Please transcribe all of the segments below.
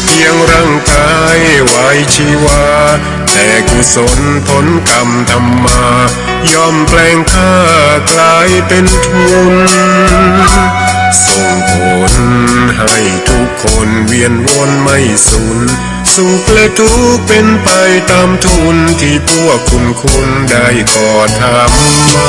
เพียงร่างกายไว้ชีวาแต่กุศลผลกรรมทำมาย่อมแปลงค่ากลายเป็นทุนส่งผลให้ทุกคนเวียนวนไม่สูญสุขและทุกข์เป็นไปตามทุนที่พวกคุณได้ก่อทำมา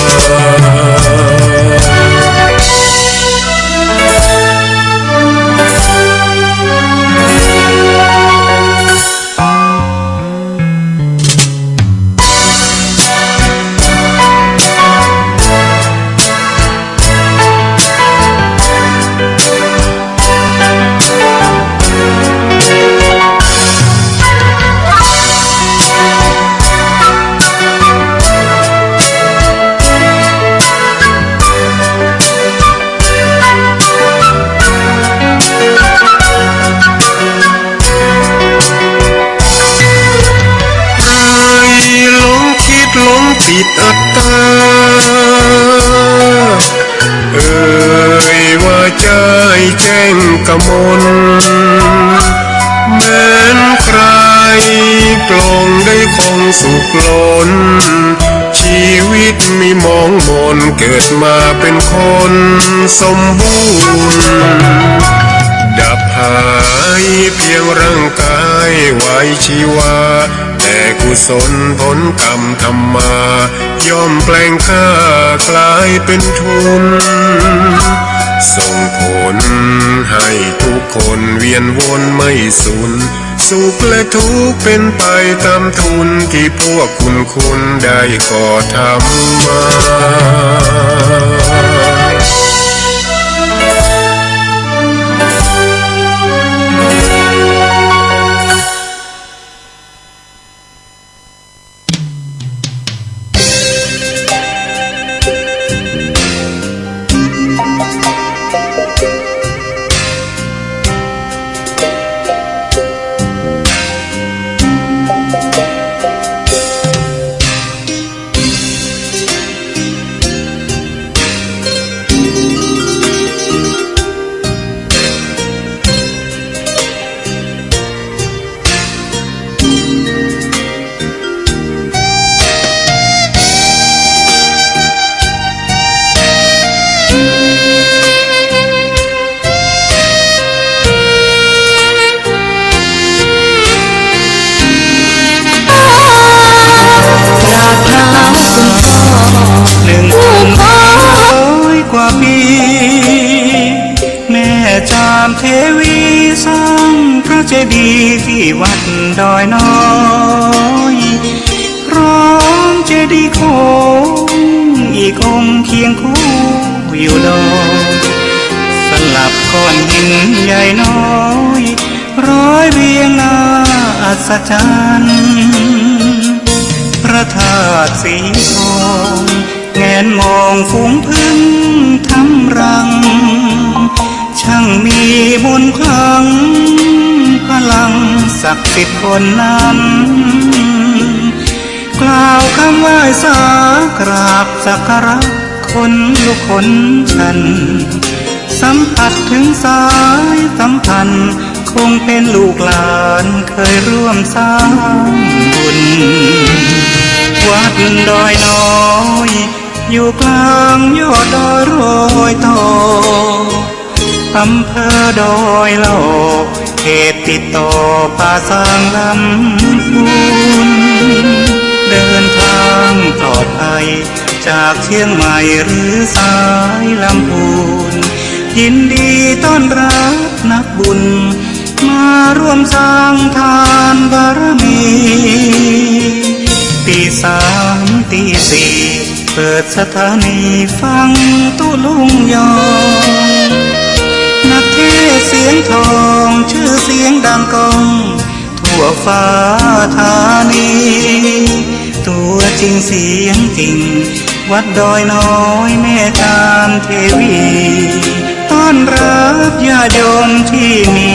ปิดอัตตาว่าใจแจ้งกมลแม้นใครปลงได้คงสุขล้นชีวิตมีมองมนเกิดมาเป็นคนสมบูรณ์ดับหายเพียงร่างกายไว้ชีวาแต่กุศลผลกรรมทำมาย่อมแปลงค่ากลายเป็นทุนส่งผลให้ทุกคนเวียนวนไม่สูญสุขและทุกข์เป็นไปตามทุนที่พวกคุณได้ก่อทำมาจามเทวีสร้างพระเจดีย์ที่วัดดอยน้อยพร้อมเจดีย์โค้งอีกองค์เคียงคู่อยู่ดอยสลับก้อนหินใหญ่น้อยร้อยเรียงหน้าอัศจรรย์พระธาตุสีทองแงนมองฝูงพึ่งทำรังช่างมีบุญคลังพลังศักดิ์สิทธิ์คนนั้นกล่าวคำไหว้สากราบสักการะคนลุกคนชันสัมผัสถึงสายสัมพันธ์คงเป็นลูกหลานเคยร่วมสร้างบุญวัดดอยน้อยอยู่กลางยอดดอยโรยต่ออำเภอดอยหลอกเขตติดต่อป่าสางลำพูนเดินทางปลอดภัยจากเชียงใหม่หรือสายลำพูนยินดีต้อนรับนักบุญมาร่วมสร้างทานบารมีตีสามตีสี่เปิดสถานีฟังตุลุงยองนักเทศเสียงทองชื่อเสียงดังก้องทั่วฟ้าธานีตัวจริงเสียงจริงวัดดอยน้อยแม่จามเทวีต้อนรับญาติโยมที่มี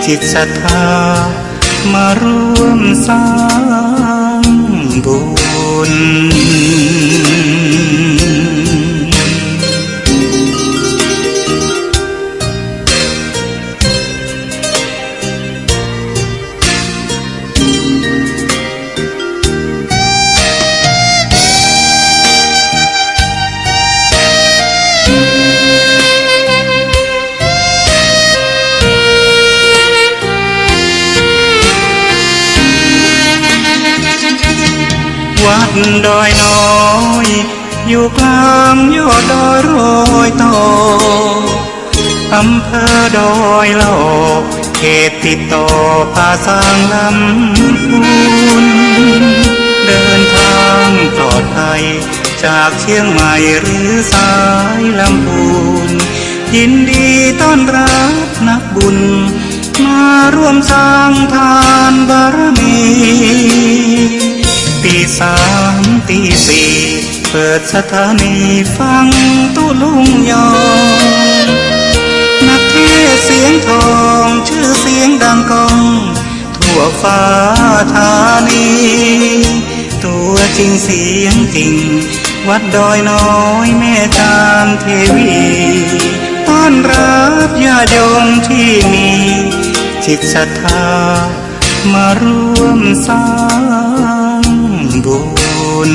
จิตศรัทธามาร่วมสร้างบุญ ดอยน้อยอยู่กลางยอดดอยโรยต่ออำเภอดอยหล่อเขตติดต่อภาษางลำพูนเดินทางปลอดภัยจากเชียงใหม่หรือสายลำพูนยินดีต้อนรับนักบุญมาร่วมสร้างทานบารมีตีสามตีสี่เปิดสถานีฟังตุลุงยองนักเทศเสียงทองชื่อเสียงดังก้องทั่วฟ้าธานีตัวจริงเสียงจริงวัดดอยน้อยแม่จามเทวีต้อนรับญาติโยมที่มีจิตศรัทธามาร่วมสร้างบุญ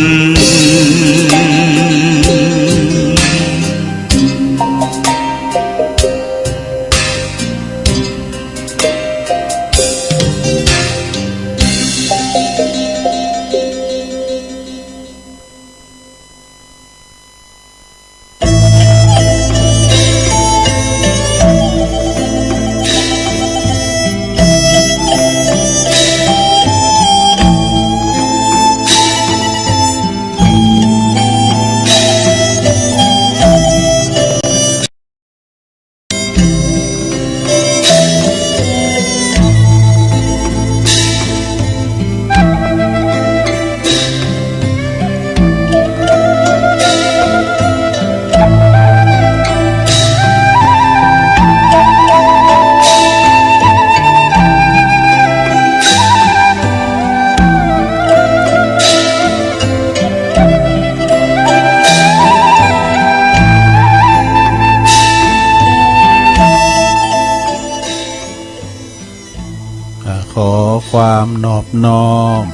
ขอความนอบน้อม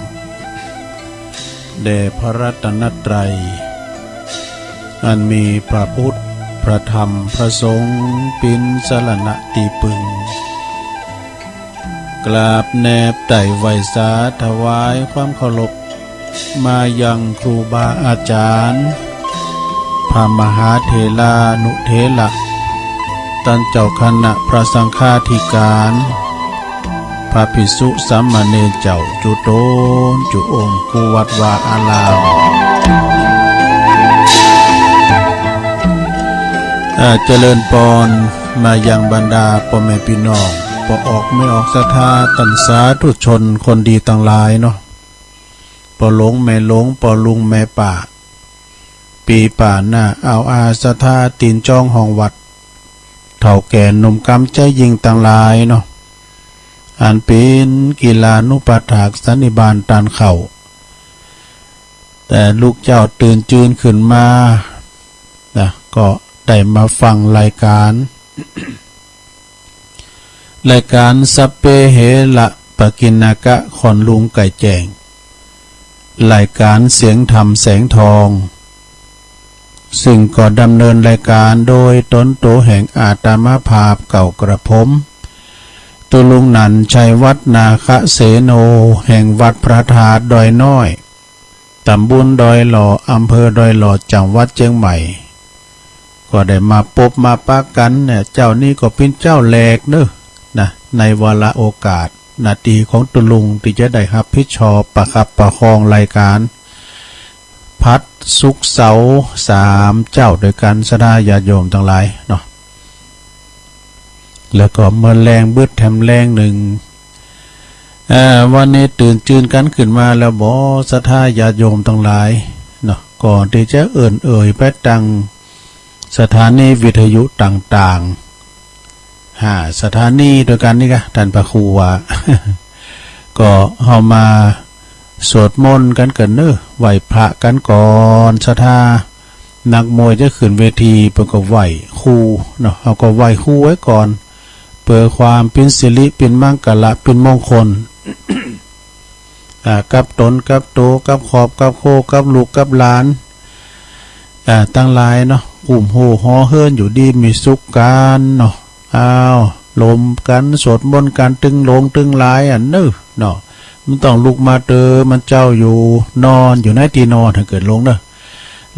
แด่พระรัตนตรัยอันมีพระพุทธพระธรรมพระสงฆ์เป็นสรณะที่พึ่งกราบแนบไต่ไหวสาถวายความเคารพมายังครูบาอาจารย์พระมหาเถรานุเถระท่านเจ้าคณะพระสังฆาธิการพระภิกษุสามเณรเจ้าจุโตนจุองค์กุวัดวาอารามเจริญพรมายังบรรดาพ่อแม่พี่น้องปออกไม่ออกศรัทธาตันสาธุชนคนดีต่างหลายเนาะปอหลงแม่หลงปอลุงแม่ป่าปีป่าหน้าเอาอาศรัทธาตีนจ้องห้องวัดเฒ่าแก่หนุ่มกำใจยิงต่างหลายเนาะอันเป็นกีฬานุปถากสันนิบาตตานเข่าแต่ลูกเจ้าตื่นจืนขึ้นมาก็ได้มาฟังรายการสัพเพเหระปกิณกะขอนลุงไก่แจงรายการเสียงธรรมแสงทองซึ่งก็ดำเนินรายการโดยตนโตแห่งอาตมาภาพเก่ากระผมตุลุงนันชัยวัฒนาคเสโนแห่งวัดพระธาตุดอยน้อยตำบลดอยหล่ออำเภอดอยหล่อจังหวัดเชียงใหม่ก็ได้มาพบมาปะกันเนี่ยเจ้านี่ก็เป็นเจ้าแหลกเด้อนะในวาระโอกาสนาทีของตุลุงที่จะได้รับผิดชอบประคับประคองรายการพัดสุกเสา3เจ้าโดยกันสดาญาโยมทั้งหลายเนาะแล้วก็เมื่อแรงบึดแถมแรงหนึ่งวันนี้ตื่นจืนกันขึ้นมาแล้วบ่ศรัทธาญาโยมทั้งหลายเนาะก่อนที่จะเอ่ยไปตังสถานีวิทยุต่างๆสถานีโดยกันนี่กะท่านพระครูว่า ก็เอามาสวดมนต์กันเนอะไหวพระกันก่อนศรัทธานักมวยจะขึ้นเวทีเพื่อก็ไหวครูเนาะเอาก็ไหวครูไว้ก่อนเพื่อความเป็นสิริเป็นมังกรเป็นมงคล กับตนกับโตกับขอบกับโคกับลูกกับหลานตั้งหลายเนาะกลุ่มโหฮอเฮิรนอยู่ดีมีสุขกันเนาะลมกันสวดมนต์กันตึงลงตึงหลายเนาะ มันต้องลุกมาเตอมันเจ้าอยู่นอนอยู่ในที่นอนถ้าเกิดลงเด้อ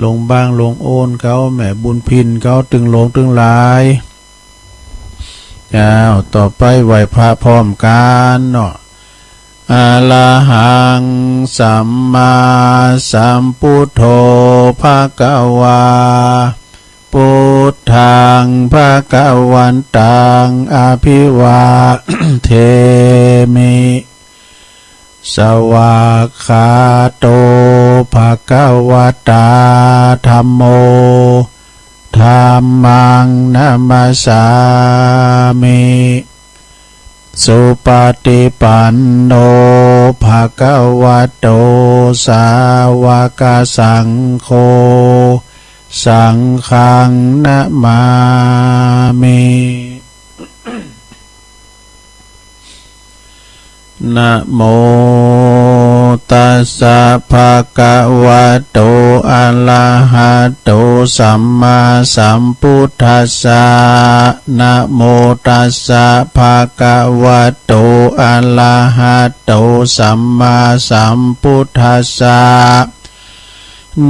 ลงบ้างลงโอนเขาแม่บุญพินเขาตึงลงตึงหลายต่อไปไหวพระพร้อมกันเนาะอะระหังสัมมาสัมพุทโธภะคะวาพุทธังภะคะวันตังอภิวาเทมิสวากขาโตภะคะวะตาธัมโมธัมมังนัมมัสสามิสุปฏิปันโนภะคะวะโตสาวกสังโฆสังฆังนะมามินะโมตัสสะภะคะวะโตอะระหะโตสัมมาสัมพุทธัสสะนะโมตัสสะภะคะวะโตอะระหะโตสัมมาสัมพุทธัสสะ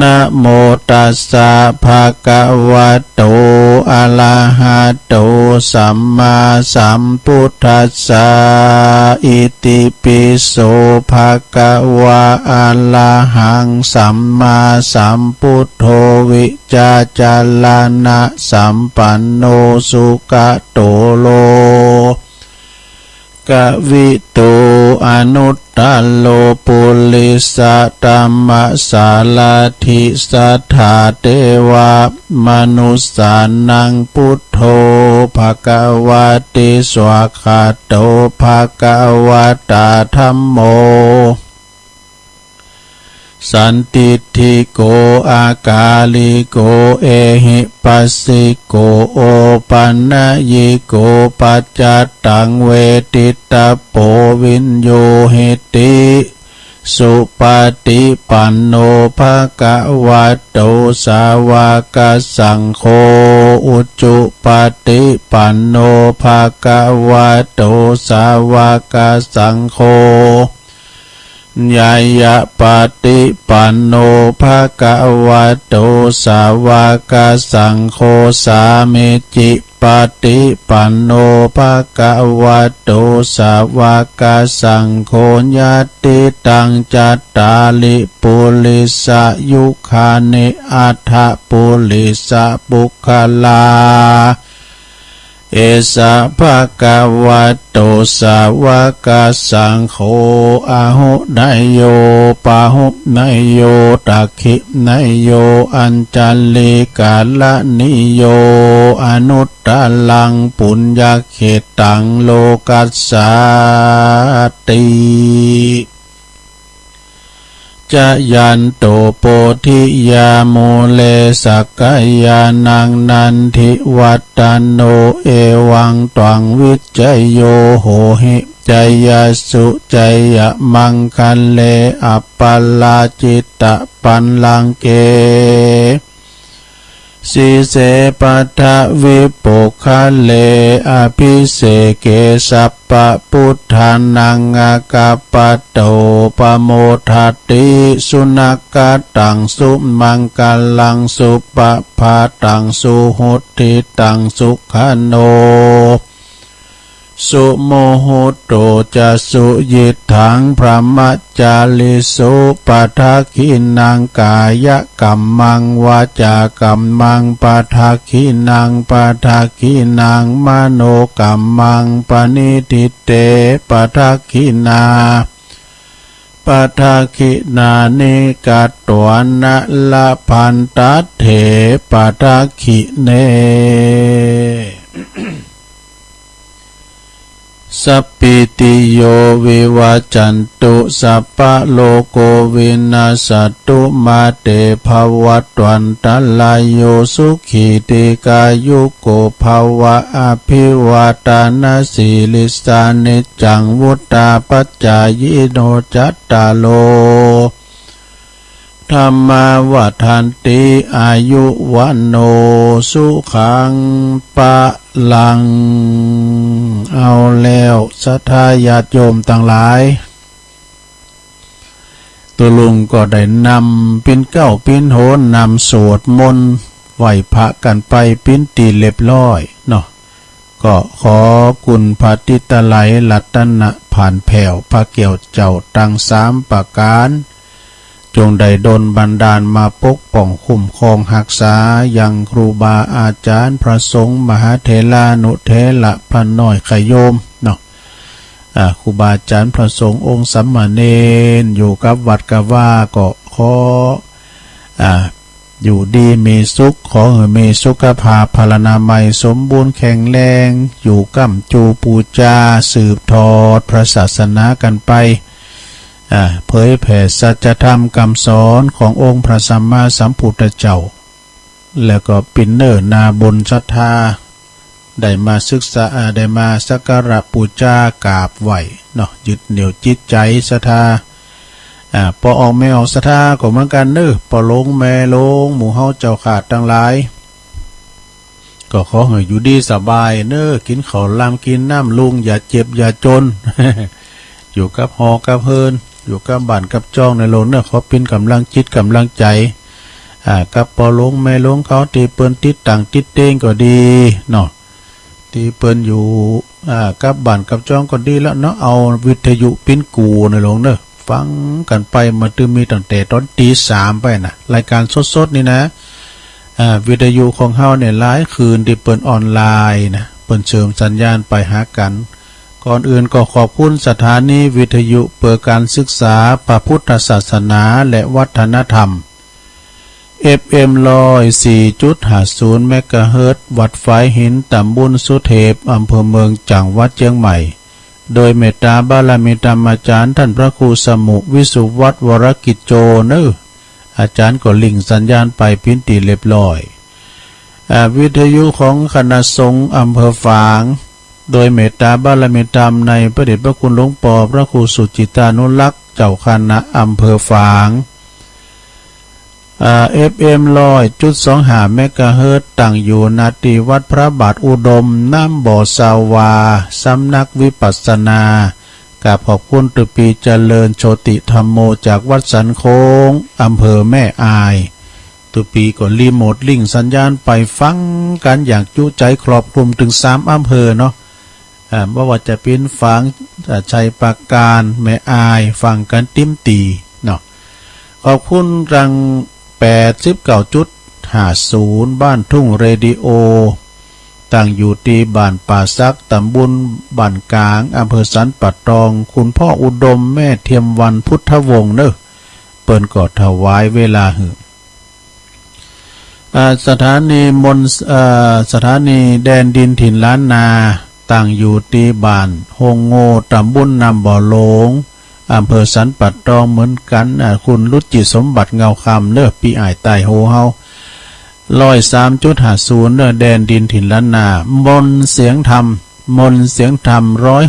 นะโมตัสสะภะคะวะโตอะระหะโตสัมมาสัมพุทธัสสะอิติปิโสภะคะวะอะระหังสัมมาสัมพุทโธวิจาจารณะสัมปันโนสุขโตโลกวิโตอนุตตโลปุริสตัมมะสาลาธิสัทธาเทวามนุสสานังพุทโธภควติสวากขาโตภควตาธัมโมสันติทิโกอากาลิโกเอหิปัสสิโกโอปันนยิโกปัจจตังเวทิตาโปวินโยหิติสุปฏิปันโนภะคะวะโตสาวกสังโฆอุจจุปฏิปันโนภะคะวะโตสาวกสังโฆญายะปฏิปันโนภะคะวะโตสาวกสังโฆสามิจิปฏิปันโนภะคะวะโตสาวกสังโฆญาติตังจัตตาลิปุริสยุคานิอัฏฐปุริสบุคคลาเอสะภะคะวะโตสาวกสังโฆอะหุนายโยปะหุนายโยตักขินายโยอัญจัลลิกาลนิโยอนุตตลังปุญญเขตังโลกัสสาติจะยันโตโปธิยาโมเลสักกายานังนันทิวัตตันโนเอวังตวังวิจัยโยโหหิจยสุจยมังคันเลอัปปลาจิตตปันลังเกสีเสปัทวิปุคะเลอภิเสเกสัพปะพุทธานังอากาปะโตปโมทัตติสุนักกตังสุมังกลังสุปะภาตังสุหุติตังสุขโนสุโมโหโตจะสุยิถังพระมัจจาลิสุปัทขินังกายกัมมังวาจากัมมังปัทขินังปัทขินังมโนกัมมังปณิทิเตปัทขินาปัทขินานิกัตตวนะละพันตัตเถปัทขิเนสัพพิติโยวิวัจจันตุสัพพะโลโกวินาศตุมาเตภวัตวันตลายโยสุขีติกายุโกภวะอภิวาตานาสีลิสานิจังวุตตาปัจจายโนจัตตาโลธรรมาวัฏันติอายุวันโนสุขังปะลังเอาแล้วศรัทธาญาติโยมทั้งหลาย ตัวลุงก็ได้นำปิ้นเก้าปิ้นโหนนำสวดมนต์ไหวพระกันไปปิ้นตีเรียบร้อยเนาะก็ขอกุณพระติตไลรัตนะผ่านแผ่วพระเกี่ยวเจ้าตั้ง3ประการจงได้ดลบันดาลมาปกป้องคุ้มครองรักษายังครูบาอาจารย์พระสงฆ์มหาเถรานุเถระพระน้อยขโยมเนาะครูบาอาจารย์พระสงฆ์องค์สัมมาเนรอยู่กับวัดกะว่าก็ขออยู่ดีมีสุขขอให้มีสุขภาพพลานามัยสมบูรณ์แข็งแรงอยู่ก้ำจูปูจาสืบทอดพระศาสนากันไปเผยแผ่สัจธรรมคำสอนขององค์พระสัมมาสัมพุทธเจ้าแล้วก็ปินเนอร์นาบนศรัทธาได้มาศึกษาได้มาสักการะบูชากราบไหวเนาะยึดเหนี่ยวจิตใจศรัทธาพอออกไม่ออกศรัทธาก็เหมือนกันเนอะพอลงแม่ลงหมู่เฮาเจ้าขาดทั้งหลายก็ขอให้อยู่ดีสบายเนอะกินข้าวลำกินน้ำลุงอย่าเจ็บอย่าจน อยู่กับหอกับเฮินอยู่กับบ้านกับจ้องในโลกเนอะขอเป็นกำลังจิตกำลังใจกับพอลงแม่ลงเขาตีเปิ้นติดต่างติดเต้งก็ดีเนาะที่เปิ้นอยู่กับบ้านกับจ้องก็ดีแล้วเนาะเอาวิทยุปิ้นกูในโลกเนอะฟังกันไปมาตึมีตั้งแต่ตอนตี 3ไปนะรายการสดๆนี่นะวิทยุของเฮาเนี่ยหลายคืนที่เปิ้นออนไลน์นะเปิ้นเสริมสัญญาณไปหากันก่อนอื่นก็ขอบคุณสถานีวิทยุเปิดการศึกษาพระพุทธศาสนาและวัฒนธรรม FM 104.50 เมกะเฮิรตซ์วัดฝายหินตำบลสุเทพอำเภอเมืองจังหวัดเชียงใหม่โดยเมตตาบารมีธรรมอาจารย์ท่านพระครูสมุวิสุวัฒน์วรกิจโจเนออาจารย์ก็ลิงสัญญาณไปพินตีเรียบร้อยวิทยุของคณะสงฆ์อำเภอฝางโดยเมตตาบารมีธรรมในพระเดชพระคุณหลวงปู่พระครูสุจิตานุรักษ์เจ้าคณะอำเภอฝางFM 100.25 เมกะเฮิรตซ์ตั้งอยู่ณที่วัดพระบาทอุดมน้ำบ่อสาวาสำนักวิปัสสนากราบขอบคุณตุปีเจริญโชติธรรมโมจากวัดสันโค้งอำเภอแม่อายตุปีก็รีโมทลิงก์สัญญาณไปฟังกันอย่างจุใจครอบคลุมถึง3อำเภอเนาะว่าจะเป็นฝังชัยปราการแม่อายฟังกันติ้มตีเนาะขอบคุณรัง89.50 บ้านทุ่งเรดิโอตั้งอยู่ที่บ้านป่าซักตำบลบ้านกลางอำเภอสันปัดตองคุณพ่ออุดมแม่เทียมวันพุทธวงศ์เนอะเปิ้นก็ถวายเวลาสถานีแดนดินถิ่นล้านนาตั้งอยู่ที่บ้านโฮงโง่ตำบลนำบ่อโลงอำเภอสันปัดตองเหมือนกันคุณรุจิสมบัติเงาคำเนอะปีอ้ายใต้โฮเฮา103.50 เนอะแดนดินถิ่นล้านนามนเสียงธรรม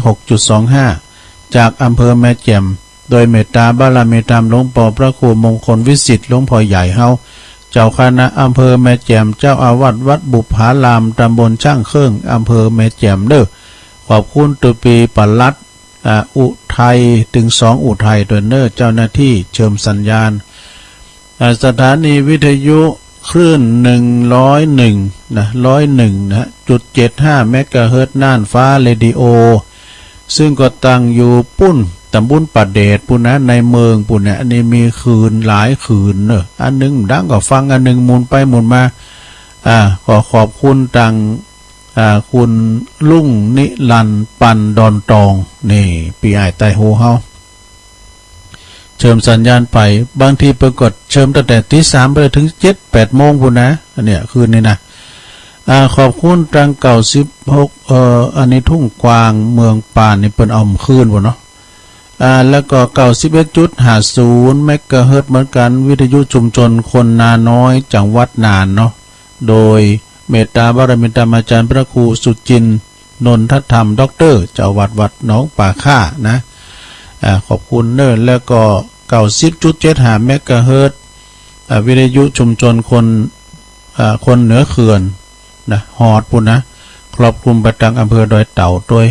106.25 จากอำเภอแม่แจ่มโดยเมตตาบารมีธรรมหลวงปู่พระครูมงคลวิสิทธิ์หลวงพ่อใหญ่เฮาเจ้าคณะอำเภอแม่แจ่มเจ้าอาวาสวัดบุพารามตำบลช่างเครื่องอำเภอแม่แจ่มเด้อขอบคุณตุปีปลัดอุทัยถึง2อุทัยตัวเนอร์เจ้าหน้าที่เชิมสัญญาณสถานีวิทยุคลื่น101นะ101.75 เมกะเฮิรตซ์น่านฟ้าเรดิโอซึ่งก็ตั้งอยู่ปุ้นตำบลป่าเดชปุ้นนะในเมืองปุ้นเนี่ยอันนี้มีคืนหลายคืนเนอะอันนึงดังก็ฟังอันนึงหมุนไปหมุนมาขอขอบคุณตังคุณลุงนิรันดร์ปันดอนตองนี่ปีอ้ายใต้โฮเฮาเชิมสัญญาณไปบางทีปรากฏเชิมตั้งแต่ตี 3ไปถึง 7-8 โมงพุ่นนะอันเนี้ยคืนนี้นะขอบคุณตัง96อันนี้ทุ่งกวางเมืองป่านนี่เปิ้นเอาคืนพุ่นเนาะแล้วก็91.50 เมกะเฮิรตซ์เหมือนกันวิทยุชุมชนคนนาน้อยจังหวัดน่านเนาะโดยเมตตาบารมีธรรมอาจารย์พระครูสุจินต์นนทธรรมด็อกเตอร์เจ้าวัดหนองป่าค่านะขอบคุณเนอแล้วก็90.75 เมกะเฮิรตซ์วิทยุชุมชนคนเหนือเขื่อนนะฮอดปุ่นนะครอบคลุมไปทางอำเภอดอยเต่าด้วย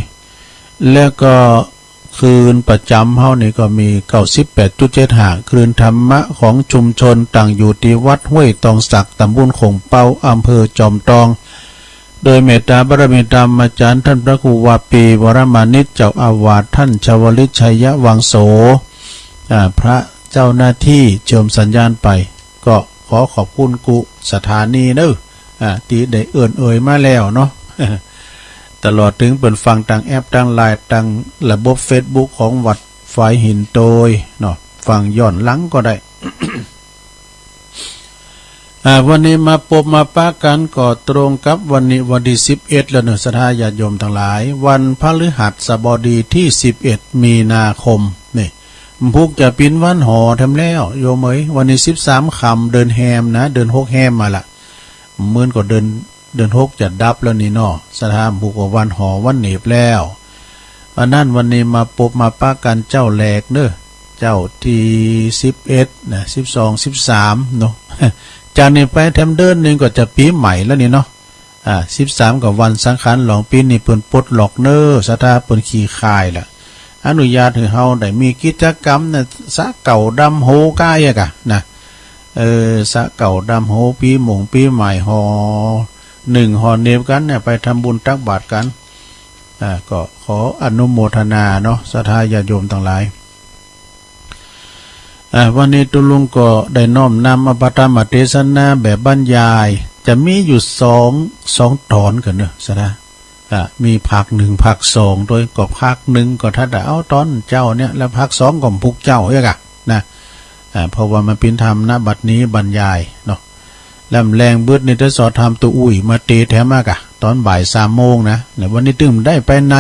แล้วก็ คืนประจำเฮานี่ก็มี98.75คืนธรรมะของชุมชนตั้งอยู่ที่วัดห้วยตองสักตำบลคงเปาอำเภอจอมทองโดยเมตตาบารมีธรรมอาจารย์ท่านพระครูวาปีวรมานิจเจ้าอาวาสท่านชวลิตชัยวังโสพระเจ้าหน้าที่เชิมสัญญาณไปก็ขอขอบคุณกุสถานีเนอะที่ได้เอื่นเอ่ยมาแล้วเนาะ ตลอดถึงเปิดฟังทางแอปทางไลน์ทางระบบ Facebook ของวัดฝายหินโตยเนาะฟังย้อนหลังก็ได้ วันนี้มาพบมาปะกันก็ตรงกับวันนี้วันที่11แล้วเนอะศรัทธาญาติโยมทั้งหลายวันพฤหัสบดีที่11มีนาคมนี่พุกจะปินวันหอทำแล้วโยมเอ๋ยวันนี้13ค่ำเดินแฮมนะเดิน6แฮมมาละมื้อก็เดิน6จะดับแล้วนี่เนาะศรัทธาพุกว่าวันหอวันเหน็บแล้ววันนั้นวันนี้มาพบมาปะกันเจ้าแหลกเนอะเจ้าที่11นะ12 13เนาะจากนี้ไปแถมเดินนึงก็จะปีใหม่แล้วนี่เนาะ13กับวันสังขารหลวงปีนี้เปิ้นปลดล็อกเนอศรัทธาเปิ้นขี้คายล่ะอนุญาตให้เฮาได้มีกิจกรรมน่ะสะเก่าดำโหกายอะกะนะสะเก่าดำโหปีหม่งปีใหม่หอ1หอเนบกันเนี่ยไปทำบุญตักบาตรกันก็ขออนุโมทนาเนาะศรัทธาญาติโยมทั้งหลายวันนี้ตุลุงก็ได้น้อมนำอภิธรรมเทศนาแบบบรรยายจะมีอยู่สองตอนกันเนอะสนะมีภาค1ภาค2โดยก็ภาค1ก็ถ้าได้เอาตอนเจ้าเนี่ยแล้วภาค2ก็พุกเจ้าเอ้กะนะเพราะว่ามันเป็นธรรมณบัดนี้บรรยายเนาะแลมแรงเบิดนี่จะสอดธรรมตัวอุ้ยมาเตแถมากะตอนบ่าย3 โมงนะแล้ววันนี้ตึมได้ไปไหน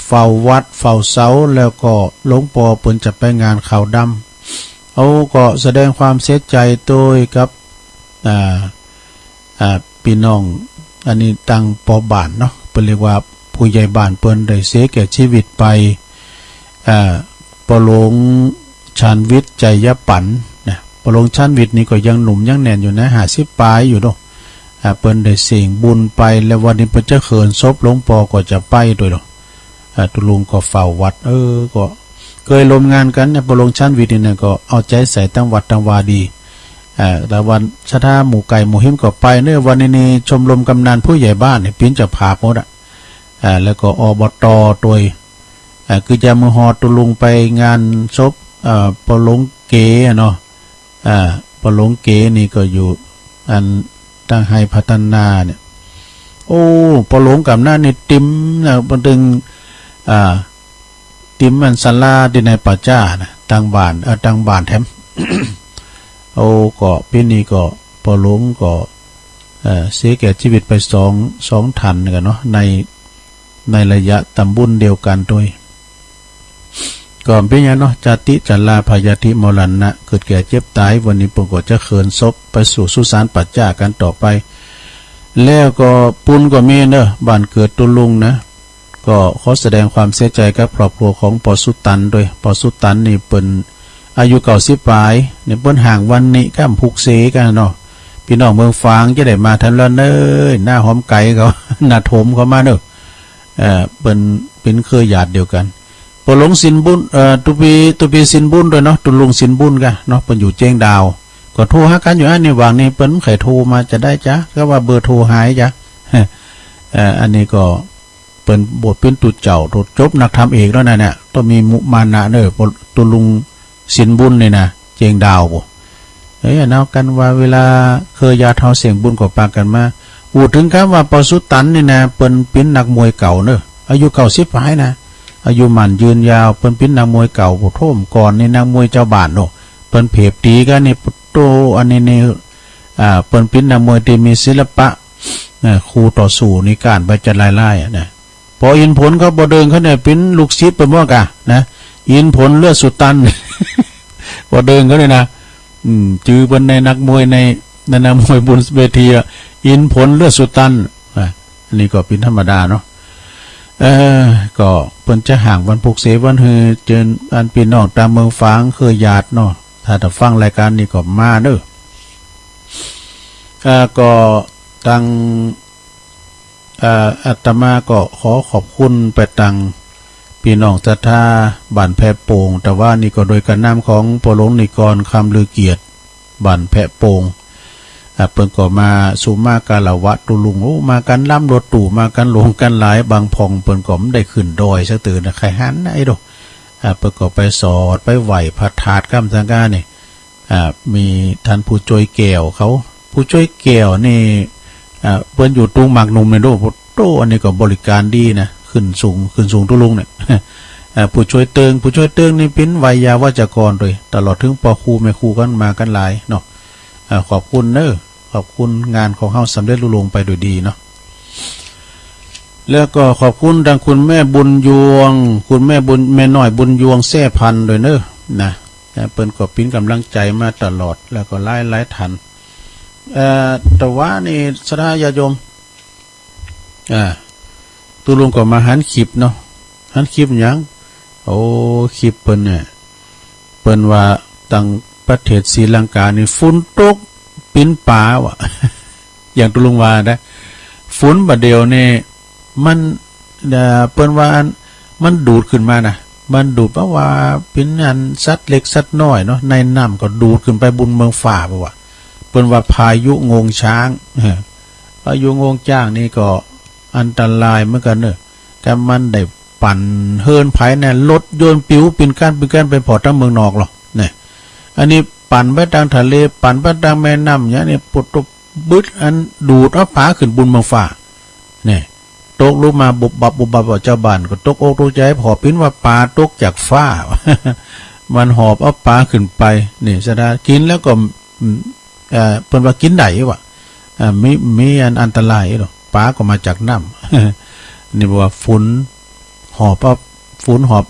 เฝ้าวัดเฝ้าเสาแล้วก็หลวงปู่เปิ้นจะไปงานขาวดำเขาก็แสดงความเสียใจโดยกับพี่น้องอันนี้ตั้งปอบ้านเนาะเปิ้นเรียกว่าผู้ใหญ่บ้านเปิ้นได้เสียแก่ชีวิตไปปอหลวงชาญวิทย์ใจยปันนะปอหลวงชาญวิทย์นี่ก็ยังหนุ่มยังแน่นอยู่นะ50 ปลายอยู่เนาะเปิ้นได้เสี่ยงบุญไปแล้ววันนี้เปิ้นจะเขินศพหลวงปอก็จะไปด้วยเนาะตุลุงก็เฝ้าวัดก็เคยลมงานกันเนี่ยปลงชั้นวิทย์เนี่ยก็เอาใจใส่ตั้งวัดตั้งวาดีแต่วันชะทาหมู่ไก่หมู่หิมก็ไปเนี่ยวันนี้ชมรมกำนันผู้ใหญ่บ้านเนี่ยปิ้นจะพาหมดแล้วก็อบตโดยคือจะมือหอตุลุงไปงานศพปลงเก๋เนาะปลงเก๋นี่ก็อยู่อันตั้งให้พัฒนาเนี่ยโอ้ปลงกับหน้านี่ติ้มนะบันทึงติมมันศาลาที่ในป่าจ้านะทางบ้านแถม ก็ปีนี้ก็พอหลวงก็เสียแก่ชีวิตไปสองทันกันเนาะในระยะตำบุญเดียวกันด้วยก่อนเป็นยังเนาะจติจัลลาพยาธิมรณะเกิดแก่เจ็บตายวันนี้ผมก็จะเขินศพไปสู่สุสานปัจจากันต่อไปแล้วก็ปุณก็มีเนอะบ้านเกิดตุลุงนะก็ขอแสดงความเสียใจกับครอบครัวของปอสุตันด้วยปอสุตันนี่เป็นอายุ90 ปลายเนี่ยเปิ้นห่างวันนี้ข้ามพุกเสกันเนาะพี่น้องเมืองฟางจะได้มาทันแล้วเน้อหน้าหอมไก่เขา หน้าโถมเขามาเนอะเป็นเคยญาติเดียวกันปอหลงสินบุญตุปีสินบุญด้วยเนาะตุลุงสินบุญกันเนาะเป็นอยู่เจียงดาวก็โทรหากันอยู่อันนี้วางนี่เปิ้นไขโทรมาจะได้จ้ะก็ว่าเบอร์โทรหายจ้ะอันนี้ก็เป็นบทเป็นตุเจ้าตุจบนักธรรมเอกแล้วนะเนี่ยต้องมีมุมานะเนอะตุลุงสินบุญเลยนะเจียงดาวบ่เนากันว่าเวลาเคยยาเท้าเสียงบุญก็ปากกันมาพูดถึงครับว่าปอสุตันนี่นะเป็นนักมวยเก่าเนอะอายุ90 ปลายนะอายุมันยืนยาวเป็นนักมวยเก่าผู้ท่มก่อนในนักมวยเจ้าบ้านเนาะเป็นเผบตีกันนี่โตอันนี้นี่เป็นนักมวยที่มีศิลปะครูต่อสู้ในการไปจัดไล่ๆนะพออินผลเขาบ่เดินเขาเนี่ยเป็นลูกศิษย์เป็นว่ากะนะอินผลเลือดสุดตัน บ่เดินเขาเลยนะจือบนในนักมวยในนักมวยบนเวทีอินผลเลือดสุดตันอันนี้ก็เป็นธรรมดาเนาะก็เพิ่นจะห่างวันพุกเสวันฮือเจนอันพี่น้องตามเมืองฝางเคยญาติเนาะถ้าฟังรายการนี้ก็มาเด้อก็ตั้งอาตมาก็ขอขอบคุณไปตัง พี่น้องศรัทธาบ้านแพะโป่งแต่ว่านี่ก็โดยการนำของปหลวงนิกรคำลือเกียรติบ้านแพะโป่งเพิ่นก็มาสู่มากาละวะตุลุงโอ้มากันล่ำรถตู่มากันหลวงกันหลายบางพองเพิ่นก็ไม่ได้ขึ้นดอยซะตื่นนะใครหันไอ้ดอกเพิ่นก็ไปสอดไปไหวพระธาตุกำสังกานี่มีท่านผู้ช่วยแก้วเขาผู้ช่วยแก้วนี่เพิ่นอยู่ตุงหมากหนุ่มในโลกโตอันนี้ก็บริการดีนะขึ้นสูงตุลุงเนี่ยผู้ช่วยเติงนี่เป็นไวยาวาจกรเลยตลอดถึงปครูแม่ครูกันมากันหลายเนาะขอบคุณขอบคุณงานของเฮาสำเร็จลุล่วงไปโดยดีเนาะแล้วก็ขอบคุณดังคุณแม่บุญยวงคุณแม่น้อยบุญยวงแซ่พันโดยนะเปิ้นก็ปิ้นกำลังใจมาตลอดแล้วก็ไล่ทันแต่ว่านี่สถาญาโยมตุลุงก็มาหันคลิปเนาะหันคลิปหยังโอ้คลิปเปิ้นเนี่ยเปิ้นว่าตั้งประเทศศรีลังกานี่ฝนตกปิ้นป่าวะ อย่างตุลุงว่านะฝนบัดเดียวนี่มันเปิ้นว่ามันดูดขึ้นมานะมันดูดเพราะว่าเป็นอันสัตว์เล็กสัตว์น้อยเนาะในน้ำก็ดูดขึ้นไปบนเมืองฝ่าป่ะวะเปิ้นว่าพายุงวงช้างพายุงวงจ้างนี่ก็อันตรายเหมือนกันเนอะแต่มันได้ปั่นเฮินไผเนี่ยรถโยนปิวปินก้านไปพอทั้งเมืองนอกหรอเนี่ยอันนี้ปั่นไปทางทะเลปั่นไปทางแม่น้ำเนี่ยปุดตบบึดอันดูดเอาผาขึ้นบนเมืองฝ่าเนี่ยตกลงมาบุบบับเจ้าบ้านก็ตกอกตกใจพอปิ้นว่าปลาตกจากฟ้า มันหอบเอาปลาขึ้นไปนี่สดากินแล้วก็เพิ่นว่ากินได้วะมีอันตรายหรอกปลาก็มาจากน้ำ นี่บอกว่าฝนหอบ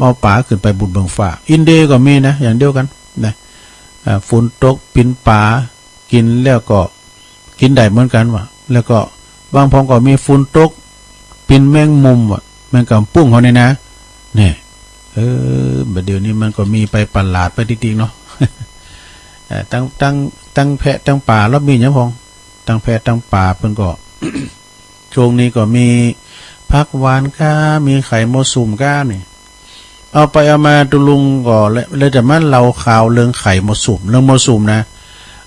เอาปลาขึ้นไปบนเมืองฟ้าอินเดียก็มีนะอย่างเดียวกันนะฝนตกปิ้นปลากินแล้วก็กินได้เหมือนกันวะแล้วก็บางพองก็มีฝนตกปินแมงมุมวะแมงกำปุ้งเขาเนี่ยนะเนี่ยบัดเดี๋ยวนี้มันก็มีไปประหลาดไปจริงๆเนาะ ตั้งแพะตั้งป่าแล้วมีอย่างพองตั้งแพะตั้งป่าเพิ่นก็ ช่วงนี้ก็มีผักหวานก้ามีไข่มดสุ่มก้านี่เอาไปเอามาตุลุงก็เลยแต่มันเราข่าวเรื่องไข่มดสุ่มเรื่องมดสุ่มนะ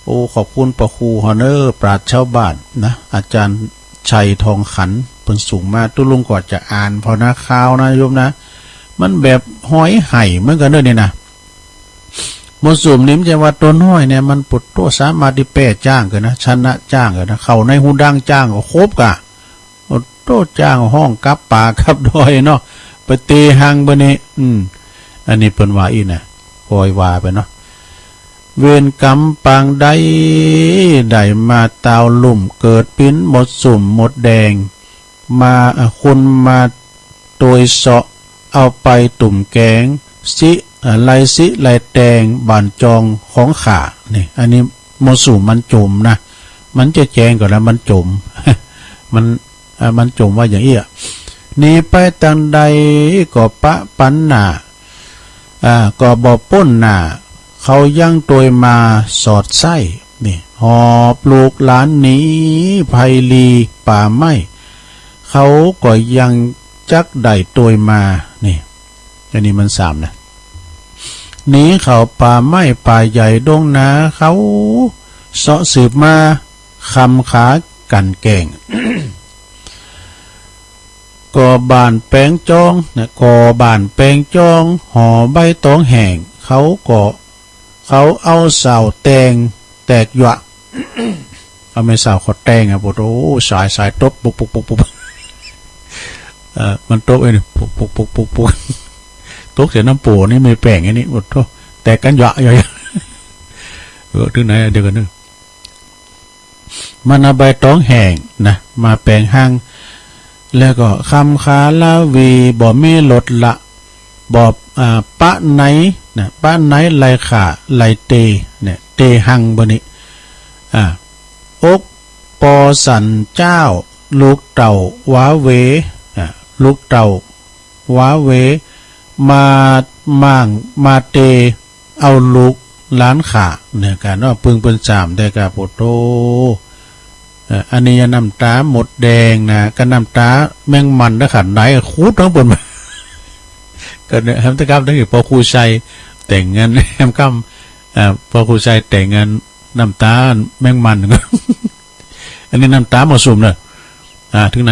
โอ้ขอบคุณประครูฮอนเนอร์ปราชญ์ชาวบ้านนะอาจารย์ชัยทองขันเพิ่นสูงมาตุลุงก็จะอ่านพอนะข่าวนะโยมนะมันแบบห้อยไห่เหมือนกันด้วยนี่นะมดสุ่มนี่มันจะว่าตัวน้อยเนี่ยมันปุดตัวสามารถที่แป้จ้างกันนะชนะจ้างกันนะเข้าในหูดังจ้างก็ครบกะโตจ้างห้องกับป่ากับดอยเนาะไปเตะหังบ่นี่อันนี้เพิ่นว่าอีน่ะปล่อยว่าไปเนาะเวรกรรมปางใดได้มาตาวลุ่มเกิดปิ้นหมดสุ่มหมดแดงมาคนมาโดยเสาะเอาไปตุ่มแกงสิไลแดงบานจองของขานี่อันนี้หมดสุ่มมันจมนะมันจะแจงก่อนแล้วมันจม มันจมว่าอย่างนี้นี่ไปทางใดก็ปะปันหนาก็บ่ป้นหนาเขายังโดยมาสอดไส้นี่หอบลูกหลานหนีภัยลีป่าไม้เขาก็ยังจักได้โดยมานี่อันนี้มันสามนะหนีเขาป่าไม้ป่าใหญ่ดงนาเขาเสาะสืบมาคำขากันแก่ง ก่อบานแปลงจองนะก่อบานแปลงจองห่อใบตองแห้งเขาเอาเสาแตงแตกหยวะ เอาไม่เสาเขาแตงปวดโอ้สายตบปุกมันตบไอ้นี่ปุกตกเสียน้ำปูนี่ไม่แปลงไอ้นี่ปวดโตแตกกันหยวะถึงไหนเดี๋ยวกันนึงมันเอาใบตองแห้งนะมาแปลงห้างแล้วก็คำขาลาวีบ่มีลดละบ่ปะไหนนะปะไหนไหลขาไหลเตเนี่ยเตหังบ่นี้อกปอสันเจ้าลูกเต่าวาเวลูกเต่าวาเวมาเตเอาลูกล้านขาเนี่ยการว่าปึงเป็นสามได้กาโปโตอันนี้น้ำตาหมดแดงนะกันน้ำตาแมงมันนะขันไหนคูดทั้งบน ก็เนี่ยแฮมตะกับนั่นคือพอครูชัยแต่งงานแฮมกัมพอครูชัยแต่งงานน้ำตาแมงมันก็ อันนี้น้ำตาหมดสุ่มเลยถึงไหน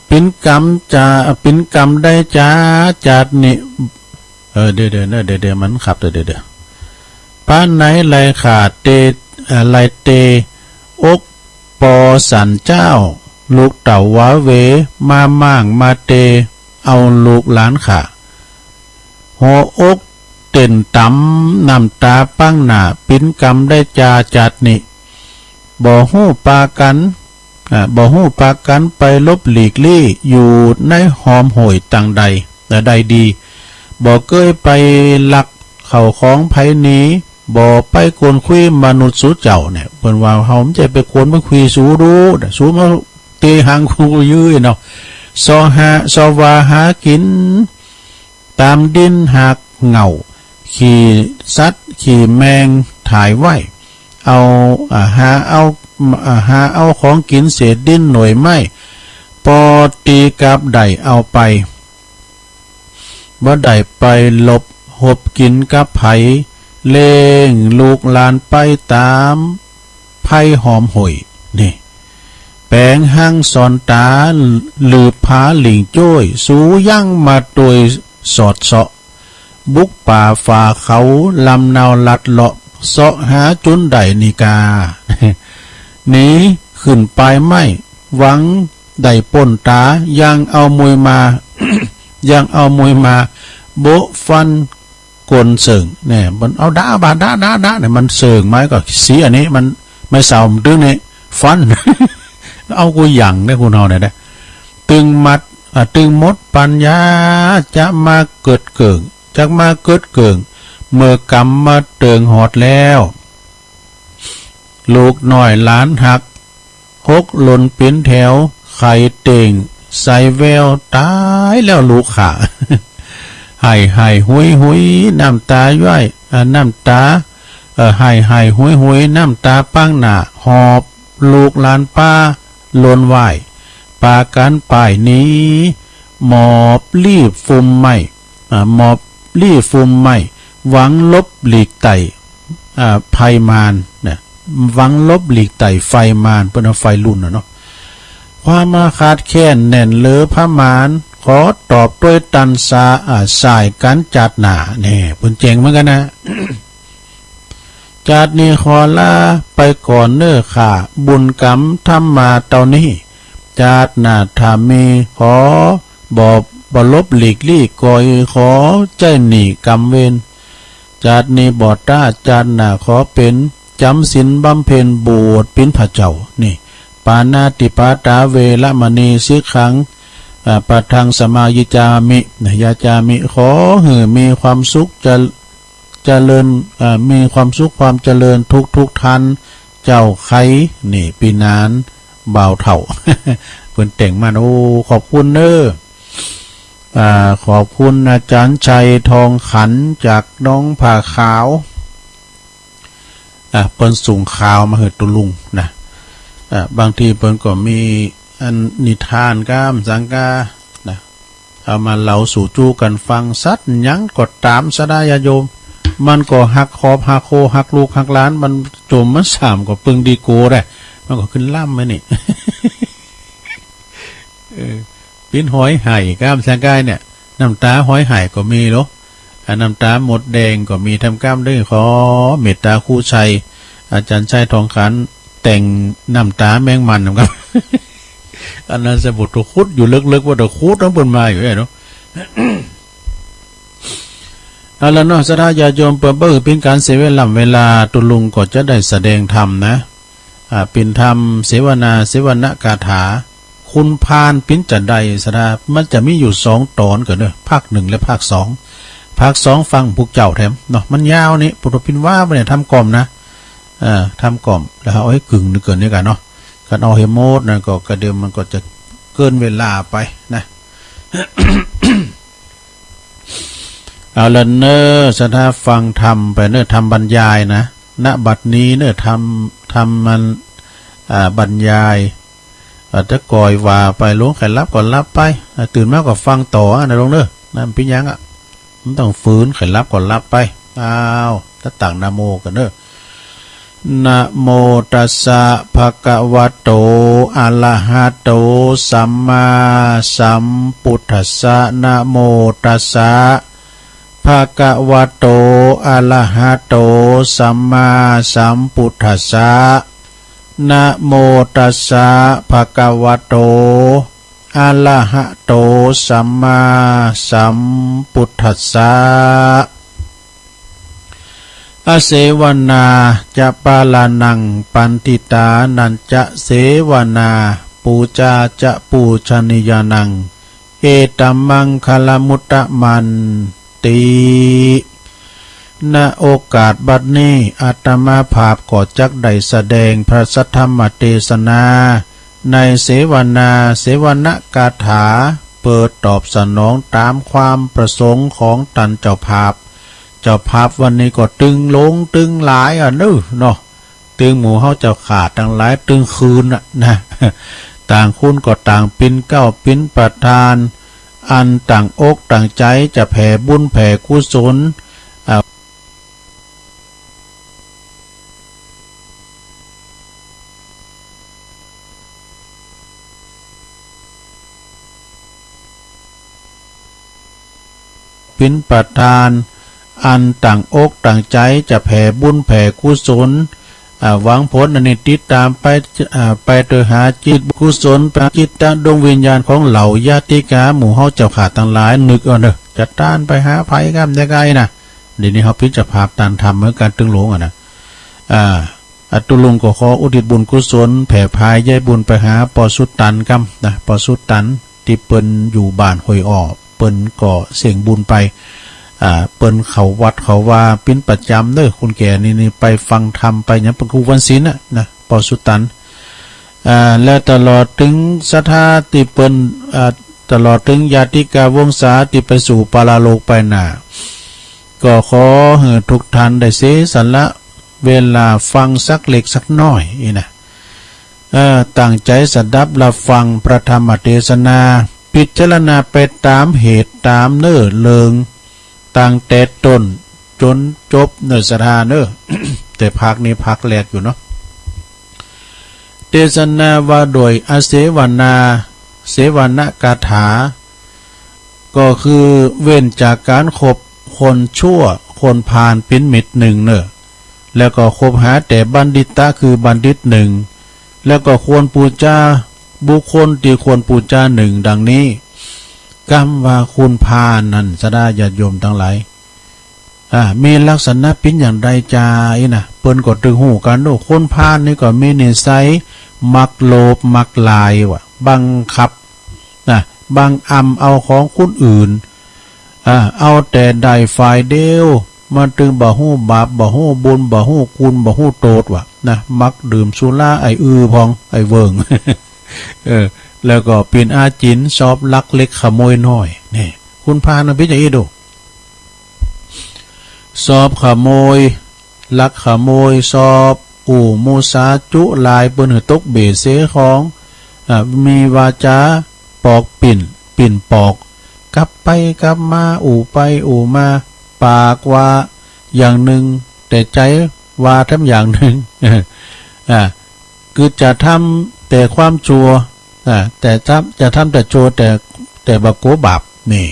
ปิ้นกรรมจะปิ้นกรรมได้จ้าจัดนี่เดี๋ยวมันขับเดี๋ยวป้าไหนไหลขาดเตไหลเตอกปอสันเจ้าลูกเต่าวาเวมาม่างมาเตเอาลูกหลานขาหัวอกเต้นตำน้ำตาปั้งหน้าปิ้นกรรมได้จ้าจัดนี่บ่หู้ปากันไปลบหลีกลี่อยู่ในหอมโหยต่างใดแต่ใดดีบ่เก้ยไปลักเข่าของไผนี้บ่ไปกวนคุยมนุษย์สู้เจ้าเนี่ยเพิ่นว่าเฮาจะไปกวนไปคุยสู้รู้สู้มาเตหังคูยื้อเนาะซอวาหากินตามดินหักเหงาขี่สัตว์ขี่แมงถ่ายไว้เอาหาเอาของกินเศษดินหน่วยไม้ปอตีกับไดเอาไปบ่ได้ไปหลบหบกินกับไผเล่งลูกหลานไปตามไผ่หอมห่วยนี่แปลงห้างสอนตาหรือผาหลิงจ้อยสูยั่งมาโดยสอดเสาะบุกป่าฝ่าเขาลำนาวลัดเลาะเสาะหาจุนไดนิกาหนีขึ้นไปไม่หวังได้ป่นตายังเอามวยมา ยังเอามวยมาโบฟันกลเสิงเนี่ยมันเอาด่าเนี่ยมันเสิงไม้ก็สีอันนี้มันไม่เศร้าตึงนี่ฟัน เอากูหยั่งได้คุณเอาเนี่ยได้ตึงมัดตึงมดปัญญาจะมาเกิดเกิงเมื่อกำมาเติงหอดแล้วลูกหน่อยล้านหักหกหล่นเป็นแถวไข่เต่งใส่แววตายแล้วลูกขาให้หุยน้ำตาย่อยน้ำตาให้หุยน้ำตาปั้งหน้าหอบลูกหลานป้าลนไหวปากันป่ายนี้หมอบรีบฟุมไม่หวังลบหลีกไต่ภัยมารเนี่ยหวังลบหลีกไต่ไฟมารเป็นไฟรุ่นเนาะความมาขาดแค้นแน่นเลอพระมารขอตอบด้วยตันสาสายกันจัดหนาเนี่ยเพิ่นเจ๋งเหมือนกันนะ จัดนี้ขอลาไปก่อนเน้อค่ะบุญกรรมทำมาเต่านี้จัดหนาถามีขอบลบหลีกลี่กอยขอใจหนีกรรมเวรจัดนี้บอดตาจัดหนาขอเป็นจำศีลบำเพ็ญบวชเป็นพระเจ้านี่ปานาติปาตาเวละมณีสิขังปัทังสมายิจามิยาจามิขอหือมีความสุขจะเจริญมีความสุขความเจริญทุกท่านเจ้าไข่นี่ปีนานบ่าวเถ่า เพิ่นแต่งมาโอ้ขอบคุณเด้อขอบคุณอาจารย์ชัยทองขันจากน้องผ่าขาวเพิ่นส่งข่าวมาให้ตุลุงนะบางทีเพิ่นก็มีอันนิทานก้ามสังกานะเอามาเล่าสู่จู้กันฟังสัตว์ยังก็ตามสดายโยมมันก็หักคอบหักโคหักลูกหักล้านมันโจมมันสามก็ปึงดีโกได้มันก็ขึ้นล่ำไหมนี่ ปิ้นหอยไห่ก้ามสังกาเนี่ยน้ำตาหอยไห่ก็มีหรอน้ำตาหมดแดงก็มีทำก้ามด้วยขอเมตตาคู่ชัยอาจารย์ชัยทองขันแต่งน้ำตาแมงมันนะครับ อันนั้นสมุดตัวคุดอยู่ลึกๆว่าตัวคุดต้องเปิดมาอยู่เนาะ เอาละเนาะสดายาโยมเปิดเบอร์เป็นการเสวนาตุลุงก็จะได้แสดงธรรมนะเป็นธรรมเสวนาคาถาคุณพานปิ้นจัดใดสดามันจะมีอยู่2 ตอนกันเนอะภาค 1และภาค 2ภาค 2ฟังพวกเจ้าแถมเนาะมันยาวนี่ปุถุพินว่าเนี่ยทำกล่อมนะทำกล่อมแล้วเอาให้กึ่งนึกเกินนี่กันเนาะกันเอาเฮโมดนั่นก็กระเดิมมันก็จะเกินเวลาไปนะ เอาละเนอสถาฟังธรรมไปเนอทำบรรยายนะณบัดนี้เนอทำมันบรรยาย อาจจะก่อยว่าไปลงไข่รับก่อนรับไปตื่นมาก็ฟังต่อนะลงเด้อนั่นพี่ยังอ่ะมันต้องฟื้นไข่รับก่อนรับไปอ้าวถ้าต่างนะโมกันเด้อนะโมตัสสะภะคะวะโตอะระหะโตสัมมาสัมพุทธัสสะนะโมตัสสะภะคะวะโตอะระหะโตสัมมาสัมพุทธัสสะนะโมตัสสะภะคะวะโตอะระหะโตสัมมาสัมพุทธัสสะอเสวนาจะปาลานังปันติตานันจะเสวนาปูจาจะปูชนิยานังเอตัมมังคลมุตตะมันตีณโอกาสบัดนี้อาตมาภาพก็จักได้แสดงพระสัทธรรมเทศนาในเสวนกาถาเปิดตอบสนองตามความประสงค์ของตันเจ้าภาพวันนี้ก็ตึงลงตึงหลายเนาะตึงหมู่เฮาเจ้าขาดทั้งหลายตึงคืนนะต่างคุณก็ต่างปินเก้าปินประทานอันต่างอกต่างใจจะแผ่บุญแผ่กุศลปินประทานอันต่างอกต่างใจจะแผ่บุญแผ่กุศลหวังผลอันนี้ติดตามไปโดยหาจิตกุศลปจิตตดวงวิญญาณของเหล่าญาติกาหมู่เฮาเจ้าขาดทั้งหลายนึกเอาเด้อจัดต้านไปหาภัยกันได้ไกลนะเดี๋ยวนี้เฮาพิจารณาตามธรรมเหมือนกันตึงหลงนะตุลุงก็ขออุทิศบุญกุศลแผ่พายย้ายบุญไปหาปอสุตตันกัมนะปอสุตตันที่เปิ้นอยู่บ้านห้วยอ้อเปิ้นก็เสี่ยงบุญไปเปิ้นเขาวัดเขาว่าปิ้นประจำเด้อคุณแก่นี่ไปฟังธรรมไปเนี่ยเป็นครูวันศีลนะปอสุตตันและตลอดถึงศรัทธาติเปิ้นตลอดถึงญาติกาวงศาที่ไปสู่ปาราโลกไปหน้าก็ขอให้ทุกท่านได้เสียสละเวลาฟังสักเล็กสักน้อยนะตั้งใจสดับรับฟังพระธรรมเทศนาพิจารณาไปตามเหตุตามเนื้อเลิงตั้งแต่ต้นจนจบเนื้อสถานแต่พักนี้พักแรกอยู่เนาะเทศนาว่าโดยอเสวนา กาถาก็คือเว้นจากการคบคนชั่วคนพาลเป็นมิตรหนึ่งแล้วก็คบหาแต่บัณฑิตะคือบัณฑิตหนึ่งแล้วก็ควรปูจาบุคคลที่ควรปูจาหนึ่งดังนี้กรรมว่าคุณพานั่นสดาญาติโยมทั้งหลายมีลักษณะเป็นอย่างไรจานะเปิ้นก็ตึงหูกันโดคนพานี่ก็มีนิสัยมักโลภมักลายวะบังคับบังเอาของคนอื่นเอาแต่ได้ฝ่ายเดียวมันตึงบ่ฮู้บาปบ่ฮู้บุญบ่ฮู้คุณบ่ฮู้โทษวะมักดื่มสุราไอพองไอเวิง แล้วก็เป็นอาจินชอบลักเล็กขโมยน้อยนี่คุณพานะพี่จะอีดูสอบขโมยลักขโมยสอบมูสาจุลายเปิ้นหือตกเบเสของมีวาจาปอกปิ่นปอกกลับไปกลับมาไปมาปากว่าอย่างหนึ่งแต่ใจว่าทำอย่างหนึ่งคือจะทำแต่ความชั่วแต่จะทำแต่ชั่วแต่บาโกบาปนี่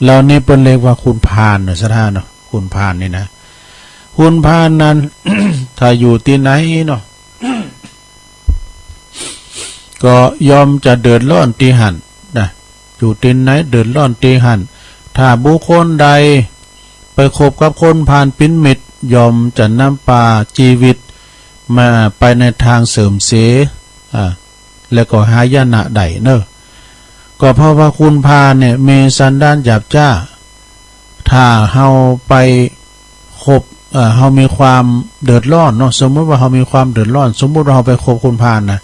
เรานี่เป็นเรียกว่าคุณพาลสถานเนาะคุณพาลนี่นะคุณพาลนั้น ถ้าอยู่ที่ไหนเนาะ ก็ยอมจะเดือดร้อนที่หันอยู่ที่ไหนเดือดร้อนที่หันถ้าบุคคลใดไปคบกับคนพาลเป็นมิตรยอมจะนำพาชีวิตมาไปในทางเสริมเสียแล้วก็หายนะใดก็เพราะว่าคุณพาเนี่ยมีสันดานหยาบจ้าถ้าเฮาไปคบเฮามีความเดือดร้อนเนาะสมมติว่าเฮามีความเดือดร้อนสมมติว่าเฮาไปคบคุณพานะ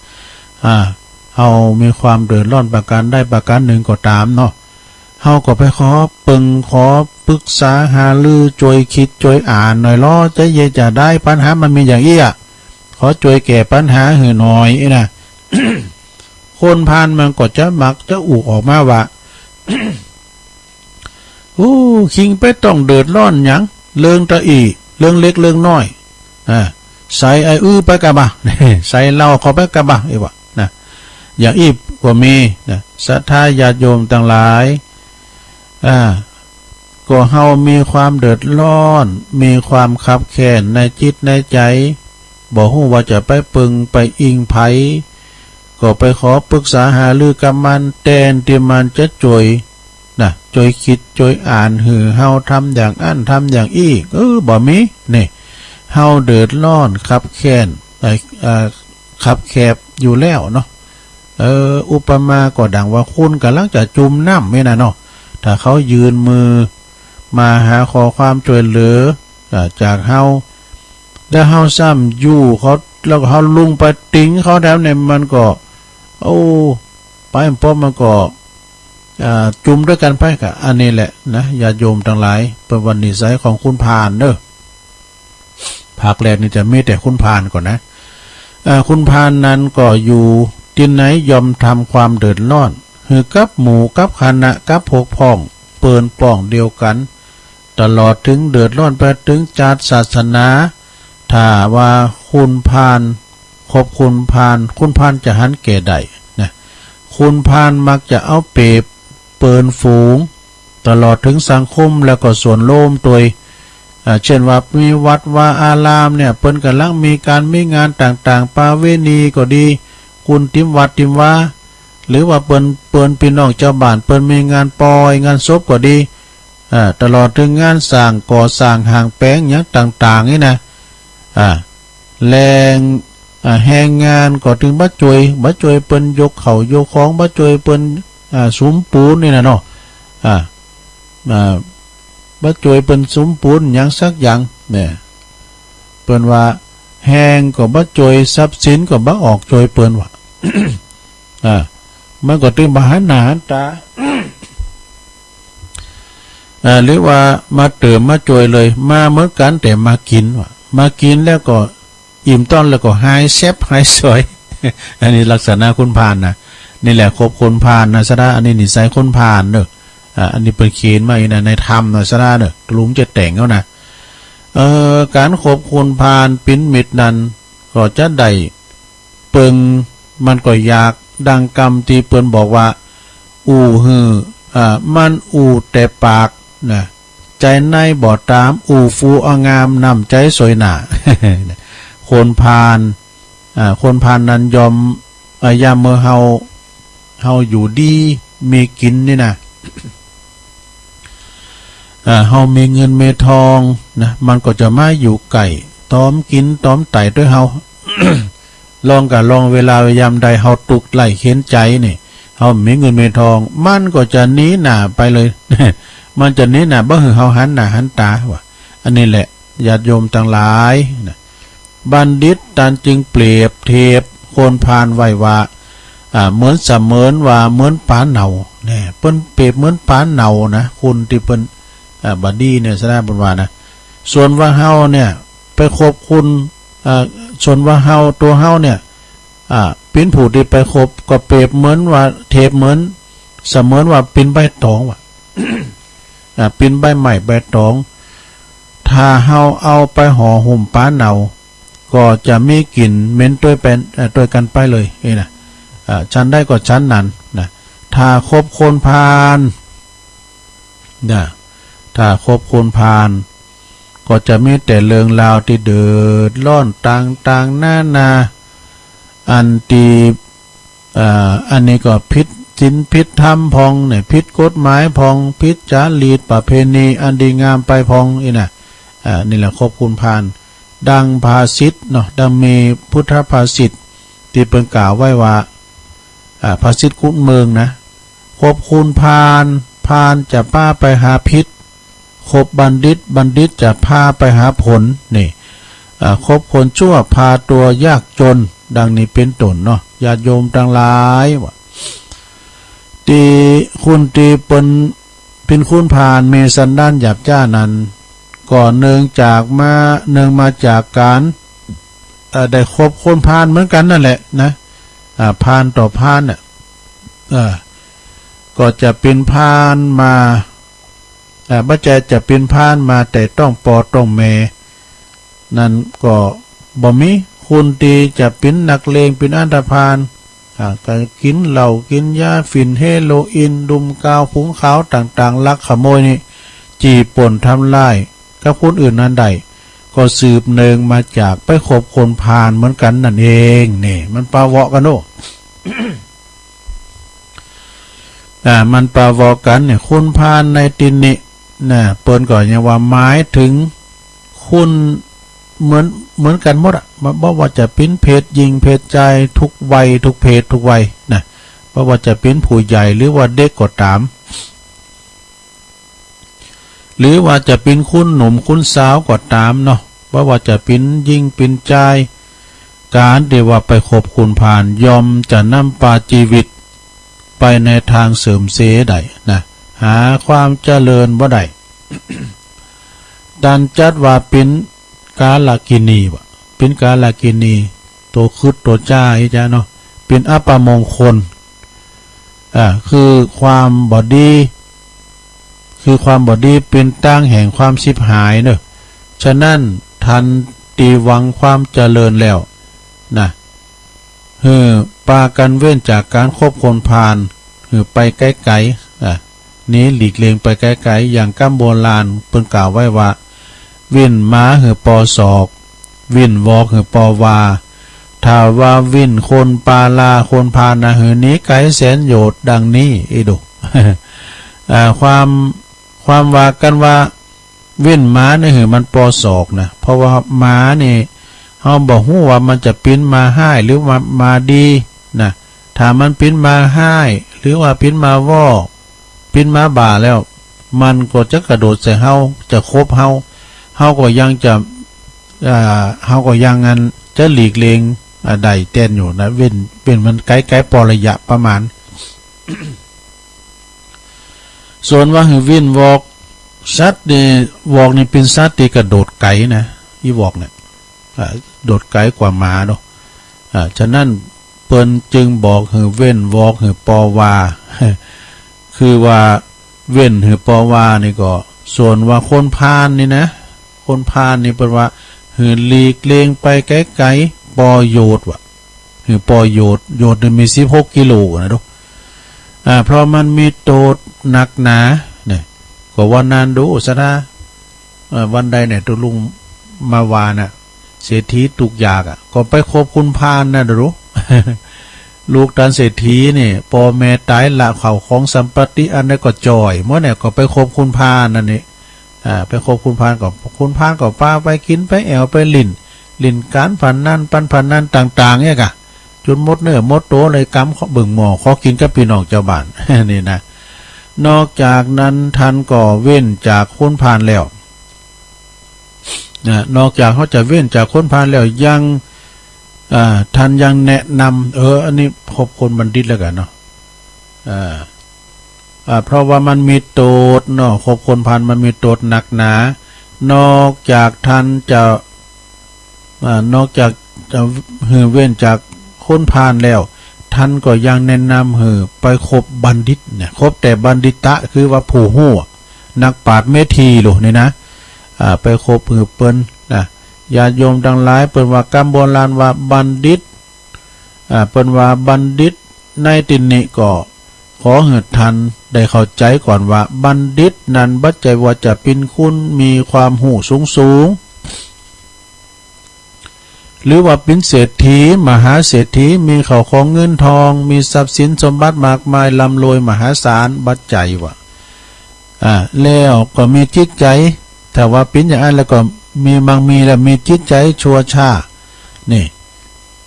เฮามีความเดือดร้อนประการได้ประการหนึ่งก็ตามเนาะเฮาก็ไปขอปรึกษาหาลือช่วยคิดช่วยอ่านหน่อยล้อจะได้ปัญหามันมีอย่างอี้ขอช่วยแก้ปัญหาให้หน่อยนะ ค คนพานมันก็จะมักจะอุออกมาว่า โอ้คิงไปต้องเดือดร้อนหยังเรื่องตะอีเรื่องเล็กเรื่องน้อยใส่ไอ้ไปกะบะ ใส่เหล้าเข้าไปกะบะวะนะอย่างอีก็มีนะศรัทธาญาติโยมต่างหลายก็เฮามีความเดือดร้อนมีความคับแค้นในจิตในใจบ่ฮู้ว่าจะไปปึงไปอิงไผก็ไปขอปรึกษาหารือกับมันแทนที่มันจะช่วยนะช่วยคิดช่วยอ่านหือเฮาทำอย่างอั้นทำอย่างอีกบ่มีนี่เฮาเดือดร้อนคับแค้นคับแคบอยู่แล้วเนาะอุปมาก็ดังว่าคุณกำลังจะจุ่มน้ำไม่นะเนาะถ้าเขายืนมือมาหาขอความช่วยเหลือจากเฮาแล้วเฮาซ้ำอยู่เขาแล้วเขาลุงไปติ้งเขาแล้วเนี่ยมันก็ไปป้อมมันก็จุ่มด้วยกันไปกะอันนี้แหละนะญาติโยมทั้งหลายเป็นวันนิสัยของคุณพานเด้อภาคแรกนี่จะมีแต่คุณพานก่อนนะคุณพานนั้นก็อยู่ที่ไหนยอมทำความเดือดร้อนคือกับหมู่กับคณะกับพกพ้องเปินป่องเดียวกันตลอดถึงเดือดร้อนไปถึงจาติศาสนาถ้าว่าคุณพานคบคุณพานจะหันแก่ใดนะคุณพานมักจะเอาเปรียบเปินฝูงตลอดถึงสังคมแล้วก็ส่วนโลมตัวเช่นว่ามีวัดว่าอารามเนี่ยเปิ้นกำลังมีการมีงานต่างๆปาเวณีก็ดีคุณติมวัดติมว่าหรือว่าเปิ้นพี่น้องเจ้าบ้านเปิ้นมีงานปอยงานศพก็ดีตลอดถึงงานสร้างก่อสร้างห่างแปลงอย่างต่างๆนี่นะแรงแห่งงานก็ถึงบัดจวยเปิ้นยกเข่ายกของบัดจวยเปิ้นสุมปูนนี่นะเนาะบัดจวยเปิ้นสุมปูนอย่างสักอย่างเนี่ยเปิ้นว่าแห้งก็บัดจวยทรัพย์สินก็บ่ออกจวยเปิ้นว่า มันก็ถึงบาหาหนาตา หรือว่ามาเติมมาจวยเลยมาเหมือนกันแต่มากินว่ะมากินแล้วก็อิ่มต้อนแล้วก็หายแซ่บหายสวย อันนี้ลักษณะคนพานนะนี่แหละคบคนพานนะสะดาอันนี้นิสัยคนพานเนอะอันนี้เป็นเขียนมาอีกนะในธรรมนะสะดาเนอะลุงจะแต่งเขานะการคบคนพานปิ้นมิดนั้นก็จะได้เปิงมันก็อยากดังกรรมที่เปิ้นบอกว่ามันแต่ปากนะใจในบ่ตามฟูงามนำใจสวยหนา คนพานนั้นยอมยามเมื่อเฮาอยู่ดีมีกินนี่นะ เฮามีเงินมีทองนะมันก็จะมาอยู่ไก่ต้อมกินต้อมไต่ด้วยเฮา ลองเวลายามใดเฮาตุกไหลเข็นใจนี่เฮามีเงินมีทองมันก็จะหนีหน้าไปเลย มันจะหนีหน้าบ่ฮือเฮาหันหน้าหันตาว่ะอันนี้แหละญาติโยมทั้งหลายนะบัณฑิตตันจึงเปรียบเทียบคนพานไว้ว่าเหมือนเสมือนว่าเหมือนปลาเน่าเนี่ยเปิ้นเปรียบเหมือนปลาเน่านะคุณที่เปิ้นบัดดี้เนี่ยแสดงบนว่านะส่วนว่าเฮาเนี่ยไปคบคุณส่วนว่าเฮาตัวเฮาเนี่ยเป็นผู้ที่ไปคบก็เปรียบเหมือนว่าเทปเหมือนเสมือนว่าปินใบตองว่ะ ปินใบใหม่ใบตองถ้าเฮาเอาไปห่อหุ้มปลาเน่าก็จะมีกลิ่นเหม็นด้วยกันไปเลยนี่นะชั้นได้ก็ชั้นนั้นนะถ้าคบคนพาลนะถ้าคบคนพาลก็จะมีแต่เรื่องราวที่เดือดร้อนต่างๆนาอันตีอันนี้ก็พิษศีลพิษธรรมพองเนี่ยพิษกฎหมายพองพิษจารีตประเพณีอันดีงามไปพองนี่นะนี่แหละคบคุณพาลดังภาษิตเนาะดังมีพุทธภาษิตที่เป็นกล่าวไว้ว่าภาษิตคุณเมืองนะคบคุณพาลจะพาไปหาพิษคบบัณฑิตจะพาไปหาผลนี่คบคนชั่วพาตัวยากจนดังนี้เป็นต้นเนาะญาติโยมทั้งหลายว่าตีคุณตีเป็นคุณพาลมีสันดานหยาบจ้านั้นก่อนเนื่องมาจากการได้คบคนพาลเหมือนกันนั่นแหละนะพาลต่อพาลเนี่ย ก็จะเป็นพานมาบัจจัยจะเป็นพานมาแต่ต้องปอต้องเมนั่นก็บ่มีคุณตีจะเป็นนักเลงเป็นอันธพาลการกินเหล้ากินยาฝิ่นเฮโรอีนดุมกาวผงขาวต่างๆลักขโมยนี่จีป่นทำลายกับคนอื่นนั้นใดก็สืบเนืองมาจากไปขบคนพาลเหมือนกันนั่นเองนี่มันปาวะกันโน่ มันปาวะกันเนี่ยคุณพาลในตินนี่นะเปิ้นก่อนยังว่าหมายถึงคุณเหมือนกันหมดอ่ะบ่ว่าจะเป็นเพศหญิงเพศชายทุกวัยทุกเพศทุกวัยนะบ่ว่าจะเป็นผู้ใหญ่หรือว่าเด็กก็ตามหรือว่าจะเป็นคุณหนุ่มคุณสาวก็ตามเนาะบ่ว่าจะเป็นหญิงเป็นชายการที่ว่าไปคบคุณผ่านยอมจะนำปาชีวิตไปในทางเสริมเสได้นะหาความเจริญบ่ได้ ดันจัดว่าเป็นกาลกินีวะเป็นกาลกินีตัวคืดตัวจ้าอีจ้าเนาะเป็นอัปมงคลคือความบอดีคือความบอดีเป็นตั้งแห่งความชิบหายเนอะฉะนั้นทันตีวังความเจริญแล้วนะปากันเว้นจากการคบคนพาลไปไกลๆนี้หลีกเลี่ยงไปไกลๆอย่างกัมโบราณเพิ่นกล่าวไว้ว่าวินม้าปอศอกวินวอกปอวาถ้าว่าวินคนปาลาคนพานะนี้ไกลแสนโยดดังนี้อีดู ความว่ากันว่าวินม้านี่มันปอศอกนะเพราะว่าม้านี่เฮาบ่ฮู้ว่ามันจะปิ้นมาให้หรือมาดีนะถ้ามันปิ้นมาให้หรือว่าปิ้นมาว่อปิ้นมาบ่าแล้วมันก็จะกระโดดใส่เฮาจะคบเฮาก็ยังจะเฮาก็ยังงั้นจะหลีกเลี่ยงใดเต้นอยู่นะเว้นมันไกลๆปอระยะประมาณ ส่วนว่าวินวอกสัตว์นี่วอกนี่เป็นสัตว์ที่กระโดดไกลนะอีวอกเนี่ยโดดไกลกว่าหมาเนาะฉะนั้นเปิ้นจึงบอกเว้นวอกปอวา คือว่าเว้นปอวานี่ก็ส่วนว่าคนพาลนี่นะคนพาลนี่เป็นว่าหลีกเลี่ยงไปไกลๆปอโยดว่ะปอโยดนี่มี16กิโลนะทุกเพราะมันมีโตดหนักหนาเนี่ยก็วันนั้นดูซะนะวันใดเนี่ยตัวลุงมาวาน่ะเศรษฐีตุกยากก็ไปคบคุณพาลนะรู้ ลูกตันเศรษฐีนี่พอแม่ตายละเขาของสัมปติอันนั้นก็จ่อยเมื่อเนี่ยก็ไปคบคุณพาลนั่นนี่ไปคบคุณพาลก็ป้าไปกินไปแอวไปลิ่นการพันนั่นปันพันนั่นต่างๆเนี่ยกะจนมดเนื้อมดโตเลยกำเขาเบิ่งหมอขอกินกับพี่น้องเจ้าบ้าน นี่นะนอกจากนั้นท่านก็เว้นจากคุณพาลแล้วนอกจากเขาจะเว้นจากคนพาลแล้วยังท่านยังแนะนำอันนี้พบคนบัณฑิตแล้วกันเนาะเพราะว่ามันมีโทษเนาะคบคนพาลมันมีโทษหนักหนานอกจากท่านจะเว้นจากคนพาลแล้วท่านก็ยังแนะนำไปคบบัณฑิตเนี่ยคบแต่บัณฑิตะคือว่าผู้ฮู้นักปราชญ์เมธีหรอเนี่ยนะไปคบเปิ้นนะญาติโยมทั้งหลายเปิ้นว่ากัมโบราณว่าบัณฑิตเปิ้นว่าบัณฑิตในตินิก็ขอให้ท่านได้เข้าใจก่อนว่าบัณฑิตนั้นบัจจัยว่าจะเป็นคุณมีความรู้สูงหรือว่าเป็นเศรษฐีมหาเศรษฐีมีข้าวของเงินทองมีทรัพย์สินสมบัติมากมายร่ำรวยมหาศาลบัจจัยว่าแล้วก็มีจิตใจแต่ว่าเป็นอย่างนั้นแล้วก็มีแล้วมีจิตใจชั่วช้านี่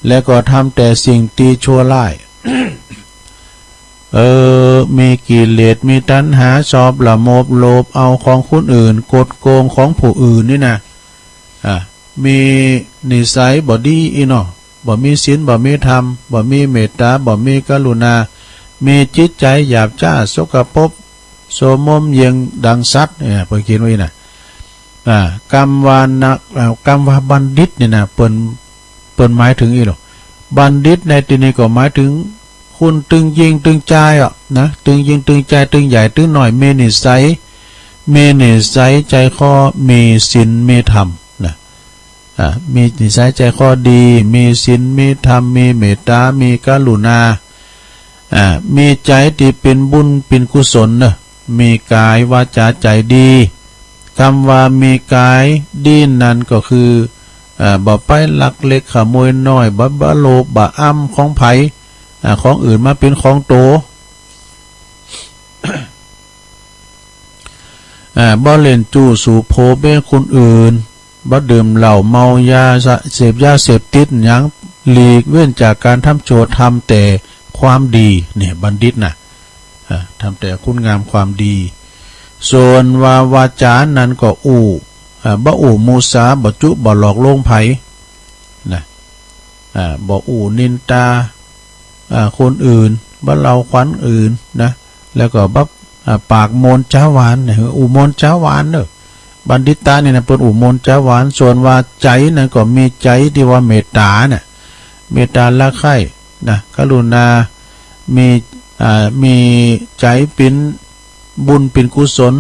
แล้วก็ทำแต่สิ่งตีชั่วร้าย มีกิเลสมีตัณหาชอบละโมบโลภเอาของคนอื่นกดโกงของผู้อื่นนี่นะมีนิสัยบ่ดีอีเนาะบ่มีศีลบ่มีธรรมบ่มีเมตตาบ่มีกรุณามีจิตใจหยาบช้าสกปรกโสมมเยียงดังสัตว์เนี่ยเพิ่นคิดไว้น่ะกรรมวาบัณฑิตนี่นะเปิ้นหมายถึงอีหรอบัณฑิตในที่นี้ก็หมายถึง คุณตึงยิงตึงใจอ่ะนะตึงยิงตึงใจตึงใหญ่ตึงหน่อยเมนิสัยใจคอมีศีลมีธรรมนะมีนิสัยใจคอดีมีศีลมีธรรมมีเมตตามีกรุณามีใจที่เป็นบุญเป็นกุศลนะมีกายวาจาใจดีคำว่ามีกายดีนั้นก็คือบ่ไปลักเล็กขโมยน้อยบ่โลภบ่อ้ำของไผของอื่นมาเป็นของโต บ่เล่นจู้สู่โพเบ้คนอื่นบ่ดื่มเหล้าเมายาเสพยาเสพติดหยังหลีกเว้นจากการทำโจทย์ทำแต่ความดีเนี่ยบัณฑิตนะทำแต่คุณงามความดีส่วนวาจานั้นก็บ่มูสาบ่จุบ่หลอกลวงไผนะบ่นินตาคนอื่นบ่เล่าขวัญอื่นนะแล้วก็บ่ปากโมนจ้าหวานเนี่ยโมนจ้าหวานเนอะบัณฑิตาเนี่ยนะเป็นโมนจ้าหวานส่วนว่าใจนั้นก็มีใจที่ว่าเมตตาเนี่ยเมตตาละไข่นะกรุณามีใจเป็นบุญเป็นกุศล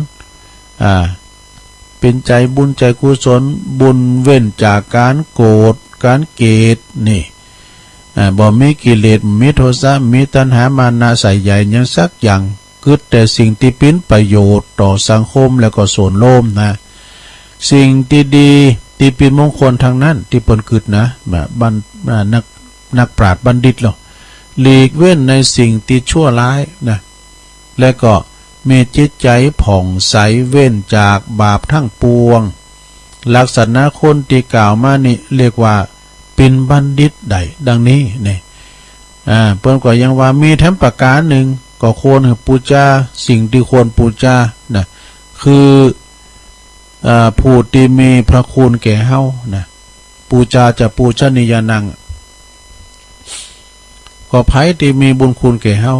เป็นใจบุญใจกุศลบุญเว้นจากการโกรธการเกลียดนี่บ่มีกิเลสมีโทสะมีตัณหามานะใส่ใหญ่ยังสักอย่างกึศแต่สิ่งที่เป็นประโยชน์ต่อสังคมแล้วก็ส่วนรวมนะสิ่งที่ดีที่เป็นมงคลทางนั้นที่เปิ้นกึศนะนักปราชญ์บัณฑิตหรอกหลีกเว้นในสิ่งที่ชั่วร้ายนะและก็มีจิตใจผ่องใสเว้นจากบาปทั้งปวงลักษณะคนที่กล่าวมานี่เรียกว่าเป็นบัณฑิตใดดังนี้เนี่ยเปิ้นก็ยังว่ามีแถมประการหนึ่งก็ควรปูชาสิ่งที่ควรปูชานะคือผู้ที่มีพระคุณแก่เฮานะปูชาจะปูชนียานังก็ไผที่มีบุญคุณแก่เฮา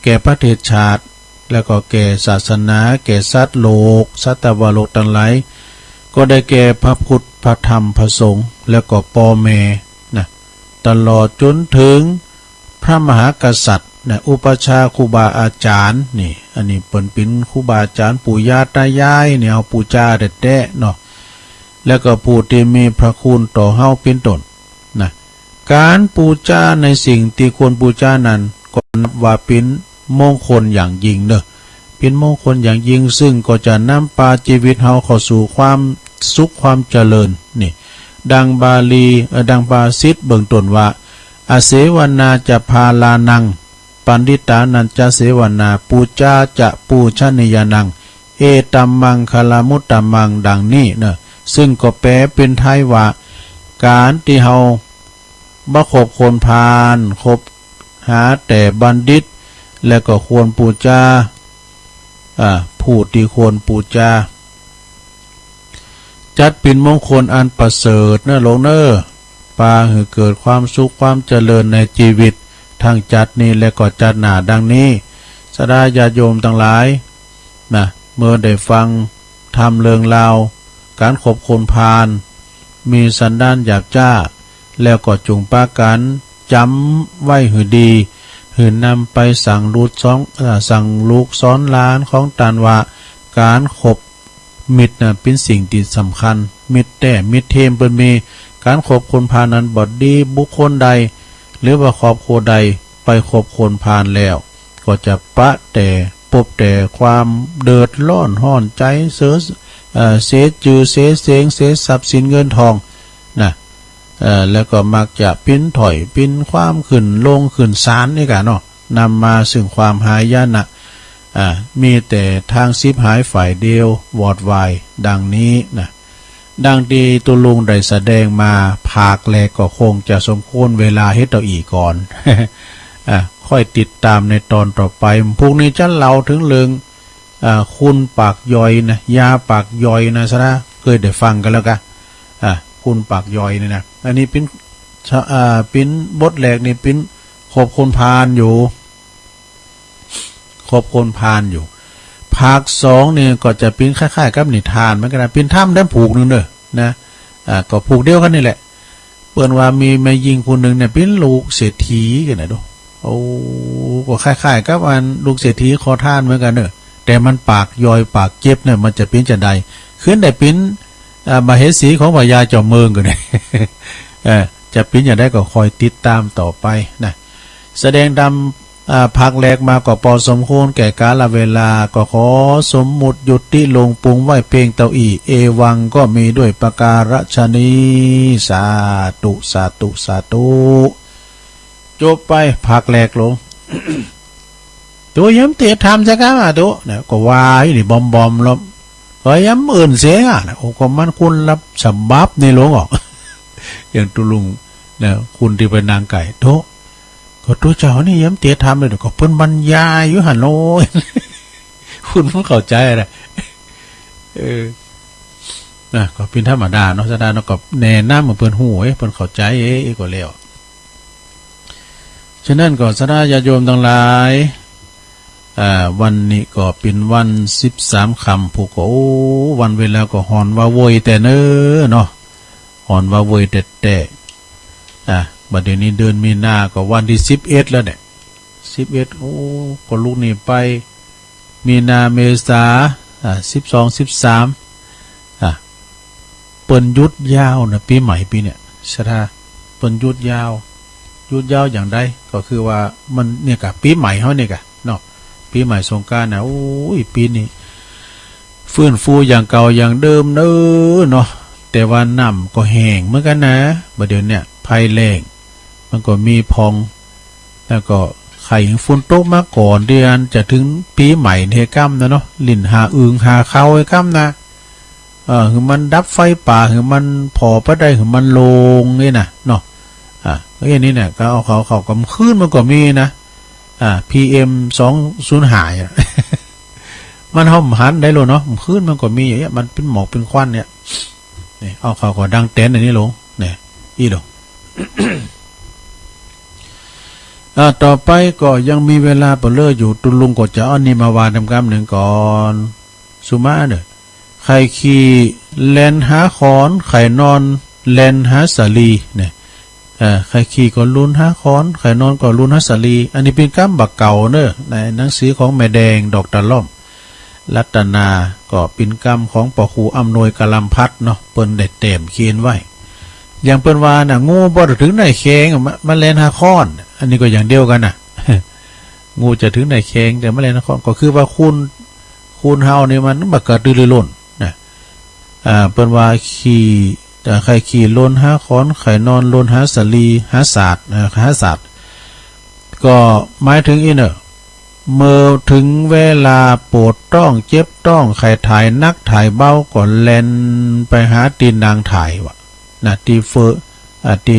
แก่ประเทศชาติแล้วก็แก่ศาสนาแก่สัตว์โลกสัตวโลกทั้งหลายก็ได้แก่พระพุทธพระธรรมพระสงฆ์แล้วก็พ่อแม่นะตลอดจนถึงพระมหากษัตริย์นะอุปชาครูบาอาจารย์นี่อันนี้เปิ้นเป็นครูบาอาจารย์ปู่ย่าตายายเนี่ยเอาปูชาแท้ๆเนาะแล้วก็ผู้ที่มีพระคุณต่อเฮาเป็นต้นนะการปูชาในสิ่งที่ควรปูชานั้นก็นับว่าเป็นมงคลอย่างยิ่งเด้อเป็นมงคลอย่างยิ่งซึ่งก็จะนำพาชีวิตเฮาเข้าสู่ความสุขความเจริญนี่ดังบาลีดังบาสิตเบื้องต้นว่าอาเสวนาจะพาลานังปันดิตานันจะเสวนาปูชาจะปูชนียานังเอตัมมังคลามุตตัมมังดังนี้เนะซึ่งก็แปลเป็นไทยว่าการที่เฮาบ่คบคนพาลคบหาแต่บัณฑิตและก็ควรปูชาผู้ที่ควรปูชาจัดเป็นมงคลอันประเสริฐเนอะลงเนอะปาให้เกิดความสุขความเจริญในชีวิตทั้งจัดนี้และก็จัดหนาดังนี้สดาญาติโยมทั้งหลายนะเมื่อได้ฟังทำเรื่องราวการขบคนพาลมีสันดานหยาบจ้าแล้วก็จงปากันจำไว้หือดีหือนำไปสั่งลูกซ้อนล้านของตานว่าการขบมิตรเป็นสิ่งที่สำคัญมิตรแต่มิตรเทมเป็นมีการขบคนพาลนั้นบอดดีบุคคลใดหรือว่าครอบครัวใดไปขบคนพาลแล้วก็จะปะแต่พบแต่ความเดือดร้อนห้อนใจเสียจือเสียเสียงเสียทรัพย์สินเงินทองนะแล้วก็มักจะปิ้นถอยปิ้นความขึ้นลงขึ้นศาลนี่กันเนาะนำมาซึ่งความหายนะมีแต่ทางซิบหายฝ่ายเดียววอดวายดังนี้นะดังที่ตุลุงได้แสดงมาภาคแรกก็คงจะสมควรเวลาเฮ็ดเอาอีกก่อน ค่อยติดตามในตอนต่อไปพรุ่งนี้จะเล่าถึงเรื่องคุณปากย่อยนะยาปากย่อยนะซะนะเคยได้ฟังกันแล้วกันคุณปากย่อยนี่นะอันนี้เป็นบทแรกนี่เป็นขบคนพาลอยู่ขบคนพาลอยู่ภาคสองเนี่ยก็จะเป็นคล้ายๆกับนิทานเหมือนกันนะเป็นถ้ำได้ผูกนึงเด้อนะก็ผูกเดียวกันนี่แหละเปิ้นว่ามีแม่ยิงคนหนึ่งเนี่ยเป็นลูกเศรษฐีกันนะดู โอ้ก็คล้ายๆกับอันลูกเศรษฐีขอทานเหมือนกันเนอะแต่มันปากยอยปากเจ็บเนี่ยมันจะเป็นจะใดขึ้นได้เป็นมเหสีของพญาเจ้าเมืองกันเนี่ยจะเป็นอย่างไรก็คอยติดตามต่อไปนะแสดงดำพักแรกมาก็พอสมควรแก่กาลเวลาก็ขอสมมุติหยุดที่ลงปรุงไว้เพลงเต้าอีเอวังก็มีด้วยประการฉนี้สาธุสาธุสาธุจบไปพักแรกลง ตัวย้ำเตะทำสักการะตัวเนี่ยก็วายนี่บอมแล้วก็ย้ำอื่นเสียอ่ะโอ้ก็มันคุณรับฉบับในหลวงออก อย่างตุลุงเนี่ยคุณที่เป็นนางไก่โตก็ตัวเจ้านี่ย้ำเตะทำเลยก็เพิ่นบรรยายอยู่หันโอ้ย คุณเพิ่งเข้าใจอะไรนะก็เป็นธรรมดาเนาะธรรมดาเนาะก็แน่น้ำเหมือนเพิ่นหูเพิ่นเข้าใจก็แล้วฉะนั้นก็สดาญาโยมทั้งหลายวันนี้ก็เป็นวัน13ค่ำผู้ก็โอ้วันเวลาก็หอนว่าโวยแต่เน้อเนาะหอนว่าโวยแต่บัดเดี๋ยวนี้เดือนมีนาก็วันที่11แล้วเนี่ย11โอ้ก็ลูกนี่ไปมีนาเมษา12 13เปิ้นยุดยาวนะปีใหม่ปีเนี่ยสดาเปิ้นยุดยาวอย่างใดก็คือว่ามันเนี่ยกะปีใหม่เฮาเนี่ยกะเนาะปีใหม่สงกรานต์นะโอ้ยปีนี้ฟื้นฟูอย่างเก่าอย่างเดิมเนาะแต่ว่าน้ำก็แห้งเหมือนกันนะบัดเดี๋ยวเนี่ยภัยแล้งมันก็มีพองแล้วก็ไข่ฝุ่นตกมาก่อนเดือนจะถึงปีใหม่เทกัมนะเนาะลิ่นหาอึงหาเข้าไอ้กัมนะคือมันดับไฟป่าคือมันพอประได้คือมันลงนี่นะเนาะอย่างนี้เนี่ยก็เอาเขากำขึ้นมันก็มีนะPM 205มันห่มหันได้โลเนาะขึ้นมันก็มีอย่างเงี้ยมันเป็นหมอกเป็นควันเนี่ยนี่เอาเขาก็ดังเต้นอันนี้ลงเนี่ยอีดอก ต่อไปก็ยังมีเวลาเปลืออยู่ตุลุงก็จะเอานี่มาวานทำกรรมหนึ่งก่อนสุมาเนี่ยใครขี่แลนหาขอนไข่นอนแลนหาสาลีเนี่ยใครขี่ก็ลุ้นหาขอนไข่นอนก็ลุ้นหาสาลีอันนี้เป็นกรรมบักเก่าเนอะในหนังสือของแม่แดงดอกตะล่อมรัตนาก็เป็นกรรมของปอครูอำนวยกะลำพัดเนาะเปิ้นได้เต็มเขียนไว้อย่างเปิ้นว่าน่ะงูบ่ถึงไหนแข้งมันแล่นหาค้อนอันนี้ก็อย่างเดียวกันน่ะ งูจะถึงไหนแข้งแต่มันแล่นหาค้อนก็คือว่าคุณเฮานี่มันบักกระตือรือร้นนะเปิ้นว่าขี่แต่ใครขี่ล้นหาค้อนไข่นอนล้นหาสาลีหาศาสตร์หาศาสตร์ก็หมายถึงอีเนอะเมื่อถึงเวลาปวดต้องเจ็บต้องไข่ถ่ายนักถ่ายเบ้าก่อนแลนไปหาตีนนางถ่ายวะนะตีเฟอตี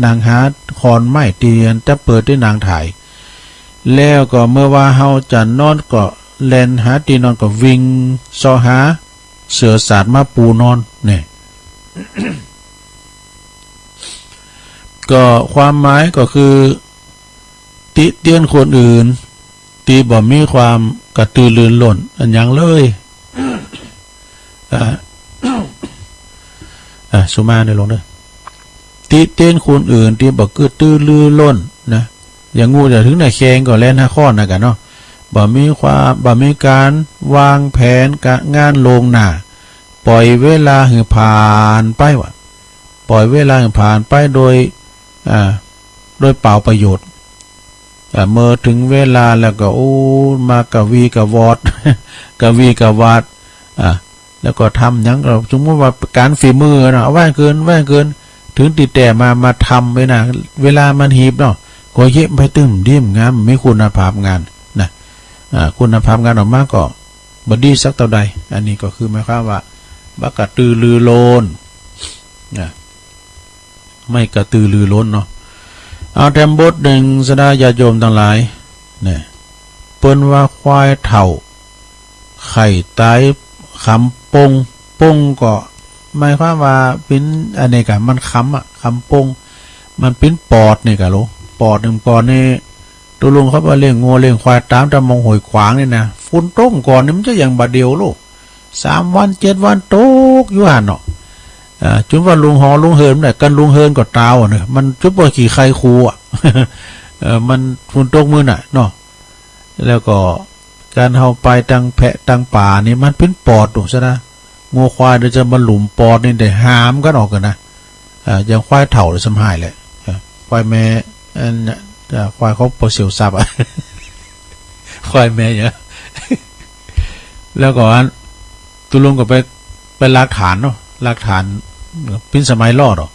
นางหาคอนไม้ตีจะเปิดที่นางถ่ายแล้วก็เมื่อว่าเฮาจะนอนก็แลนหาตีนอนก็วิ่งซอหาเสือสาดมาปูนอนเนี่ย ก็ความหมายก็คือติเตียนคนอื่นตีบ่มีความกระตือรือร้นอันยังเลยสุมาได้ลงเด้อติเตียนคนอื่นตีบ่กระตือรือร้นนะอย่างงูจะถึงไหนแข้งก็แล่นหาข้อนะกันเนาะบ่มีการวางแผนการงานลงหน้าปล่อยเวลาให้ผ่านไปวะปล่อยเวลาให้ผ่านไปโดยเปล่าประโยชน์เมื่อถึงเวลาแล้วก็โอ้มากะวีกะวอด กะวีกะวาดแล้วก็ทำอย่างเราสมมติว่าการฝีมือเนาะแว่งเกินถึงติดแต่มาทำไปนะเวลามันหีบเนาะก็เย็บไปตึมดิ่มงามไม่คุณภาพงานนะคุณภาพงานออกมาก็บดีสักเท่าใดอันนี้ก็คือหมายความว่าบักกระตือรือร้นไม่กระตือรือร้นเนาะเอาแถมบทหนึ่งสดาญาโยมทั้งหลายเนี่ยเปิ้นว่าควายเถ่าไข่ตายคำปงก็หมายความว่าเป็นอันนี้กะมันคำปงมันเป็นปอดนี่กะโลปอดหนึ่งปอดนี่ตัวลุงเขาว่าเลี้ยงงัวเลี้ยงควายตามตะมองหอยขวางนี่นะฝุ่นต้มก่อนนี่มันจะอย่างบาดเดียวโลก3 วัน 7 วันตกอยู่หันเนาะจุดว่าลุงเฮินเนี่ยกันลุงเฮินก็ตาวเนี่ยมันจุดว่าขี่ใครคู มันฝุ่นตกมือน่ะเนาะแล้วก็การเฮาไปตังแพะตังป่านี่มันเป็นปอดถูกซะนะงัวควายเดี๋ยวจะมาหลุมปอดนี่ได้หามกันออกกันนะอย่างควายเถ่าเลยสำหายแหละควายแม่อันน่ะควายเขาปเสียวซับอ่ะ ควายแม่เยอะ แล้วก็ตุลุงก็ไปลากฐานเนาะลากฐานเป็นสมัยรอดหรอ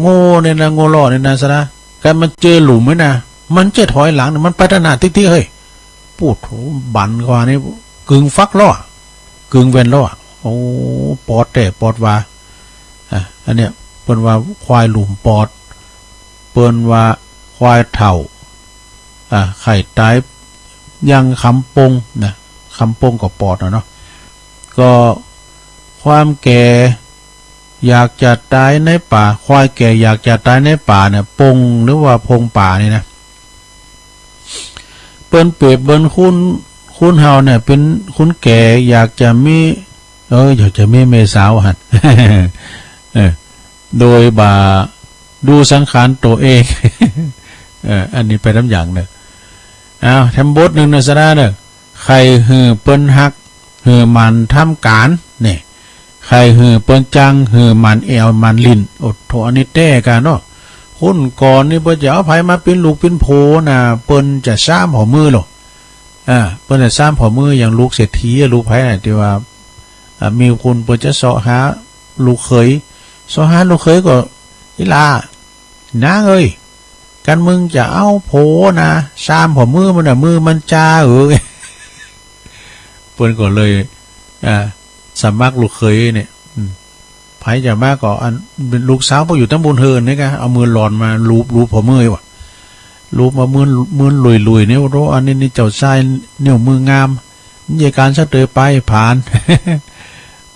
โง่เนี่ยนะโง่รอดเนี่ยนะซะนะการมันเจอหลุมไหมนะมันเจถอยหลังมันไปหน้าติ๊กๆเฮ้ยพูดบันกว่านี่กึ่งฟักล่อกึ่งเว้นล่อโอ้ปอดแต่ปอดว่าอันเนี้ยเปิ้นว่าควายหลุมปอดเปิ้นว่าควายเถ่าไข่ตายยังคำปงนะคำปงกับปอดเนาะก็ความแก่อยากจะตายในป่าควายแก่อยากจะตายในป่าเนี่ยปงหรือว่าพงป่านี่นะเปิ้นเปรียบเปิ้นคุณเฮาเนี่ยเป็นคุณแก่อยากจะมีอยากจะมีเมสาวหัน โดยบ่าดูสังขารตัวเอง อันนี้ไปน้ำอย่างเนี่ยทำบทหนึ่งนะสระเนี่ยใครหือเปิ้นฮักหือมันทำการเนี่ยใครหือเปิ้นจังหือมันแอวมันลิ้นอดโทอันนี้แต้กันเนาะคนก่อนนี่เปิ้นจะเอาไผมาเป็นลูกเป็นโพน่ะเปิ้นจะซ้ำหัวมือหรอเปิ้นจะซ้ำหัวมืออย่างลูกเศรษฐีลูกไผน่ะที่ว่ามีคนเปิ้นจะเสาะหาลูกเขยเสาะหาลูกเขยก็อีลานางเอ้ยกันมึงจะเอาโผนะซ้ำหัวมือมันน่ะมือมันจ้าเปิ้นก็เลยสมัครลูกเขยเนี่ยไผจะมากก็อันเป็นลูกสาวพออยู่ตั้งบนเฮินนี่กะเอามือหลอนมาลูบหัวมือว่ะลูบมามือลุยๆเนี่ยรู้อันนี้เจ้าชายเนี่ยมืองามนี่การซะเตยไปผ่าน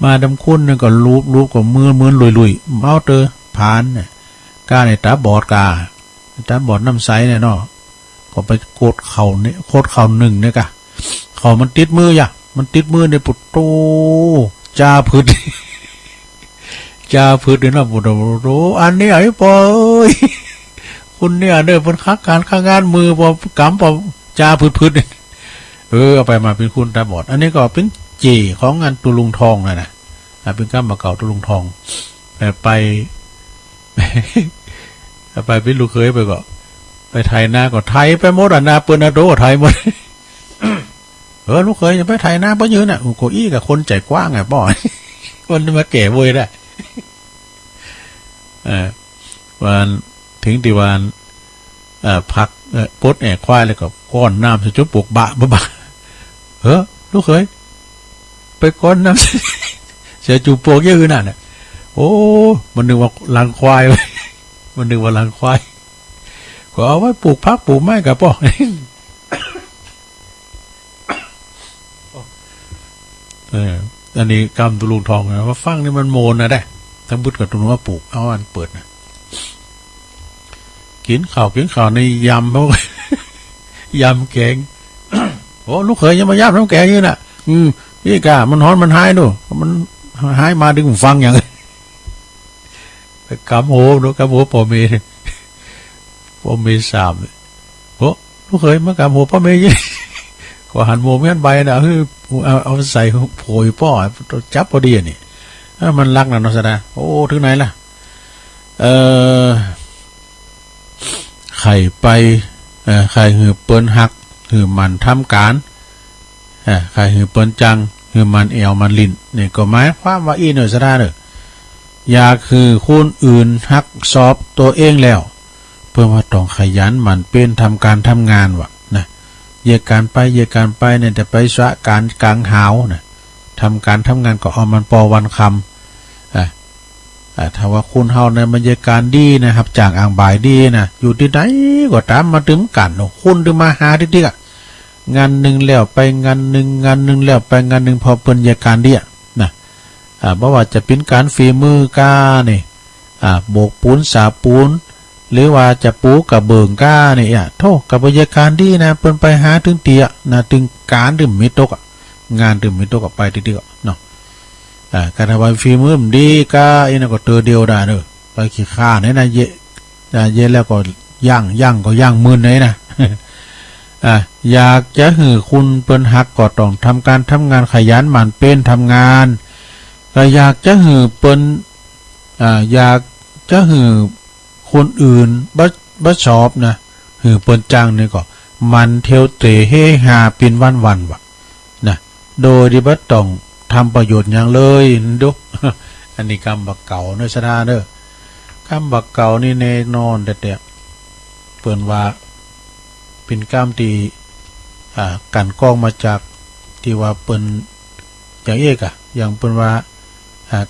มาดำคุ้นก็ลูบกับมือลุยๆเมาเตอผ่านเนี่ยกาในตาบอดกาตาบอดน้ำใสเนี่ยเนาะก็ไปโคตรเข่าเนี่ยโคตรเข่าหนึ่งเนี่ยกะเข่ามันติดมืออย่ะมันติดมือในปุตโตจ้าพืช จ้าพืชเนี่ยนะปุตโตอันนี้ไอ้ปอยคุณเนี่ยเด้อเป็นค้างานมือพอกำพอจ้าพืชเอาไปมาเป็นคุณตาบอดอันนี้ก็เป็นเจของงานตุลุงทองนะเป็นก้ามมาเก่าตุลุงทองไปเป็นลูกเคยไปก็ไปไทยนาก็ไทยไปหมดนาเปิ้นนาโดไทยหมด ลูกเคยจะไปไทยนาเพราะยืนน่ะโกอี้กับคนใจกว้างไงบ่อย คนมาแก่เว้ยได้ วันถึงที่วันพักปดแอกควายแล้วก็ก้อนน้ำจะจุบปกบะลูกเคยไปก้อนน้ำ เสียจูปกเยอะขนาดน่ะโอ้มันนึกว่าลังควายเลย มันนึกว่าลังควายก็เอาไว้ปลูกพักปลูกไม้กับพ่อ อันนี้กำตุลุงทองนะว่าฟังนี่มันโมนนะได้ทั้งบุตรกับตุลุงว่าปลูกเอาอันเปิดนะกินข้าวในยำเขา ยำแกง โอ้ลูกเขยยังมายำน้ำแกงอยู่น่ะพี่กามันฮ้อนมันหายดูมันหายมาดึงฟังอย่างไปกำโหดูกำโหพ่อเมย์สามโอ้ลูกเขยมากำโหพ่อเมย์ยี่ ก็หันโมเมนต์ใบนะเอาใส่โผยป้อจับพอดีนี่มันรักนะน้องสดาโอ้ถึงไหนล่ะไข่ไปไข่หือเปิ้นหักหือมันทำการไข่หือเปิ้นจังหือมันแอวมันลิ้นนี่ก็หมายความว่าอีหน่อยสดาเด้ออยากคือคนอื่นหักสอบตัวเองแล้วเพื่อว่าต้องขยันมันเป็นทำการทำงานวะนะเยการไปเนี่ยแต่ไปสะการกลางหาวนะทำการทำงานก็เอามันปอวันคำถ้าว่าคุณเฮาในบรรยากาศดีนะครับจากอ่างบ่ายดีนะอยู่ที่ไหนก็ตามมาถึงกันคุณถึงมาหาที่เดียงานหนึ่งแล้วไปงานหนึ่งแล้วไปงานหนึ่งพอบรรยากาศดีนะเพราะว่าจะเป็นการฝีมือกาเนี่ยโบกปูนสาปูนหรือว่าจะปูกับเบิ่งก้าเนี่ยโทษกับบรรยากาศดีนะเปิ้นไปหาถึงเตียนะถึงการถึงมิตกงานถึงมิตกไปทีเดียวเนาะการทำฝีมือมันดีก้าอีนั่นก็เตอเดียวได้เนอะไปขี้ข้าเนี่ยนะเยแล้วก็ ย่างก็ย่างมือไหนนะ อยากจะหือคุณเปิ้นฮักก็ต้องทำการทำงานขยันหมั่นเป็นทำงานก็อยากจะหือเปิ้นอยากจะหือคนอื่นบ่ชอบนะหือเปิ้นจังนี่ก็มันเที่ยวเตะเฮฮาปินวันๆว่ะนะโดยที่บ่ต้องทำประโยชน์อย่างเลยดู อันนี้คำบักเก่าเนื้อชนะเด้อคำบักเก่านี่แน่นอนแต่เปิ้นว่าเป็นกล้ามตีกันกองมาจากที่ว่าเปิ้นอย่างเอกอย่างเปิ้นว่า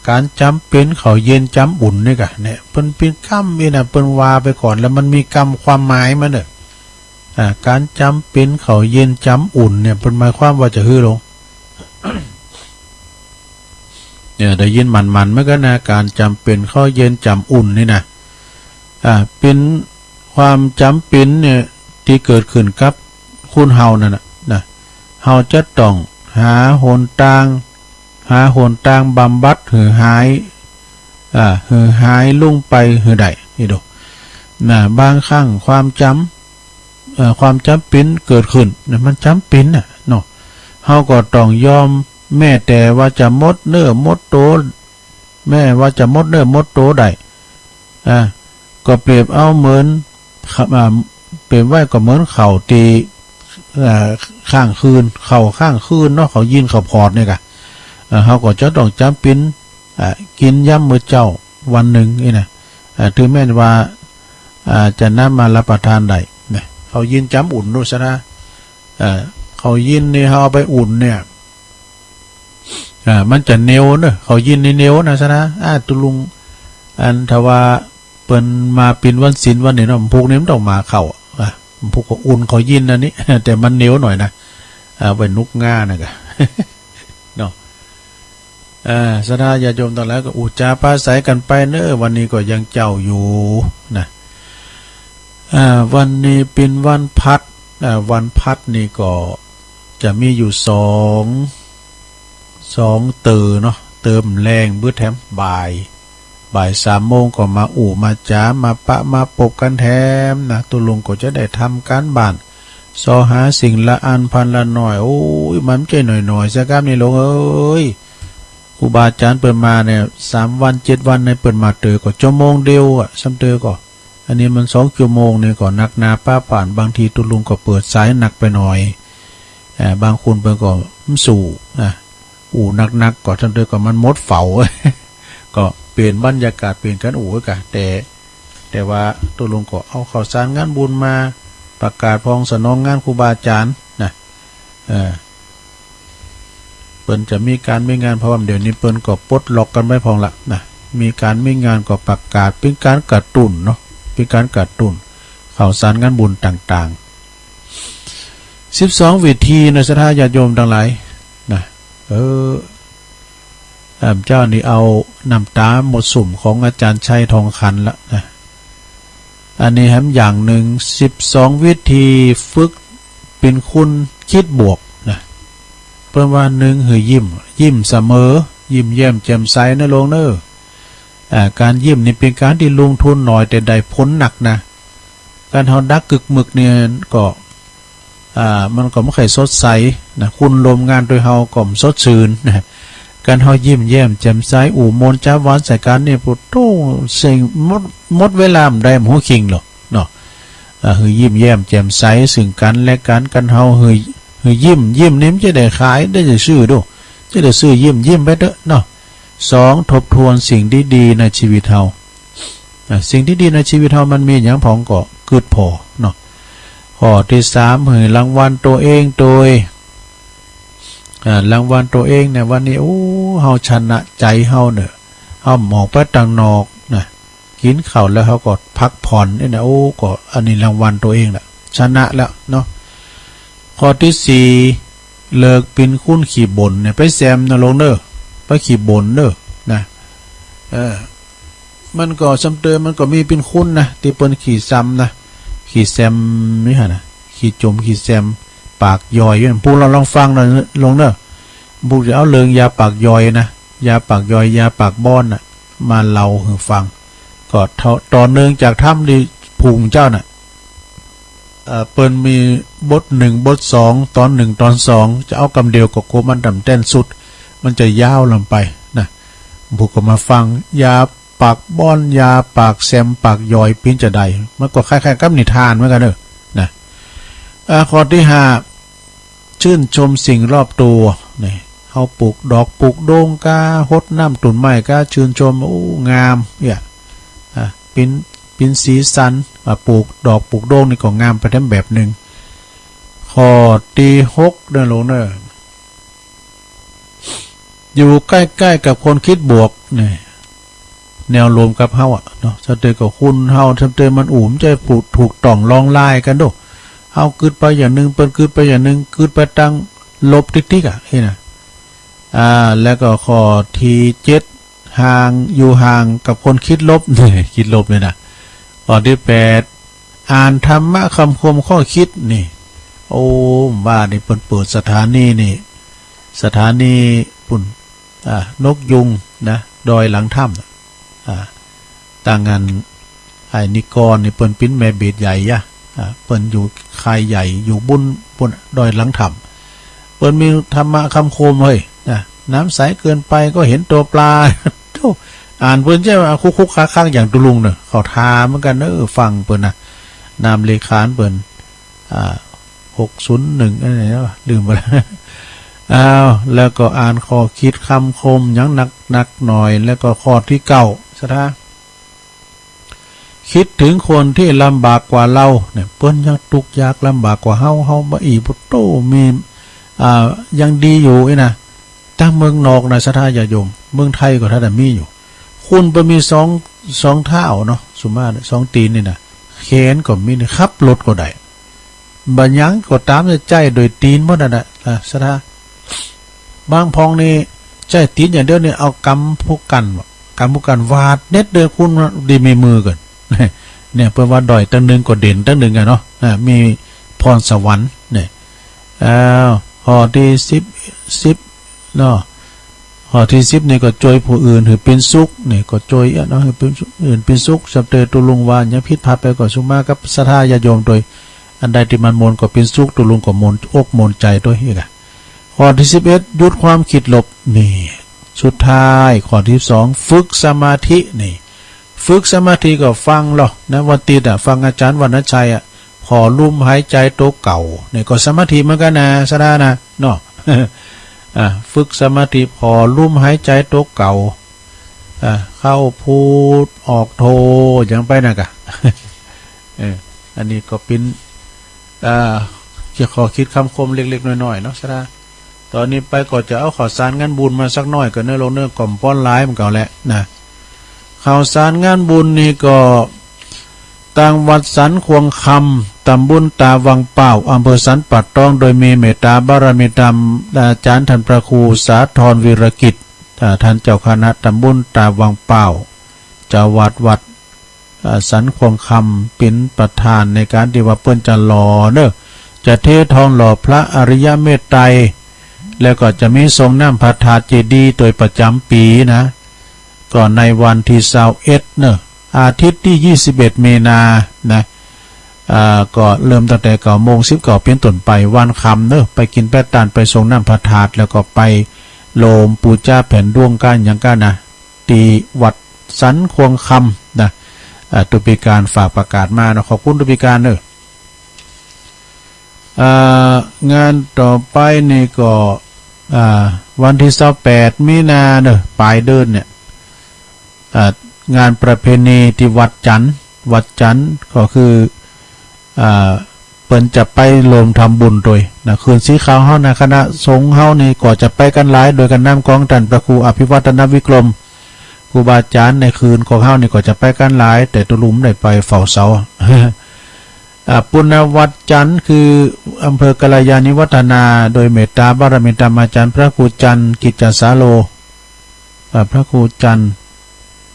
การจำเป็นเขาเย็นจำอุ่นนี่กะเนี่ยเปิ้นเป็นกล้ามนี่นะเปิ้นว่าไปก่อนแล้วมันมีกรรมความหมายมันเด้อการจำเป็นเขาเย็นจำอุ่นเนี่ยเปิ้นหมายความว่าจะฮื้อลง เนี่ยได้ยินมันเมื่อกันนะการจำเป็นเขาเย็นจำอุ่นนี่นะเป็นความจำเป็นเนี่ยที่เกิดขึ้นกับคุณเฮานั่นนะเฮาจะต้องหาหนทางบำบัดหือหายลุ่งไปหือใดนี่ดูนะบางครั้งความจำเป็นเกิดขึ้นนะมันจำเป็นเนาะเฮาก็ต้องยอมแม่แต่ว่าจะมดเนื้อมดโตแม่ว่าจะมดเนื้อมดโตได้ก็เปรียบเอาเหมือนเปรียบไว้ก็เหมือนเข่าตีข้างคืนเข่าข้างคืนเนาะเขายินเขาพอดเนี่ยกะเขาก็จะต้องจำเป็นกินย่ำมื้อเจ้าวันหนึ่งนี่นะถึงแม้ว่าจะนำมารับประทานได้เนี่ยเขายินจำอุ่นด้วยซะนะเขายินนี่เขาเอาไปอุ่นเนี่ยมันจะเหนียวเนอะเขายินในเหนียวนะซะนะตุลุงอันทว่าเปิ้นมาเป็นวันศีลวันนี้เนาะพวกนี้มันต้องมาเข้าพวกก็อุ่นเขายินอันนี้ แต่มันเหนียวหน่อยนะไปนุกง่านะกะ เนาะสดาญาโยมตอนแล้วก็อุจาปาศัยกันไปเนอะวันนี้ก็ยังเจ้าอยู่นะวันนี้เป็นวันพัดวันพัดนี่ก็จะมีอยู่สองเนาะเติมแรงบื้อแถมบ่าย3 โมงก็มามาจ้ามาปะมาปบกันแถมนะตุลุงก็จะได้ทำการบ้านซอหาสิ่งละอันพันละหน่อยโอ้ยมันใจหน่อยสักคำนี่ลงเอ้ยครูบาอาจารย์เปิดมาเนี่ย3 วัน 7 วันในเปิดมาเตอก็ชั่วโมงเดียวซ้ำเตอก็อันนี้มัน2 ชั่วโมงเนี่ยก็นักนาป้าป่านบางทีตุลุงก็เปิดสายหนักไปหน่อยบางคนเปิดก็สู่นักก็ซ้ำเตอก็มันมดเฝ้า ก็เปลี่ยนบรรยากาศเปลี่ยนกันกันแต่ว่าตุลุงก็เอาข่าวสารงานบุญมาประกาศพองสนองงานครูบาอาจารย์นะเปิ้นจะมีการไม่งานเพราะว่าเดี๋ยวนี้เปิ้นก็ปลดล็อกกันไม่พองละนะมีการไม่งานก็ประกาศเป็นการกระตุ้นเนาะเป็นการกระตุ้นข่าวสารงานบุญต่างๆ12 เวทีในสถานญาติโยมทั้งหลายนะเจ้านี่เอาน้ำตาหมดสุ่มของอาจารย์ชัยทองคันละนะอันนี้แฮมอย่างหนึ่ง12 วิธีฝึกเป็นคุณคิดบวกนะเพิ่มว่า1คือยิ้มเสมอยิ้มแย้มแจ่มใสนะลงเนอการยิ้มนี่เป็นการที่ลงทุนหน่อยแต่ได้ผลหนักนะการเฮาดักกึกหมึกเนี่ยก็มันก็ไม่ค่อยสดใสนะคุณลมงานโดยเฮาก็สดชื่นนะการเฮายิ้มแย้มแจ่มใสมนจ้าหวานใส่กันเนี่ยพุทโธเสียงหมดเวลาได้หัวคิงหรอกเนาะคือยิ้มแย้มแจ่มใสซึ่งกันและกันเฮาคือยิ้มนี่มันจะได้ขายได้จะซื้อดูจะได้ซื้อยิ้มไปเด้อเนาะ2ทบทวนสิ่งดีๆในชีวิตเฮาสิ่งที่ดีในชีวิตเฮามันมีหยังพองก็กึดพอเนาะข้อที่3คือรางวัลตัวเองโดยรางวัลตัวเองเนี่ยวันนี้เฮาชนะใจเฮาเนอะเฮาหมอกไปต่างนอกนะกินข้าวแล้วเฮาก็พักผ่อนนี่นะก็อันนี้รางวัลตัวเองแหละชนะแล้วเนาะข้อที่4เลิกเป็นคุ้นขี่บ่นเนี่ยไปแซมนะลงเด้อไปขี่บ่นเด้อนะมันก็ซ้ำเติมมันก็มีเป็นคุ้นนะที่เปิ้นขี่ซ้ำนะขี่แซมนี่ฮะนะขี่จมขี่แซมปากย่อยพวกเราลองฟังหน่อยลงเนอะพวกจะเอาเลิงยาปากย่อยนะยาปากย่อยยาปากบ้อนน่ะมาเล่าให้ฟังก็ต่อเนื่องจากถ้ำที่ภูมิเจ้าน่ะ เปิ้นมีบทหนึ่งบทสองตอนหนึ่งตอนสองจะเอากำเดียวกับโกมันดำเต้นสุดมันจะยาวลงไปนะบุกก็มาฟังยาปากบ้อนยาปากแซมปากยอยปิ้นจะใดมันก็คล้ายๆกับนิทานเหมือนกันเนอะนะข้อที่ห้าชื่นชมสิ่งรอบตัวนี่เฮาปลูกดอกปลูกโด่งกาฮดน้ำตุ่นไม้กาชื่นชมโอ้งามเนี่ยปิ้นสีสันปลูกดอกปลูกโด่งนี่ก็งามไปทั้งแบบหนึ่งข้อที่หกเดินลงเนอะอยู่ใกล้ๆกับคนคิดบวกนี่แนวรวมกับเฮาเนาะจะเจอกับคุณเฮาจะเจอมันอุ่มใจผูกถูกต่องลองไล่กันดูเฮาคืดไปอย่างหนึ่งเปิ้นคืดไปอย่างหนึ่งคืดไปตั้งลบติ๊กๆเห็นนะแล้วก็ข้อที่เจ็ดห่างอยู่ห่างกับคนคิดลบนี่คิดลบเลยนะข้อที่แปดอ่านธรรมะคำคมข้อคิดนี่โอ้บ้านี่เปิดสถานีนี่สถานีปุ่นนกยุงนะดอยหลังถ้ำต่างงานไอ้นิกรนี่เปิ้นปิ้นแม่เบ็ดใหญ่ยะเปิ้นอยู่คายใหญ่อยู่บุญปุ่นดอยหลังถ้ำเปิ้นมีธรรมะคำคมเฮ้ยนะน้ำใสเกินไปก็เห็นตัวปลา อ่านเปิ้นใช่ไหมคุกค้างอย่างตุลุงเนอะเขาทาเหมือนกันฟังเปิ้นนะนามเลขานเปิ้น601อะไรนะลืมไปแล้วแล้วก็อ่านข้อคิดคำคมอย่างหนักหน่อยแล้วก็ข้อที่เก้าสถาคิดถึงคนที่ลำบากกว่าเราเนี่ยเปิ้นยังทุกข์ยากลำบากกว่าเฮาบ่อีพุทโตมียังดีอยู่นะตั้งเมืองนอกนะสถาญาโยมเมืองไทยก็ถ้าแต่มีอยู่คุณไปมีสองเท้าเนาะสุมาสองตีนนี่นะแขนก็มีขับรถก็ได้บัญญังก็ตามจะใจโดยตีนหมดนะสถาบางพองนี่ใจตีนอย่างเดียวเนี่ยเอากำผู้กันวาดเน็ตเดินคุณดีมีมือกันเนี่ยเพื่อว่าดอยตั้งหนึ่งก็เด่นตั้งหนึ่งไงเนาะมีพรสวรรค์เนี่ยข้อที่10เนาะข้อที่10นี่ก็จอยผู้อื่นถือเป็นสุขนี่ก็จอยเนาะถือเป็นอื่นเป็นสุขสับเตตุลุงวานยังพิษพาไปก็สุมากับศรัทธาญาโยมโดยอันใดที่มันมนก็เป็นสุขตุลุงก็มนอกมนใจด้วยอีกข้อที่11หยุดความคิดลบนี่สุดท้ายข้อที่2ฝึกสมาธินี่ฝึกสมาธิก็ฟังหรอกนะวันติดฟังอาจารย์วรรณชัยพอลุ่มหายใจโตเก่าเนี่ยก็สมาธิเหมือนกันนะสดานะเนาะ ฝึกสมาธิพอลุ่มหายใจโตเก่าเข้าพูดออกโทอย่างไปนะกะ อันนี้ก็เป็นจะขอคิดคำคมเล็กๆน้อยๆเนาะสดาตอนนี้ไปก็จะเอาข่าวสารงานบุญมาสักหน่อยก็เนื้อลงเนื้อกล่อมป้อนร้ายมันเก่าแหละนะข่าวสารงานบุญนี่ก็ต่างวัดสันควงคำตำบลตาวังเป่าอำเภอสันปัดต้องโดยมีเมตตาบารมีธรรมอาจารย์ท่านพระครูสาธรวีรกิจท่านเจ้าคณะตำบลตาวังเป่าเจ้าวัดสันควงคำเป็นประธานในการที่ว่าเปิ้นจะหล่อเนอะจะเททองหล่อพระอริยเมตไตรแล้วก็จะมีทรงน้ำพระธาตุเจดีย์โดยประจำปีนะก่อนในวันที่21เนอะอาทิตย์ที่21เมษายนนะก็เริ่มตั้งแต่9 โมง10เป็นต้นไปวันค่ำเนอะไปกินแป้ตานไปทรงน้ำพระธาตุแล้วก็ไปโลมปูจ้าแผ่นดวงกันอย่างกันนะตีวัดสันควงคำนะตุปิการฝากประกาศมานะขอบคุณตุปิการเนอะงานต่อไปนี่ก็วันที่28มีนาเนอะปลายเดือนเนี่ยงานประเพณีที่วัดจันทร์ก็คือเปิ้นจะไปรวมทำบุญโดยนะคืนสีขาวเฮานะคณะสงฆ์เฮานี่ก็จะไปกันหลายโดยกันนำกองท่านพระครูอภิวัฒนวิกรมครูบาอาจารย์ในคืนของเฮานี่ก็จะไปกันหลายแต่ตุลุมได้ไปเฝ้าเสา ปุณณวัดจันทร์คืออำเภอกัลยาณิวัฒนาโดยเมตตาบารมีธรรมอาจารย์พระครูจันทร์กิจจสาโลพระครูจันทร์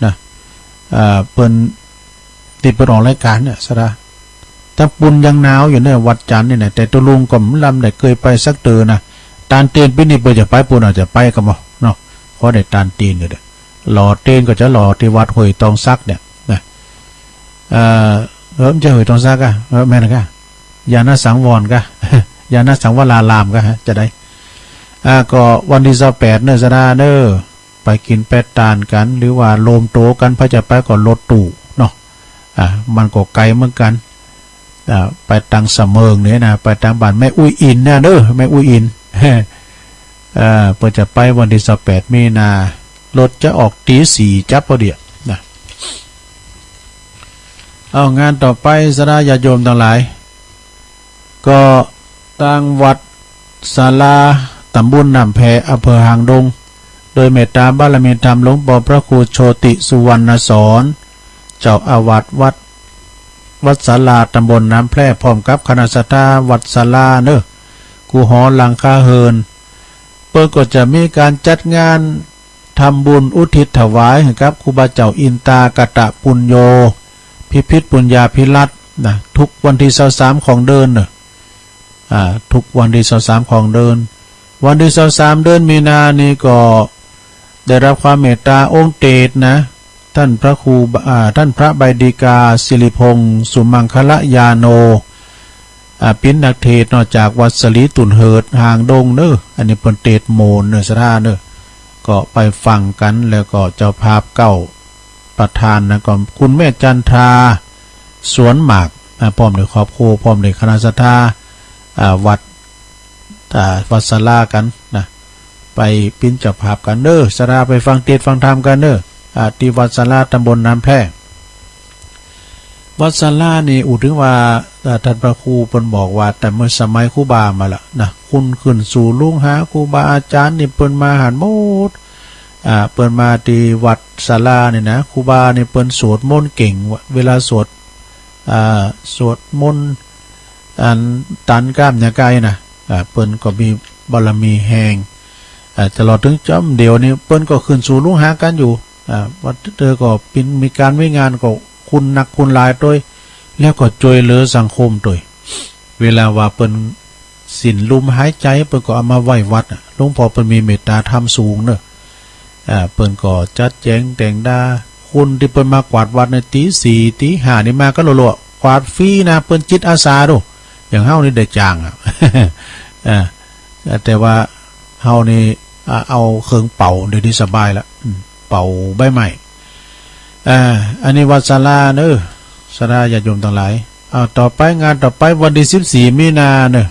นะเปิ้นติดไปออกรายการเนี่ยสระถ้าปุณยังหนาวอยู่เนี่ยวัดจันทร์นี่นะแต่ตัวลุงก็ลำได้เคยไปสักเตือนะตานเตียนปีนี้เปิดจะไปปุณอาจจะไปกันบ่เนาะเพราะได้ตานเตียนอยู่เด้อหล่อเตียนก็จะหล่อที่วัดห้วยตองซักเนี่ยนะจะห้วยตองซักแม่นกะ ญาณสังวรกะ ญาณสังวรารามกะฮะจะได้ก็วันที่28เนอสดาเนอไปกินแปดตานกันหรือว่าโลมโตกันพระจะไปก่อนรถตู้เนาะมันก็ไกลเหมือนกันไปตังเสมิงเนี่ยนะไปตังบ้านแม่อุ้ยอินนะเด้อแม่อุ้ยอินเปิดจะไปวันที่28มีนารถจะออกตี 4จับพอดีนะเอางานต่อไปสดาญาติโยมทั้งหลายก็ตั้งวัดศาลาตำบลน้ำแพอำเภอหางดงโดยเมตตาบารมีธรรมหลวงพ่อพระครูโชติสุวรรณสอนเจ้าอาวาสวัดศาลาตำบลน้ำแพร่พร้อมกับคณะสัตยาวัดศาลาเนอะกูหอหลังคาเฮินเปิดก็จะมีการจัดงานทำบุญอุทิศถวายให้กับครูบาเจ้าอินตากตะปุญโยพิพิธปุญญาภิรัตน์นะทุกวันที่23ของเดือนเนอะทุกวันที่23ของเดือนวันที่23เดือนมีนานี่ก็ได้รับความเมตตาองค์เตศนะท่านพระครูท่านพระใบดีกาศิริพงษ์สุมังคละยาโนปิ้นนักเทศนอกจากวัดสลีตุนเหิดหางดงเนอะอันนี้เป็นเตศโมนเนอะสถานเนอะก็ไปฟังกันแล้วก็เจ้าภาพเก้าประธานนะก็คุณแม่จันทราสวนหมากพร้อมด้วยครอบครัวพร้อมด้วยคณะสัตยาวัดศาลากันนะไปปิ้นเจ้าภาพกันเนอะสราไปฟังเทศฟังธรรมกันเนอะที่วัดศาลาตำบลน้ำแพร่วัดศาลานี่อุถึงว่าท่านพระครูเพิ่นบอกว่าแต่เมื่อสมัยครูบามาละนะคุณขึ้นสู่ลุงหาครูบาอาจารย์นี่เพิ่นมาหันหมดเปิ้นมาที่วัดศาลาเนี่ยนะครูบาเนี่ยเปิ้นสวดมนต์เก่งเวลาสวดมนต์ตันกล้ามเนื้อกายนะเปิ้นก็มีบารมีแห่งตลอดถึงจำเดียวนี่เปิ้นก็ขึ้นสู่ลุงหากันอยู่วัดเธอก็เป็นมีการวิงานก็คุณนักคุณหลายด้วยแล้วก็ช่วยเหลือสังคมด้วยเวลาว่าเปิ้นสินลมหายใจเปิ้นก็เอามาไว้วัดหลวงพ่อเปิ้นมีเมตตาธรรมสูงเนอะเปิ้นก็จัดแจงแต่งดาคุณที่เปิ้นมากวาดวัดในตี 4 ตี 5นี่มาก็รัวๆกวาดฟรีนะเปิ้นจิตอาสาดูอย่างเฮานี่ได้จ้างแต่ว่าเฮานี่เอาเครื่องเป่าเดี๋ยวนี้สบายละเป่าใบไม้อันนี้วัดศาลาเนอะศาลาญาติโยมทั้งหลายต่อไปงานต่อไปวันที่14มีนาเนอะ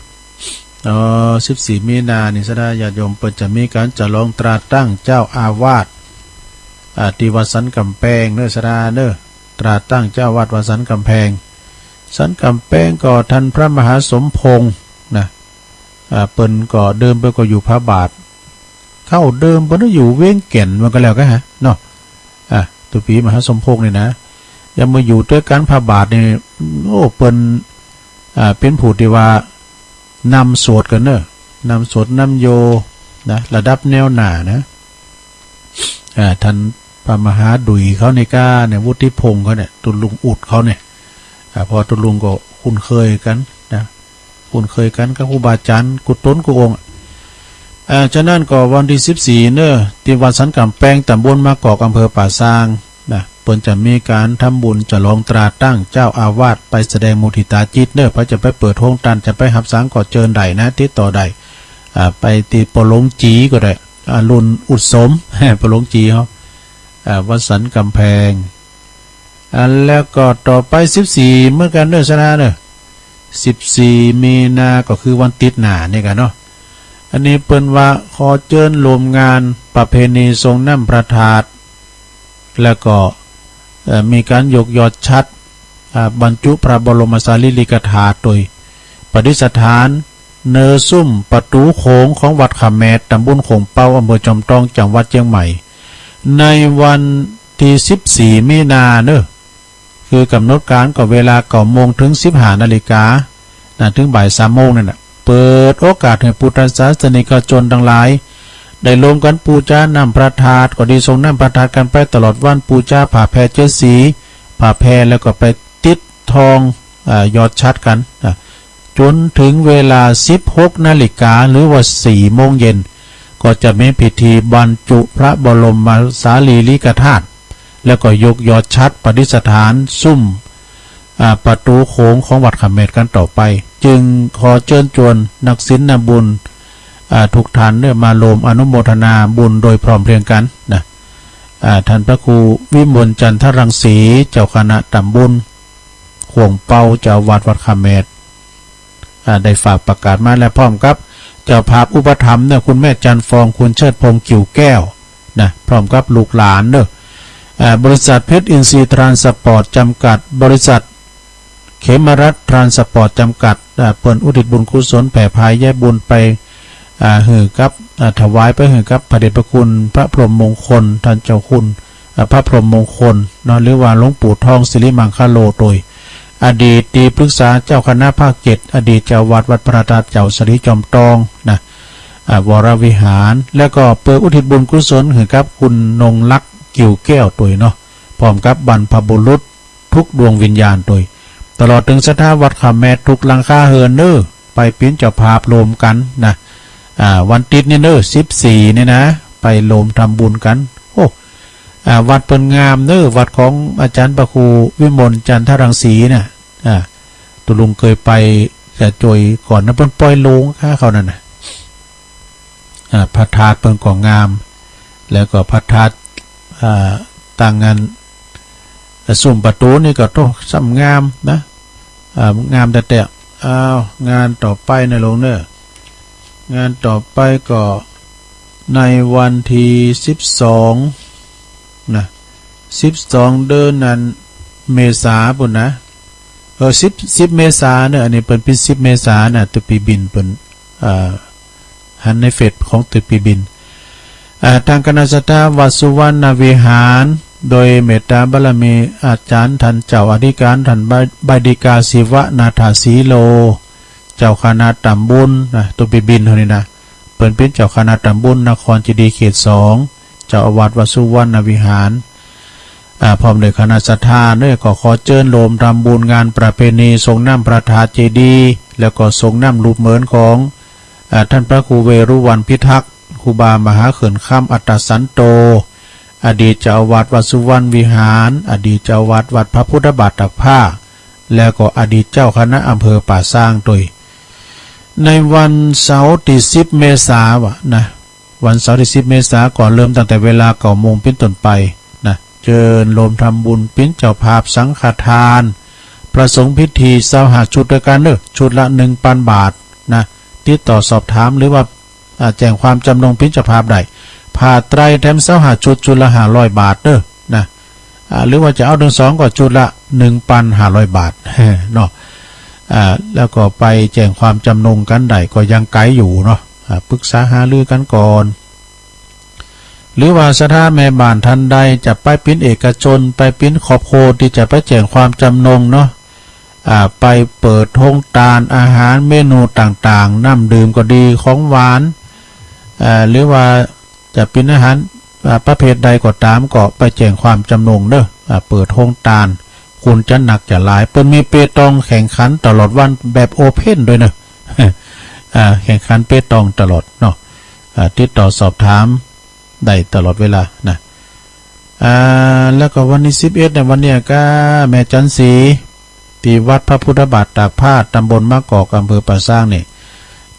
14มีนานี่ศาลาญาติโยมเปิดจะมีการฉลองตราตั้งเจ้าอาวาสที่วัดสันกำแพงเนอะศาลาเนอะตราตั้งเจ้าวัดวัดสันกำแพงสันกำแพงก็ท่านพระมหาสมพงษ์นะเปิ้นก็เดิมเปิ้นก็อยู่พระบาทเข้าเดิมเปิ้นอยู่เว้งแก่นมันก็แล้วกันฮะเนาะตัวปีมหาสมพงษ์นี่นะยังมาอยู่ด้วยกันพระบาทนี่โอ้เปิ้นเป็นผู้ที่ว่านำสวดกันเนอะนำสวดนำโยนะระดับแนวหน้านะท่านพระมหาดุยเขาในก้าเนี่ยวุฒิพงษ์เขาเนี่ยตุลุงอุดเขาเนี่ยพอตุลุงก็คุ้นเคยกันนะคุ้นเคยกันกับครูบาอาจารย์กุต้นกุองฉะนั้นก็วันที่14เนอะที่วัดสันกำแพงตำบลมะกอกอำเภอป่าซางนะเปิ้นจะมีการทำบุญฉลองตราตั้งเจ้าอาวาสไปแสดงมุทิตาจิตเนอะพระจะไปเปิดห้องตันจะไปหับสังก็เจิญใดนะติดต่อใดไปตีปลงจีก็ได้รุ่นอุดสมปลงจีเขาวัดสันกำแพงแล้วก็ต่อไป14เมื่อกันเนอะชนะเนอะ14มีนาก็คือวันติดหน้านี่กันเนาะอันนี้เปิ้นว่าขอเชิญรวมงานประเพณีทรงน้ำพระธาตุแล้วก็มีการยกยอดชัดบรรจุพระบรมสารีริกธาตุโดยประดิษฐานเนอซุ่มประตูโขงของวัดขแมดตำบลโขงเป้าอำเภอจอมทองจังหวัดเชียงใหม่ในวันที่14มีนาเนอะคือกำหนดการก็เวลา9 โมงถึง15 นาฬิกาถึงบ่าย 3 โมงนั่นแหละเปิดโอกาสให้พุทธศาสนิกชนทั้งหลายได้รวมกันปูชาน้ำพระธาตุก็ดีทรงน้ำพระธาตุกันไปตลอดวันปูชาผ่าแพรเจสีผ่าแพรแล้วก็ไปติดทองยอดชัดกันจนถึงเวลา 16 นาฬิกาหรือว่า 4 โมงเย็นก็จะมีพิธีบรรจุพระบรมสารีริกธาตุแล้วก็ยกยอดชัดประดิษฐานซุ่ม ประตูโค้งของวัดขามเมรกันต่อไปจึงขอเชิญชวนนักศีลบุญทุกท่านเนี่ยมาโลมอนุโมทนาบุญโดยพร้อมเพรียงกันนะท่านพระครูวิมลจันทรังสีเจ้าคณะตำบุญห่วงเปาเจ้าวัดขามเมรได้ฝากประกาศมาและพร้อมกับเจ้าภาพอุปถัมภ์เนี่ยคุณแม่จันฟองคุณเชิดพงษ์กิ่วแก้วนะพร้อมกับลูกหลานเด้อบริษัทเพชรอินทรีย์ทรานสปอร์ตจำกัดบริษัทเขมรัตน์ทรานสปอร์ตจำกัดเปิดอุทิศบุญกุศลแผ่พายแย่บุญไปหือกับถวายไปหือกับพระเดชพระคุณพระพรหมมงคลท่านเจ้าคุณพระพรหมมงคลเนาะหรือว่าหลวงปู่ทองสิริมังคโลโดยอดีตที่ปรึกษาเจ้าคณะภาค7อดีตเจ้าวัดพระธาตุเจ้าสริจอมตองนะวรวิหารแล้วก็เปิดอุทิศบุญกุศลหือกับคุณนงลักษ์กิ่วแก้วตัวเนาะพร้อมกับบรรพบุรุษทุกดวงวิญญาณตัวตลอดถึงสถาวัดขามแมรทุกหลังคาเฮินเนอร์ไปปิ้นเจ้าภาพโลมกันนะวันติดเนี่ยเนอร์14เนี่ยนะไปโลมทำบุญกันโอ้วัดเปิ่นงามเนอร์วัดของอาจารย์พระครูวิมลจันทรังสีเนี่ยตุลุงเคยไปแต่จอยก่อนนะเปิ้นปล่อยลงค่าเขานั่นนะพระธาตุเปิ้นก่องามแล้วก็พระธาตุต่างงานสุ่มประตูนี่ก็ต้องซ้ำงามนะงามแต่งานต่อไปในหลวงเนองานต่อไปก็ในวันที่12นะ12เดือนนั้นเมษาปุ่นนะ10เมษาเนี่ยอันนี้เป็นปี10เมษาน่ะตึกปีบินเป็นหันในเฟซของตึกปีบินทางคณะสัตวัดสุวรรณวิหารโดยเมตตาบารมีอาจารย์ท่านเจ้าอธิการท่านบดิกาศิวะนาถาสีโลเจ้าคณะตำบุญนะตัวปีบินเท่านี้นะเป็นเจ้าคณะตำบุญนครเจดีย์เขต2เจ้าอาวาสวัดสุวรรณวิหารพร้อมด้วยคณะสัตยาเนี่ยก็ขอเชิญโลมทำบุญงานประเพณีทรงน้ำพระธาตุเจดีย์แล้วก็ทรงน้ำรูปเหมือนของท่านพระครูเวรุวันพิทักษ์ครูบามหาเขื่อนข้ามอัตตสันโตอดีตเจ้าอาวาสวัดสุวรรณวิหารอดีตเจ้าอาวาสวัดพระพุทธบาทตักผ้าแล้วก็อดีตเจ้าคณะอำเภอป่าสร้างโดยในวันเสาร์ที่10เมษายนนะวันเสาร์ที่10เมษายนก่อนเริ่มตั้งแต่เวลา9 โมงเป็นต้นไปนะเชิญโลมทำบุญปิ้นเจ้าภาพสังฆทานประสงค์พิธี25ชุดด้วยกันเนอะชุดละ 1,000 บาทนะติดต่อสอบถามหรือว่าแจ้งความจำนงปิ้นเจ้าภาพได้ผ้าไตรแถม25ชุดชุดละ500 บาทเนอะนะหรือว่าจะเอาถึง2ก็ชุดละ 1,500 บาทเนาะแล้วก็ไปแจ้งความจำนงกันได้ก็ยังไกลอยู่เนาะปรึกษาหารือกันก่อนหรือว่าสถานแม่บ้านท่านใดจะไปปิ้นเอกชนไปปิ้นขอบโคที่จะไปแจ้งความจำนงเนาะไปเปิดโรงทานอาหารเมนูต่างๆน้ำดื่มก็ดีของหวานหรือว่าจะปิ้นอาหารประเภทใดก็ตามก็ไปแจ้งความจำนงเด้อเปิดโรงทานคุณจะหนักจะหลายเปิ้นมีเปตองแข่งขันตลอดวันแบบโอเพ่นด้วยเนอะแข่งขันเปตองตลอดเนาะติดต่อสอบถามได้ตลอดเวลานะแล้วก็วันที่11ในวันเนี้ยก็แม่จันสีที่วัดพระพุทธบาทตากผ้าตำบลมะกอกอำเภอป่าสร้างนี่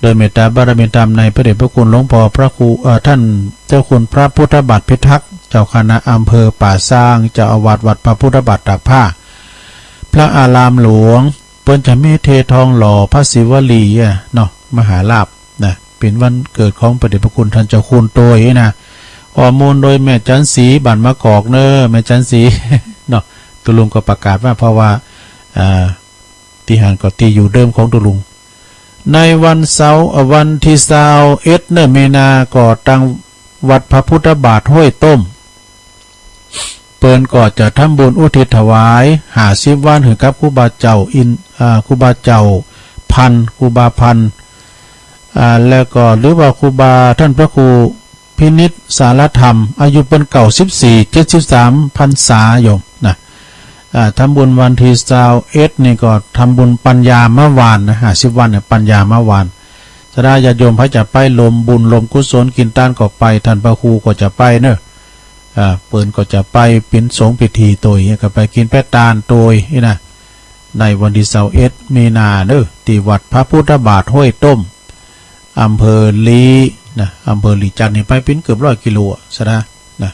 โดยเมตตาบารมีธรรมในพระเดชพระคุณหลวงพ่อพระครูท่านเจ้าคุณพระพุทธบาทพิทักษ์เจ้าคณะอำเภอป่าสร้างเจ้าอาวาสวัดพระพุทธบาทตากผ้าพระอารามหลวงเปิ้นจะมีเททองหล่อพระศิวลีเนาะมหาลาภนะเป็นวันเกิดของพระเดชพระคุณท่านเจ้าคุณโตยนะข้อมูลโดยแม่จันสีบ้านมะกอกเนอแม่จันสีเนาะตุลุงก็ประกาศว่าเพราะว่าที่หันก็ที่อยู่เดิมของตุลุงในวันเสาร์วันที่21เมษายนก็ตั้งวัดพระพุทธบาทห้วยต้มเปิ้นก็จะทำบุญอุทิศถวาย50 วันถึงกับครูบาเจ้าครูบาเจ้าพันครูบาพันแล้วก็หรือว่าครูบาท่านพระครูพินิจสารธรรมอายุเป็นเก่า73 พรรษาโยมนะทำบุญวันที่21นี่ก็ทำบุญปัญญามะวานนะ50 วันเนี่ยปัญญามะวานสดาญาติโยมพระจะไปลมบุญลมกุศลกินต้านก็ไปท่านพระครูก็จะไปเนอะเปิ้นก็จะไปปิ้นสงพิธีตัวก็ไปกินแป้ตานตัวนี่นะ ในวันที่21มีนาเด้อที่วัดพระพุทธบาทห้วยต้มอำเภอลีนะอำเภอลีจันทร์นี่ไปเป็นเกือบ100 กิโลซะนะ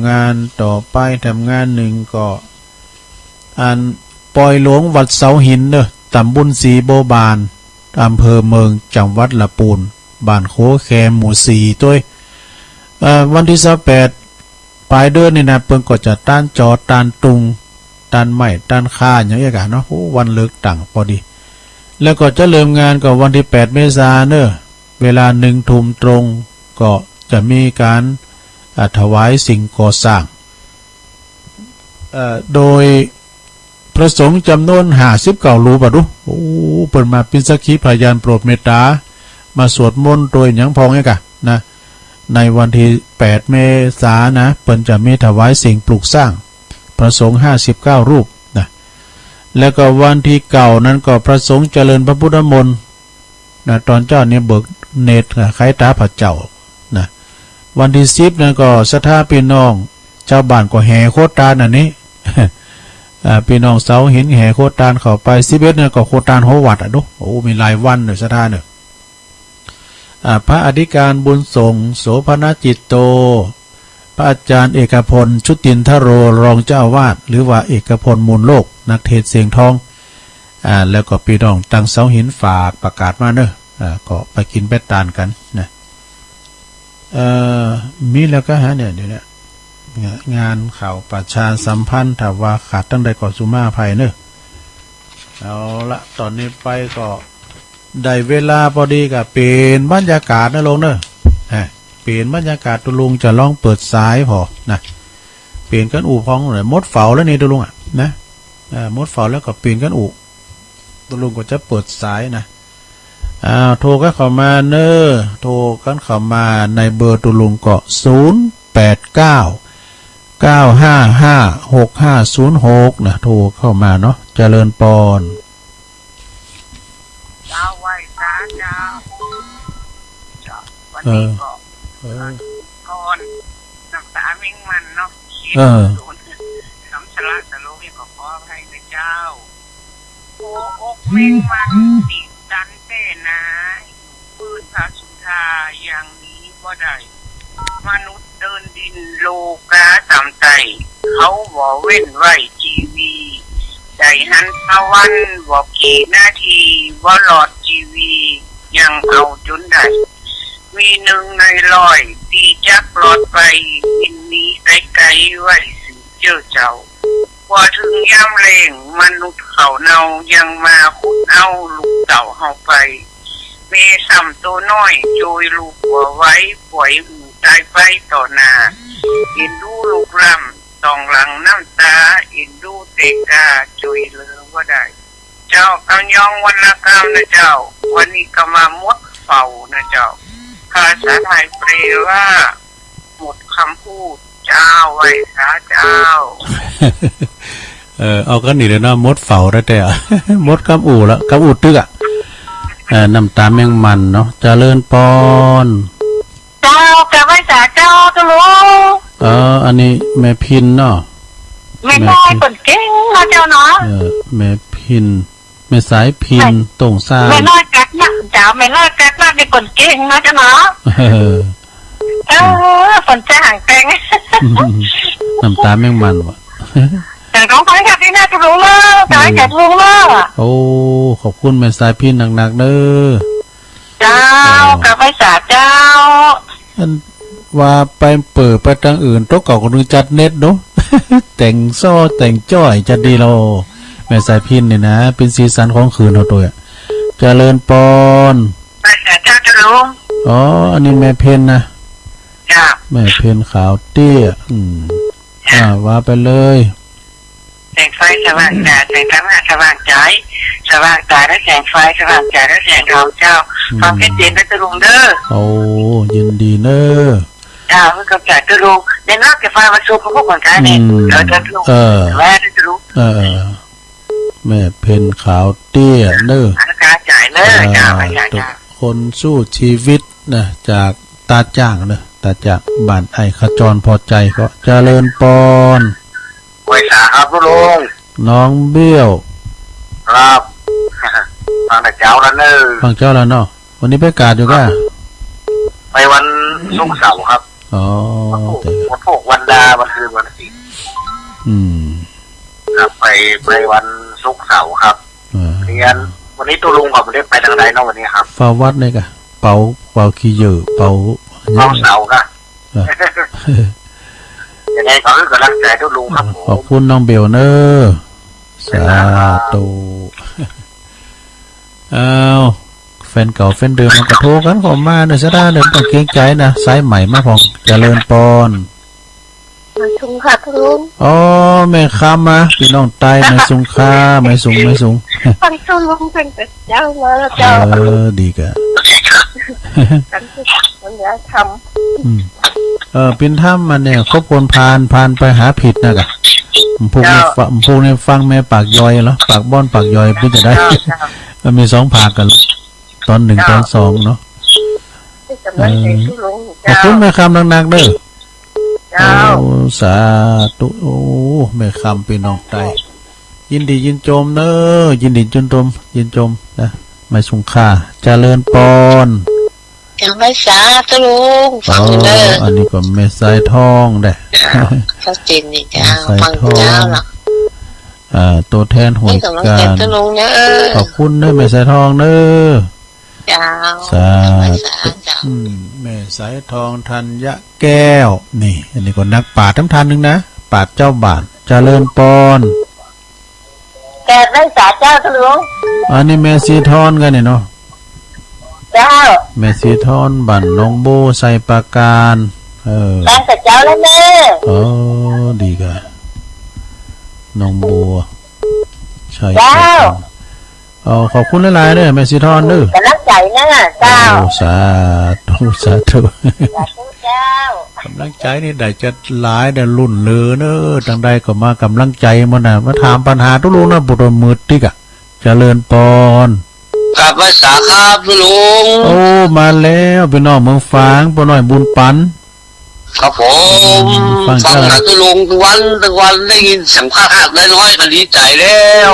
งานต่อไปทำงานหนึ่งก็อันปอยหลวงวัดเสาหินเด้อตำบลศรีโบบานอำเภอเมืองจังหวัดละปูนบ้านโคแคมหมู่4ตัววันที่28ปลายเดือนนี่นะเพิ่นก็จะต้านจอต้านตุงต้านไม้ต้านค่าอย่างนี้กันเนาะวันเลิกต่างพอดีแล้วก็จะเริ่มงานก็วันที่8เมษายนเนอะเวลา1 ทุ่มตรงก็จะมีการถวายสิ่งก่อสร้างโดยพระสงฆ์จำนวน59รูปดูโอ้เปิดมาเป็นสักขีพยานโปรดเมตตามาสวดมนต์โดยหยังพองไงกะนะในวันที่8เมษายนนะเปิ้นจะมีถวายสิ่งปลูกสร้างพระสงฆ์59รูปนะแล้วก็วันที่9นั้นก็พระสงฆ์เจริญพระพุทธมนต์นะตอนเจ้าเนี่ยเบิกเนตรไขตาพระเจ้านะวันที่10นั้นก็ศรัทธาพี่น้องชาวบ้านก็แห่โคตานอันนี้ พี่น้องเสาหินแห่โคตานเข้าไป11นั้นก็โคตานโหวัดดูโอ้มีหลายวันเด้อศรัทธาเด้อพระอธิการบุญส่งโสภณจิตโตพระอาจารย์เอกพลชุตินทโรรองเจ้าวาดหรือว่าเอกพลมูลโลกนักเทศเสียงทองแล้วก็พี่น้องตั้งเสาหินฝากประกาศมาเนอะก็ไปกินไปตานกันนะมีแล้วก็หาเนี่ยเดี๋ยวนี้งานข่าวประชาสัมพันธ์ถ้าว่าขาดตั้งใดก่อสุมาภัยเนอะเอาละตอนนี้ไปก็ได้เวลาพอดีกับเป็นบรรยากาศนะลงเนอะเปลี่ยนบรรยากาศตุลุงจะลองเปิดสายพอนะเปลี่ยนกันอู่พองหน่อยมดเฝ้าแล้วนี่ตุลุงนะมดเฝ้าแล้วก็เปลี่ยนกันอู่ตุลุงก็จะเปิดสายนะโทรกันเข้ามาเนอะโทรกันเข้ามาในเบอร์ตุลุงก็0899556506นะโทรเข้ามาเนาะเจริญปอนเจ้าไหว้พระเจ้าวันนี้ก็ก่อนน้ำตามิ่งมันเนาะคำสละสโลกก็ขอให้พระเจ้าโอ้อกมิ่งมันติดดันเต้นะปืนพระสุธาอย่างนี้ก็ได้มนุษย์เดินดินโลกาตามใจเขาบ่เว้นไว้จีวีได้หันตะวันบอกกี่นาทีว่าหลอดจีวียังเอาจนได้มี1 ใน 100ตีจักรอดไปบินนี้ไกลๆไว้สิเจอเจ้าพอถึงย่ำเล่งมนุษย์เขาเนายังมาขุดเอาลูกเต่าเฮาไปเมซ้ำตัวน้อยโจยลูกหัวไว้ปล่อยหูตายไปต่อหน้าเห็นดูลูกรำต้องหลังน้ำตาเห็นดูเตกาจุยเลือว่าได้เจ้ากำยองวันละกรรมนะเจ้าวันนี้ก็มามดเฝ้านะเจ้าภาษาไทยแปลว่าหมดคำพูดเจ้าไว้สาเจ้า เอากันนี่เลยเนาะมดเฝ้าได้แต่ มดกำอู่แล้วกำอู่ตึกน้ำตาแมงมันเนาะเจริญปอนเจ้ากะไว้สาเจ้าตะลุงอันนี้แม่พินเนาะแม่น้อยคนเก่งนะเจ้าเนาะแม่พินแม่สายพินตรงซ่าแม่น้อยกัดนะเจ้าแม่น้อยกัดนะเป็นคนเก่งนะเจ้าเนาะคนจ้างแต่งน้ำตาแมงมันวะแต่ต้องขอให้ที่น่าจะรู้เลยขอให้แกรู้เลยโอ้ขอบคุณแม่สายพินหนักๆเด้อเจ้ากะไว้สาเจ้าว่าไปเปิดไปทางอื่นโต๊ะเก่าคนนึงจัดเน็ตเนาะ แต่งซ้อแต่งจ้อยจัดดีเราแม่สายพินเนี่ยนะเป็นสีสันของคืนเราตัวเจริญปอนไปสาเจ้าจะรู้อ๋ออันนี้แม่เพนนะจ้าแม่เพนขาวเตี้ยว่าไปเลยแสงไฟสว่างตาแสงธรรมะสว่างใจสว่างตาและแสงไฟสว่างใจและแสงทองเจ้าความเข้มเย็นและตะลุงเด้อโอ้ยินดีเนอะจ้าเมื่อกำจัดตะลุงในนอกจากไฟมาสูบพวกคนกันเนี่ยจะตะลุงแม่ตะลุงแม่เพนขาวเตี้ยเนอะอากาศจ่ายเนอะจ้าไม่จ่าคนสู้ชีวิตนะจากตาจ้างเนอะตาจากบ้านไอขจรพอใจก็เจริญปอนไว้สาครับลุง น้องเบี้ยว ครับฟังแต่เจ้าแล้วเนอะ ฟังเจ้าแล้วเนาะวันนี้ไปกาดอยู่ก้า ไปวันศุกร์เสาร์ครับ อ๋อ วันพวกวันดาวันคืนวันศิลป์ อืม ครับไปวันศุกร์เสาร์ครับเรียนวันนี้ตัวลุงกับวันนี้ไปทางไหนเนาะวันนี้ครับ ฟ้าวัดเลยกะเป่าขี้เหยอะเป่า เอาเสาร์ค่ะยังไงขอให้กำลังใจตัวลุงครับผม ขอบคุณน้องเบลเนอร์สาธุอ้าวแฟนเก่าแฟนเดิมมันกระโทกกันผมมาเนอะซะได้เดินต้องเกรงใจนะสายใหม่มาของเจริญปอน มาชุมค่ะคุณลุง อ๋อแม่ค้ามาพี่น้องใต้ไม่สูงค่าไม่สูง ฟังชุมลุงเป็นแต่เจ้ามาแล้ว เอ เจ้า อดีกะ กันที่มันจะท ปินถ้ำมันเนี่ยครบคนพานไปหาผิดนะกะพวกในฟังแม่ปากยอยเหรอปากบ้อนปากยอยพี่จะได้ มันมี2 ภาคกันตอน 1ตอน 2เนาะ ำที่กำลังใจคุณลุง ขอบ เจ้า คุณแม่คำหนักๆเด้อ เจ้า โอ้สาธุโอ้แม่คำพี่น้องใจยินดียินจมเนอะยินดียินจมนะไม่สุงค่าเจริญปอน ยังไม่สาตุลุงฟังเด้อ อันนี้ก็แม่สายทองได้ เขาจริงนี่เจ้าฟังเจ้าหรอก ตัวแทนหว ให้ ย กำลัง กา ใจ ร ตุลุงเด้อ ขอบคุณเนอะแม่สายทองเนอะ เจ้า สา ไม่ ธุ สาเจ้า แม่สายทองธัญแก้วนี่อันนี้ก็นักปราชญ์ทั้งทันหนึ่งนะปราชญ์เจ้าบาทเจริญปอน แกไม่สาเจ้าตุลุง อันนี้แม่สีทอนกันเนี่ยเนาะ เจ้า แม่สีทอนบั่นน้องโบใส่ปราการฟังแต่เจ้าแล้วเด้อ ดีกะน้องโบใช่ เจ้า ขอบคุณหลายๆเด้อแม่สีทอนเด้อก ำลังใจนะเจ้า สาธุ สาธุเจ้าก ำลังใจนี่ได้จะหลายได้รุ่นเลือเนอะจังใดก็มากำลังใจมันน่ะมาถามปัญหาทุกลูกนะบุตรมืดติกะเจริญปอน กลับมาสาครับลุง โอ้มาแล้วพี่น้องเมืองฝางปน้อยบุญปัน ครับผมฟังนะตัวลุงทุกวันได้ยินเสียงภาคหักน้อยๆก็ดีใจแล้ว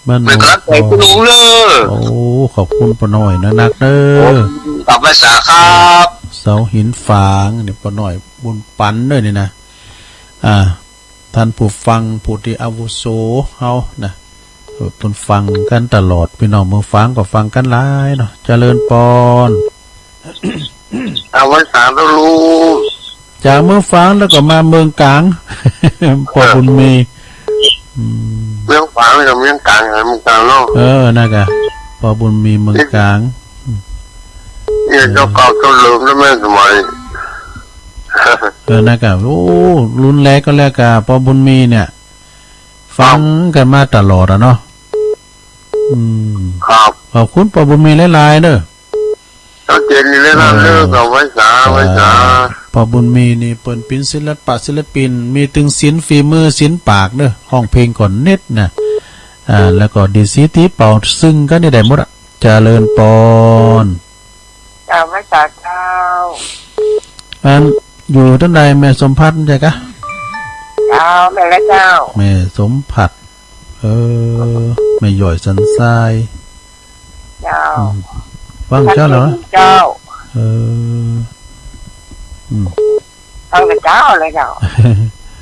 บ้าน เป็นกำลังใจตัวลุงเลย โอ้ขอบคุณปน้อยนักเด้อก ลับมาสาครับ เสาหินฝางเนี่ยปน้อยบุญปันเด้อนี่นะท่านผู้ฟังผู้ที่อาวุโสเฮานะเพิ่นฟังกันตลอดพี่น้องเมืองฝางก็ฟังกันหลายเนาะเจริญปอน เอาไว้สาตัวลุง จากเมืองฝางแล้วก็มาเมืองกลาง พอบุญมี เมืองฝางกับเมืองกลางเมืองกลางเนาะ น่ะกะพอบุญมีเมืองกลาง เนี่ยเจ้าเก่าเจ้าเลิมแล้วแม่สมัย น่ะกะโอ้รุนแรงก็แล้วกะพอบุญมีเนี่ย ฟังกันมาตลอดอ่ะเนาะ ครับ ขอบคุณพอบุญมีหลายๆเด้อ เจ้าเจนนี่เลยนะเลิกกับไว้สา พอบุญมีนี่เปิ่นเป็นศิลปินมีตึงศิลป์ฝีมือศิลป์ปากเด้อห้องเพลงก่อนเน็ตนะแล้วก็ดีซีตีเป่าซึ่งก็ได้หมดอ่ะเจริญปอน เจ้าไม่สาเจ้า อันอยู่ตั้งใดแม่สมพัฒน์ใช่กะ เจ้าแม่และเจ้า แม่สมผัดแม่หย่อยสันทราย เจ้า ฟังเจ้าเหรอ เจ้า ฟังแต่เจ้าเลยเจ้า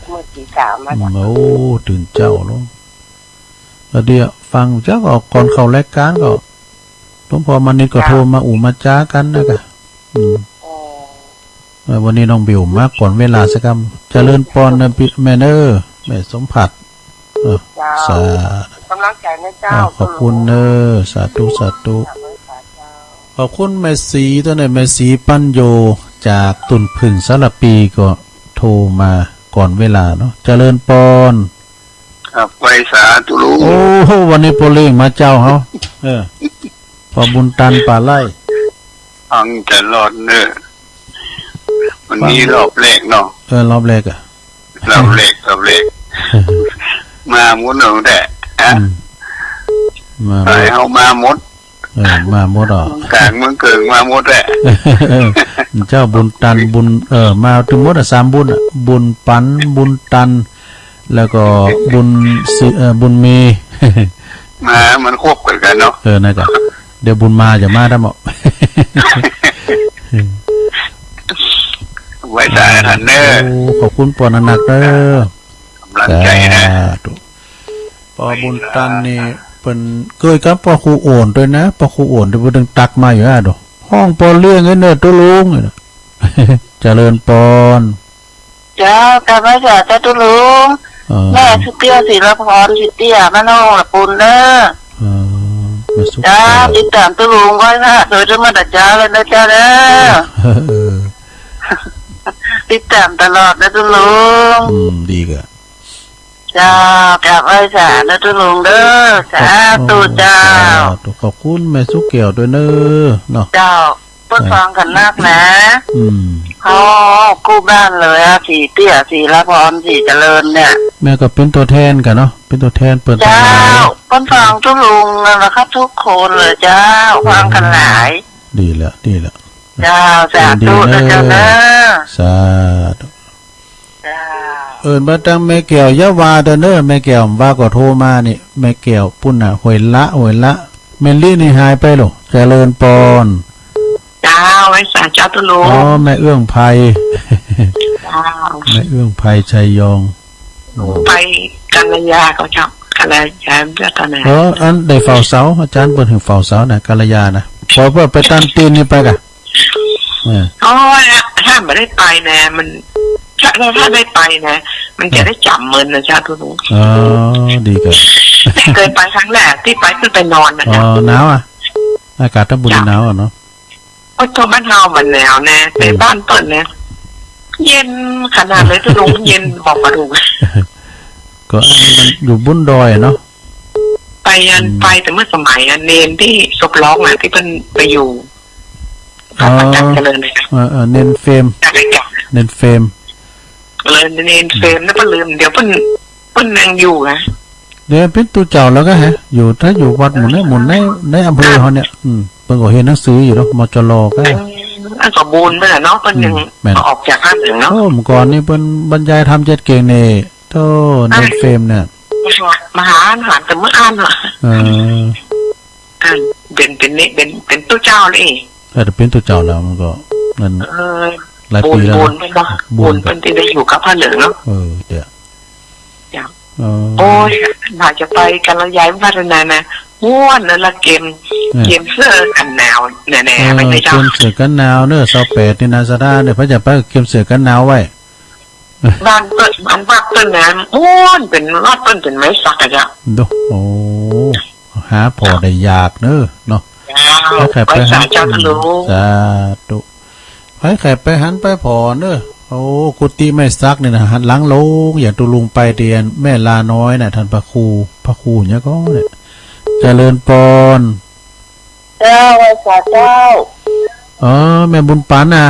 เมื่อกี้สามมา โอ้ตื่นเจ้าลงแล้วเดี๋ยวฟังเจ้าก็ก่อนเข้ารายการก็หลวงพ่อมันนี่ก็โทรมาอู่มาจ้ากันนะกะวันนี้น้องบิวมาก่อนเวลาสักคำเจริญปอนนะพี่แม่เนอร์แม่สมผัดสาก ำลังใจนะเจ้า ขอบคุณเนอร์สาธุขอบคุณแม่สีตัวไหนแม่สีปั้นโยจากตุนพึ่งสารปีก็โทรมาก่อนเวลาเนาะเจริญปอน ครับไว้สาตัวลุง โอ้วันนี้โปรเล่งมาเจ้าเขาพอบุญตันป่าไล่ ฟังจะรอดเนอะวันนี้รอบแรกเนาะ รอบแรกอ่ะ รอบแรกมามุดหนึ่งแต่ มา ไปเอามามุด มาหมดอ่ะ กลางเมืองเกิงมาหมดแหละ เจ้าบุญตันบุญมาถึงหมดอ่ะ3บุญอ่ะบุญปันบุญตันแล้วก็บุญบุญมี มามันควบกันเนาะนั่นก็เดี๋ยวบุญมาจะมาได้หมด ไว้ได้ทันเด้อขอบคุณปอนักเด้อกำลังใจนะปอบุญตันนี่เป็นเคยกับปอครูโอนด้วยนะปอครูโอนที่เพิ่นตักมาอยู่อ่ะดูห้องปอเลี้ยงไอ้เด้อตุลุง เจริญปอนเจ้ากลับมาจากเจ้าตุลุงแม่ชื่อเตี้ยศิลพรชื่อเตี้ยมะนองละปุนเด้อจ้าติดตามตุลุงไว้นะโดยจะมาดัดจ้าเลยนะจ้าเด้อติดตามตลอดนะตุลุงดีกะจ้ากลับไว้สานะตุลุงเด้อสาธุเจ้าขอบคุณแม่สุเกี่ยวด้วยเด้อเนาะเจ้าเพิ่นฟังกันนักนะเขากู้บ้านเลยอ่ะสีเตี้ยสีละพรสีเจริญเนี่ยแม่ก็เป็นตัวแทนกันเนาะเป็นตัวแทนเปิดเจ้าเพิ่นฟังตุลุงนะครับทุกคนเลยเจ้าฟังกันหลายดีแล้วเจ้าสาธุนะเจ้านะสาธุมาตั้งแม่แก้วยะวาเด้อเด้อแม่แก้วว่าก็โทรมานี่แม่แก้วปุ่นน่ะหวยละแม่ลี่นี่หายไปหรอเจริญปอนเจ้าไว้สาเจ้าตุลุงแม่เอื้องไพแม่เอื้องไพชัยยองไปกัลยาเขาเจ้ากัลยาเจ้าตอนไหนอันได้เฝ้าเสาอาจารย์เปิดถึงเฝ้าเสาน่ะกัลยานะพอเพื่อไปตันตีนนี่ไปกะถ้าไม่ได้ไปนะมันถ้าได้ไปนะมันจะได้จับเงินนะจ้าทุกคนดีเกินเคยไปครั้งแรกที่ไปขึ้นไปนอนนะหนาวอ่ะอากาศทั้งบุรีหนาวอ่ะเนาะโอ้ตัวบ้านเฮามันหนาวนะไปบ้านต้นนะเย็นขนาดเลยทุกคนเย็นบอกมาดูก็อันนี้มันอยู่บุญดอยเนาะไปแต่เมื่อสมัยเนนที่ศพร้องอ่ะที่เพิ่นไปอยู่ประจักษ์เจริญเลยเนนเฟมเลยเนนเฟมแล้วก็ลืมเดี๋ยวเพิ่นยังอยู่นะเดี๋ยวเป็นตัวเจ้าแล้วก็ฮะอยู่ถ้าอยู่วัดหมุนในอำเภอเขาเนี่ยเพิ่นก็เห็นหนังสืออยู่เนาะมจรก็อันสมบูรณ์ไปแล้วเนาะเพิ่นยังออกจากห้างถึงเนาะเมื่อก่อนนี่เพิ่นบรรยายธรรม7เก่งนี่โธ่เนนเฟมเนี่ยมหาอ่านแต่เมื่ออ่านเหรอเป็นตัวเจ้าเลยแต่เป็นตัวเจ้าแล้วมันก็นั่นหลายปีแล้วบุญเป็นที่ได้อยู่กับพระเหลืองเนาะเดี๋ยวโอ้ยน่าจะไปกันแล้วย้ายพัฒนานะม้วนนั่นละเกมเสื้อกันหนาวแน่ๆไม่ใช่เจ้าเกมเสื้อกันหนาวเนอะ28นี่นาซาดาเนี่ยพระจะไปเกมเสื้อกันหนาวไว้บ้านต้นน้ำม้วนเป็นรอดต้นเป็นไม้สักอะจ้ะดูโอ้หาพอได้ยากเนอะเนาะแล้วใครไปหาเจ้าทะลุสาธุใครไปหันไปพอเนอะโอ้กุฏิไม่ซักเนี่ยนะหันหลังลงอย่างตุลุงไปเรียนแม่ลาน้อยน่ะท่านพระครูเนี่ยก็เนี่ยเจริญปอนเจ้าไว้สาเจ้าแม่บุญปันนะ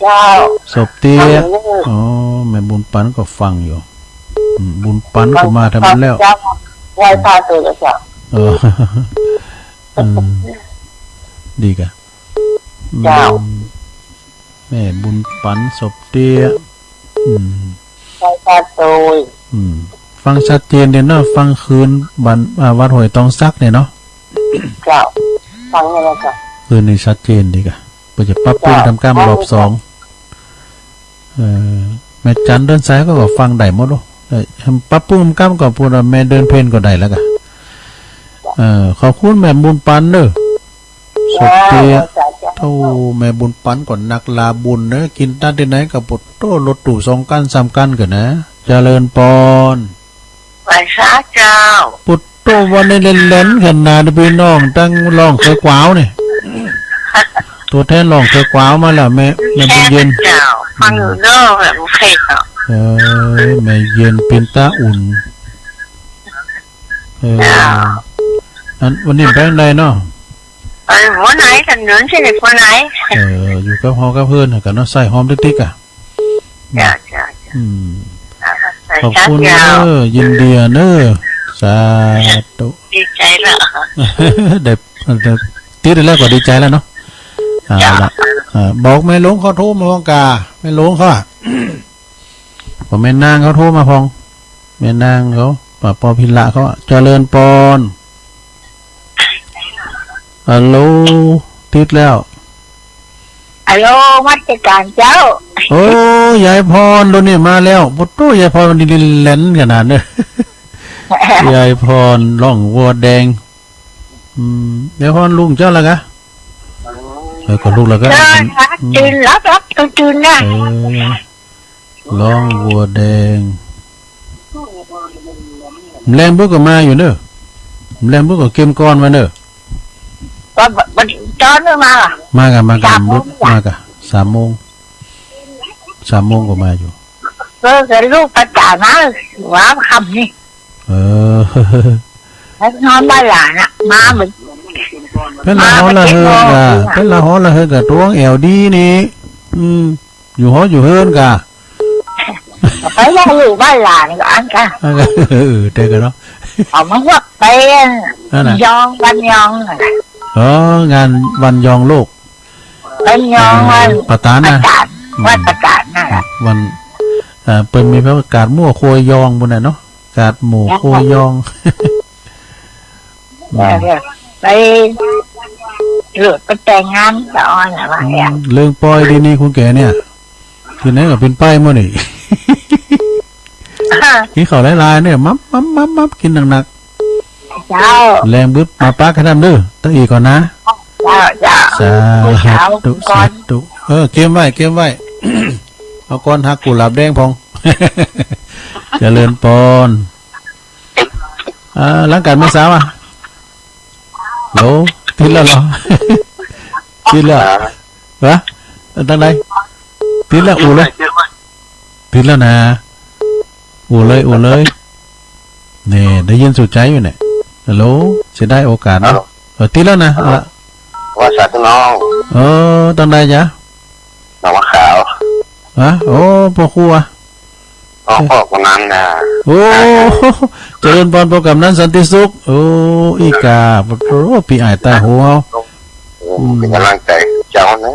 เจ้าศพเตี้ยแม่บุญปันก็ฟังอยู่บุญปันก็มาทำมันแล้วไหว้พระตัวแล้วจ้ะดีกะเจ้าแม่บุญปันศพเตี้ยไหว้พระตัวฟังชัดเจนเด่นเนาะฟังคืนวัดหอยตองซักเนี่ยเนาะเจ้าฟังยังไงจ้ะคืนนี้ชัดเจนดีกะเพื่อจะปรับปรุงทำการรอบ2แม่จันเดินซ้ายก็ฟังได้หมดลูกปรับปรุงกรรมก็พูดแม่เดินเพนก็ได้แล้วกันขอบคุณแม่บุญปันเด้อสุดเตี้ยโอ้แม่บุญปันก่อนนักลาบุญเนอะกินตั้งที่ไหนกับปุตโตรถตู่2 กัน3 กันกันนะเจริญปอนไปซะเจ้าปุตโตวันในเล่นๆขนาดพี่น้องตั้งร้องเคยกวาวนี่ตัวแทนร้องเคยกวาวมาแล้วแม่บุญเย็นเจ้าฟังอยู่เด้อแบบโอเคครับแม่เย็นเป็นตาอุ่นอันวันนี้ไปไหนเนาะหัวไหนกันเนื้อใช่ไหมหัวไหนอยู่กับฮอกับเพื่อนกันเนาะใส่หอมติ๊กๆอ่ะจ้าขอบคุณเนอะยินดีเนอะสาธุดีใจละได้ ติดได้แล้วก็ดีใจแล้วเนาะละบอกแม่หลวงเขาโทรมาพองกาแม่หลวงเขาผมแม่นางเขาโทรมาพองแม่นางเขาป้าปอพิละเขาเจริญปอนฮัลโหลติดแล้วฮัลโหลวัดการเจ้าโอ้ยายพรโดนนี่มาแล้วปุ๊บยายพรมันดินแหลนขนาดเนี่ยยายพรล่องวัวแดงยายพรลุงเจ้าละกะก็ลูกละก็ตื่นรับตื่นนะล่องวัวแดงแรงบึกก็มาอยู่เนอะแรงบึกก็เก็มก้อนมาเนอะก็จอนมากันบึกมากัน3 โมงก็มาอยู่ก็ลูกประจานนะว้าคำนี่แล้วนอนบ้านหลานอ่ะมาเหมือนเป็นละหอละเฮิร์กะตัวเอวดีนี่อยู่หออยู่เฮิร์นกะไปว่าอยู่บ้านหลานก็อันกันเด็กกันเนาะเอามาว่าเป็นยองวันยองงานวันยองโลกเป็นยองวันประตานนะวันประกาศนะวันเป็นมีประกาศมั่วโคยยองบนไหนเนาะกาดหมู่โคยยองไปเลือกไปแต่งงานตอนอะไรเรื่องปอยดีนี่คุณแกเนี่ยทีนี้ก็เป็นป้ายมั่วนี่กินข้าวลายๆเนี่ยมับกินหนักเจ้าแรงบึ๊บมาป้ากันทำดื้อตั้งอีกก่อนนะเจ้าสาธุเก็บไว้เอาก้อนหักกุหลาบแดงพองเจริญปอนหลังการไม่สาวโหลติดแล้วเหรอติดแล้ววะตั้งไหนติดแล้วเลยติดแล้วนะเลยนี่ได้ยินสุดใจอยู่เนี่ยฮัลโหลจะได้โอกาสนะติดแล้วนะว่าสัตว์น้องตั้งไหนจ๊ะน้องขาวโอ้พ่อครูพ่อกำนันนะโอ้เจริญพรโปรแกรมนั้นสันติสุขโอ้อีกาโอ้ปีไอใต้หัวเป็นกำลังใจเจ้านะ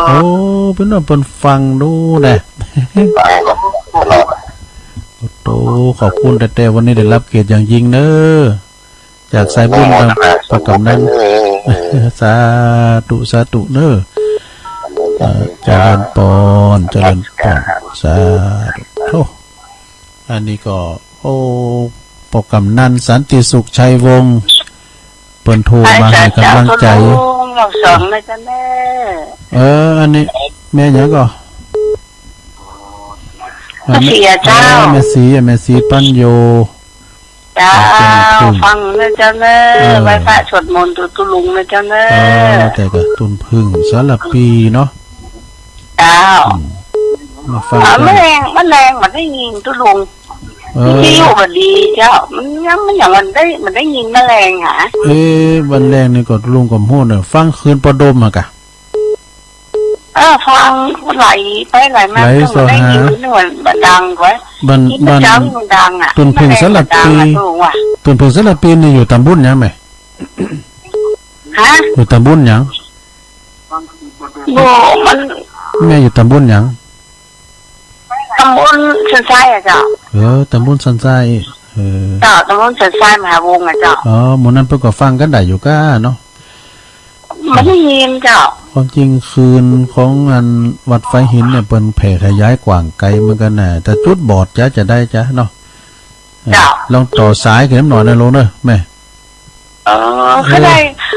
โอ้เป็นว่าเป็นฟังดูนะโตขอบคุณแต่วันนี้ได้รับเกียรติอย่างยิ่งเนอะจากสายบุญโปรแกรมนั้นสาธุเนอะเจริญปอนสาธุอันนี้ก็โปรแกรมนั้นสันติสุขชัยวงศ์เปิ่นโทรมาให้กำลังใจสองเลยจ้ะแม่อันนี้แม่ยังก็แม่สีปัญโยจ้าฟังนะจ้าแม่ไหว้พระสวดมนต์ตุลุงนะจ้าแม่แต่ก็ตุนพึ่งสารปีเนาะจ้าแมลงมันได้ยินตุลุงที่อยู่มันดีเจ้ามันอย่างมันได้ยินแมลงหรอวันแรงนี่ก็ลุงกับโหเนี่ยฟังคืนประดมมากะฟังไหลไปไหลมาก็ได้ยินเหมือนดังไว้บันดังอ่ะตุนพึ่งสารปีนี่อยู่ตำบลยังไหมอยู่ตำบลยังมันแม่อยู่ตำบลยังตำบลสันทรายอ่ะเจ้าตำบลสันทรายเจ้าตำบลสันทรายมหาวงอ่ะเจ้าหมู่นั้นเพิ่งก็ฟังกันได้อยู่ก้าเนาะไม่ได้ยินเจ้าความจริงคืนของงานวัดไฟหินเนี่ยเป็นแผ่ขยายกว้างไกลเหมือนกันน่ะแต่จุดบอดจะได้จ้ะเนาะลองต่อสายขึ้นหน่อยนะลุงเนอะแม่เขาได้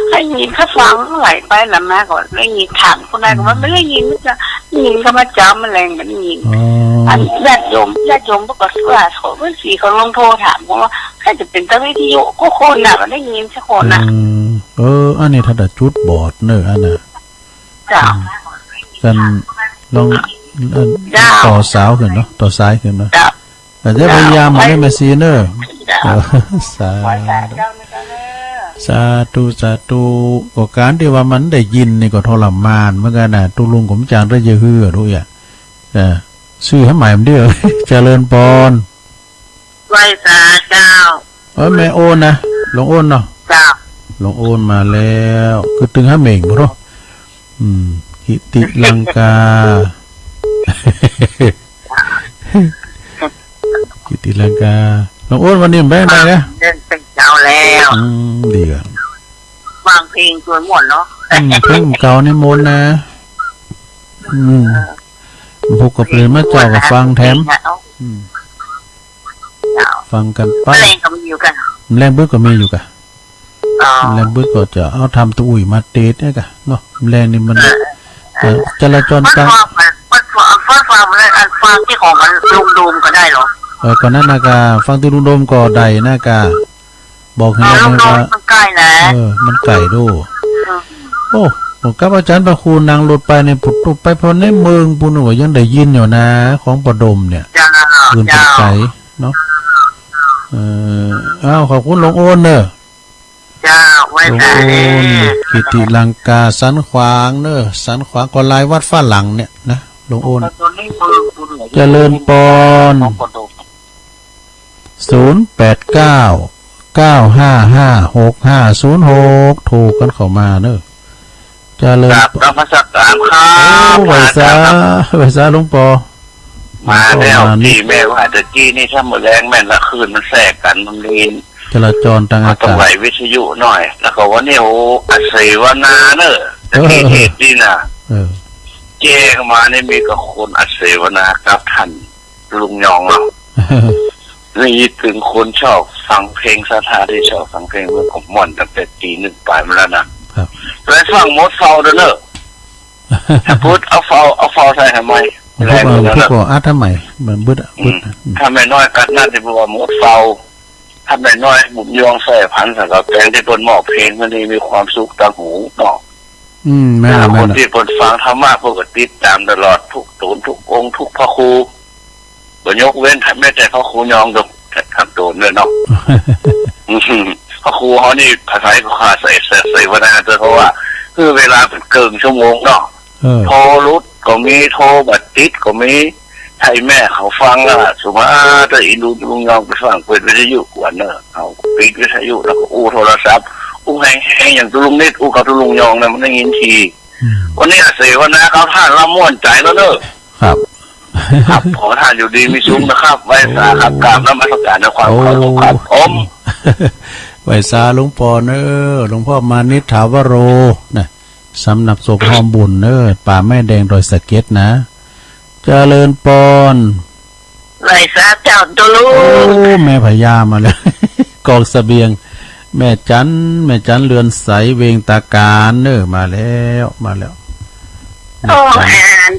ให้ยินเขาฟังไหลไปแล้วแม่ก็ได้ยินถามคนใดก็ว่าไม่ได้ยินมันจะยินก็มาจำแมลงมันยินอันญาติโยมปรากฏว่าเขาเมื่อสีเขาลงโทรถามว่าใครจะเป็นตาวิทยุก็คนน่ะมันได้ยินสักคนน่ะอันนี้ถ้าจุดบอดเนอะอันน่ะกันลองต่อสาวขึ้นเนาะต่อสายขึ้นเนาะแต่จะพยายามมาได้มาซีเนอร์สาธุก็การที่ว่ามันได้ยินนี่ก็ทรมานเหมือนกันน่ะตุลุงผมจางได้เยอะฮือด้วยอ่ะชื่อให้ใหม่มันเดียวเจริญปอนไหว้สาเจ้าแม่โอนนะหลวงโอนเนาะเจ้า หลวงโอนมาแล้วคือตึงห้าเหม่งบ่เนาะกิติลังกา กิติลังกาหลวงโอนวันนี้แบ่งได้นะ เดินเป็นเจ้าแล้วดีอ่ะฟังเพลงชวนหมดเนาะเพลงเก่าในมนต์นะพวกกับเพื่อนมาเจ้ากับฟังแถมฟังกันไปแรงก็มีอยู่กันแรงบึ้ก็มีอยู่กะแรงบึ้ก็จะเอาทำตัวอุ่ยมาเตะได้กะเนาะแรงนี่มันจราจรกลางฟังที่ของมันลุมก็ได้หรอก่อนนั้นนากาฟังที่ลุงโดมก็ได้นากาบอกให้เราว่ามันใกล้นะมันไก่ดูโอ้ผมกับอาจารย์ประคุณนางรถไปในปุตุไปพอในเมืองปุณว่ายังได้ยินอยู่นะของประดมเนี่ยคืนเป็นไก่เนาะอ้าวขอบคุณหลวงโอนเนอะไว้หลวงโอนกิติลังกาสันขวางเนอะสันขวางก็ลายวัดฝ้าหลังเนี่ยนะหลวงโอนเจริญปอน0899555656ถูกกันเข้ามาเนอะเจริญนมัสการครับไหวซาหลวงปอมาแล้วที่แม่ว่าตะกี้นี่ถ้าหมดแรงแม่นละคืนมันแทรกกันมันเรียนจราจรทางอากาศต้องไหววิทยุหน่อยแล้วก็ว่าเนี่ยโอ้อัศวนาเนอะตะกี้เหตุนี่นะแจ้งมาเนี่ยมีกับคนอัศวนากับท่านลุงยองเรานี่ถึงคนชอบฟังเพลงสถาที่ชอบฟังเพลงเรื่องของม่อนตั้งแต่ตี 1ไปมาแล้วนะแล้วฟังมดเฝ้าเด้อเนอะถ้าพูดเอาเฝ้าใส่ทำไมแรงเลยนะพวกอาทำไมเหมือนบึ้ดถ้าไม่น้อยกัดน่าจะบอกว่ามดเฝ้าถ้าไม่น้อยบุญยองใส่พันธุ์สำหรับแปลงที่ปนหมอกเพลงมันมีความสุขตาหูเนาะแม่คนที่ปนฟังธรรมะปกติตามตลอดทุกตูนทุกองค์ทุกพระครูบ่ยกเว้นแม้แต่พระครูยองดอกทำตูนเลยเนาะพระครูเขานี่ภาษาเขาขาใส่วนาเพราะว่าคือเวลาเป็นเกินชั่วโมงเนาะโทรรุดก็มีโทรบัตรติดก็มีไทยแม่เขาฟังละสมมติถ้าอินดูลุงยองไปฟังเปิดวิทยุกวนเนอะเอาปิดวิทยุแล้วก็อู้โทรศัพท์อู้แห้งอย่างตุลุงนิดอู้กับตุลุงยองนะมันได้ยินทีวันนี้เสวนาเขาท่านละม่วนใจแล้วเนอะครับครับขอท่านอยู่ดีมีซุ้มนะครับไว้สาครับกราบนมัสการในความขอบคุณครับผมไว้สาหลวงพ่อเนอะหลวงพ่อมานิถาวโรนะสำนักศพหอมบุญเนอะป่าแม่แดงโดยสะเก็ดนะเจริญปอนไว้สาเจ้าตุลูแม่พญามาเลยกองเสบียงแม่จันเรือนใสเวงตาการเนอะมาแล้วโอ้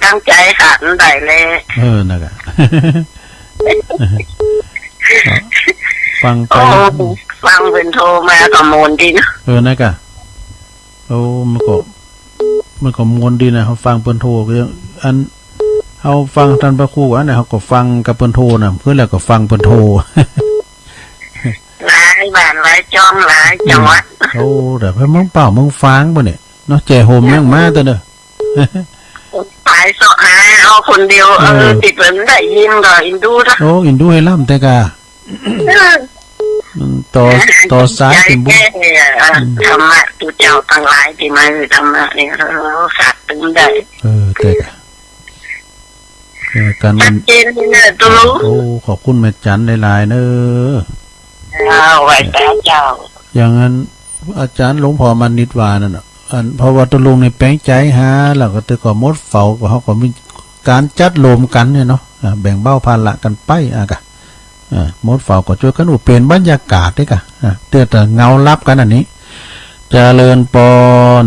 ตั้งใจขันได้เลยนะครับฟังไปฟังเป็นโทรมาก็มนดีนะนะครับโอ้มันก็มนดีนะเขาฟังเป็นโทรก็ยังอันเขาฟังท่านพระครูอันไหนเขาก็ฟังกับเป็นโทรนะเพื่อแล้วก็ฟังเป็นโทรหลายบ้านหลายจอมหลายจังหวัดโอ้แต่เพื่อนมึงเปล่ามึงฟังป่ะเนี่ยเนาะแจโฮมยังมาตัวเนอะไปสอบหาเอาคนเดียวติดเหมือนได้ยินก็อินดูนะโอ้อินดูให้ล่ำแต่กาต่อสายถึงบุญธรรมะตัวเจ้าตั้งหลายที่มาธรรมะนี่เราสัตว์ตึงได้แต่การมันเจนเนี่ยตัวรู้โอ้ขอบคุณแม่จันหลายๆเนอะไว้แต่เจ้าอย่างนั้นอาจารย์หลวงพ่อมานิดวานั่นเพราะว่าตัวลุงในแป้งใจฮะแล้วก็ตัวก็มดเฝ้าก็เขาก็มีการจัดโลมกันเนี่ยเนาะแบ่งเบ้าภาระกันไปกะมดเฝ้าก็ช่วยกันเปลี่ยนบรรยากาศด้วยกะเตือนแต่เงาลับกันอันนี้เจริญปอน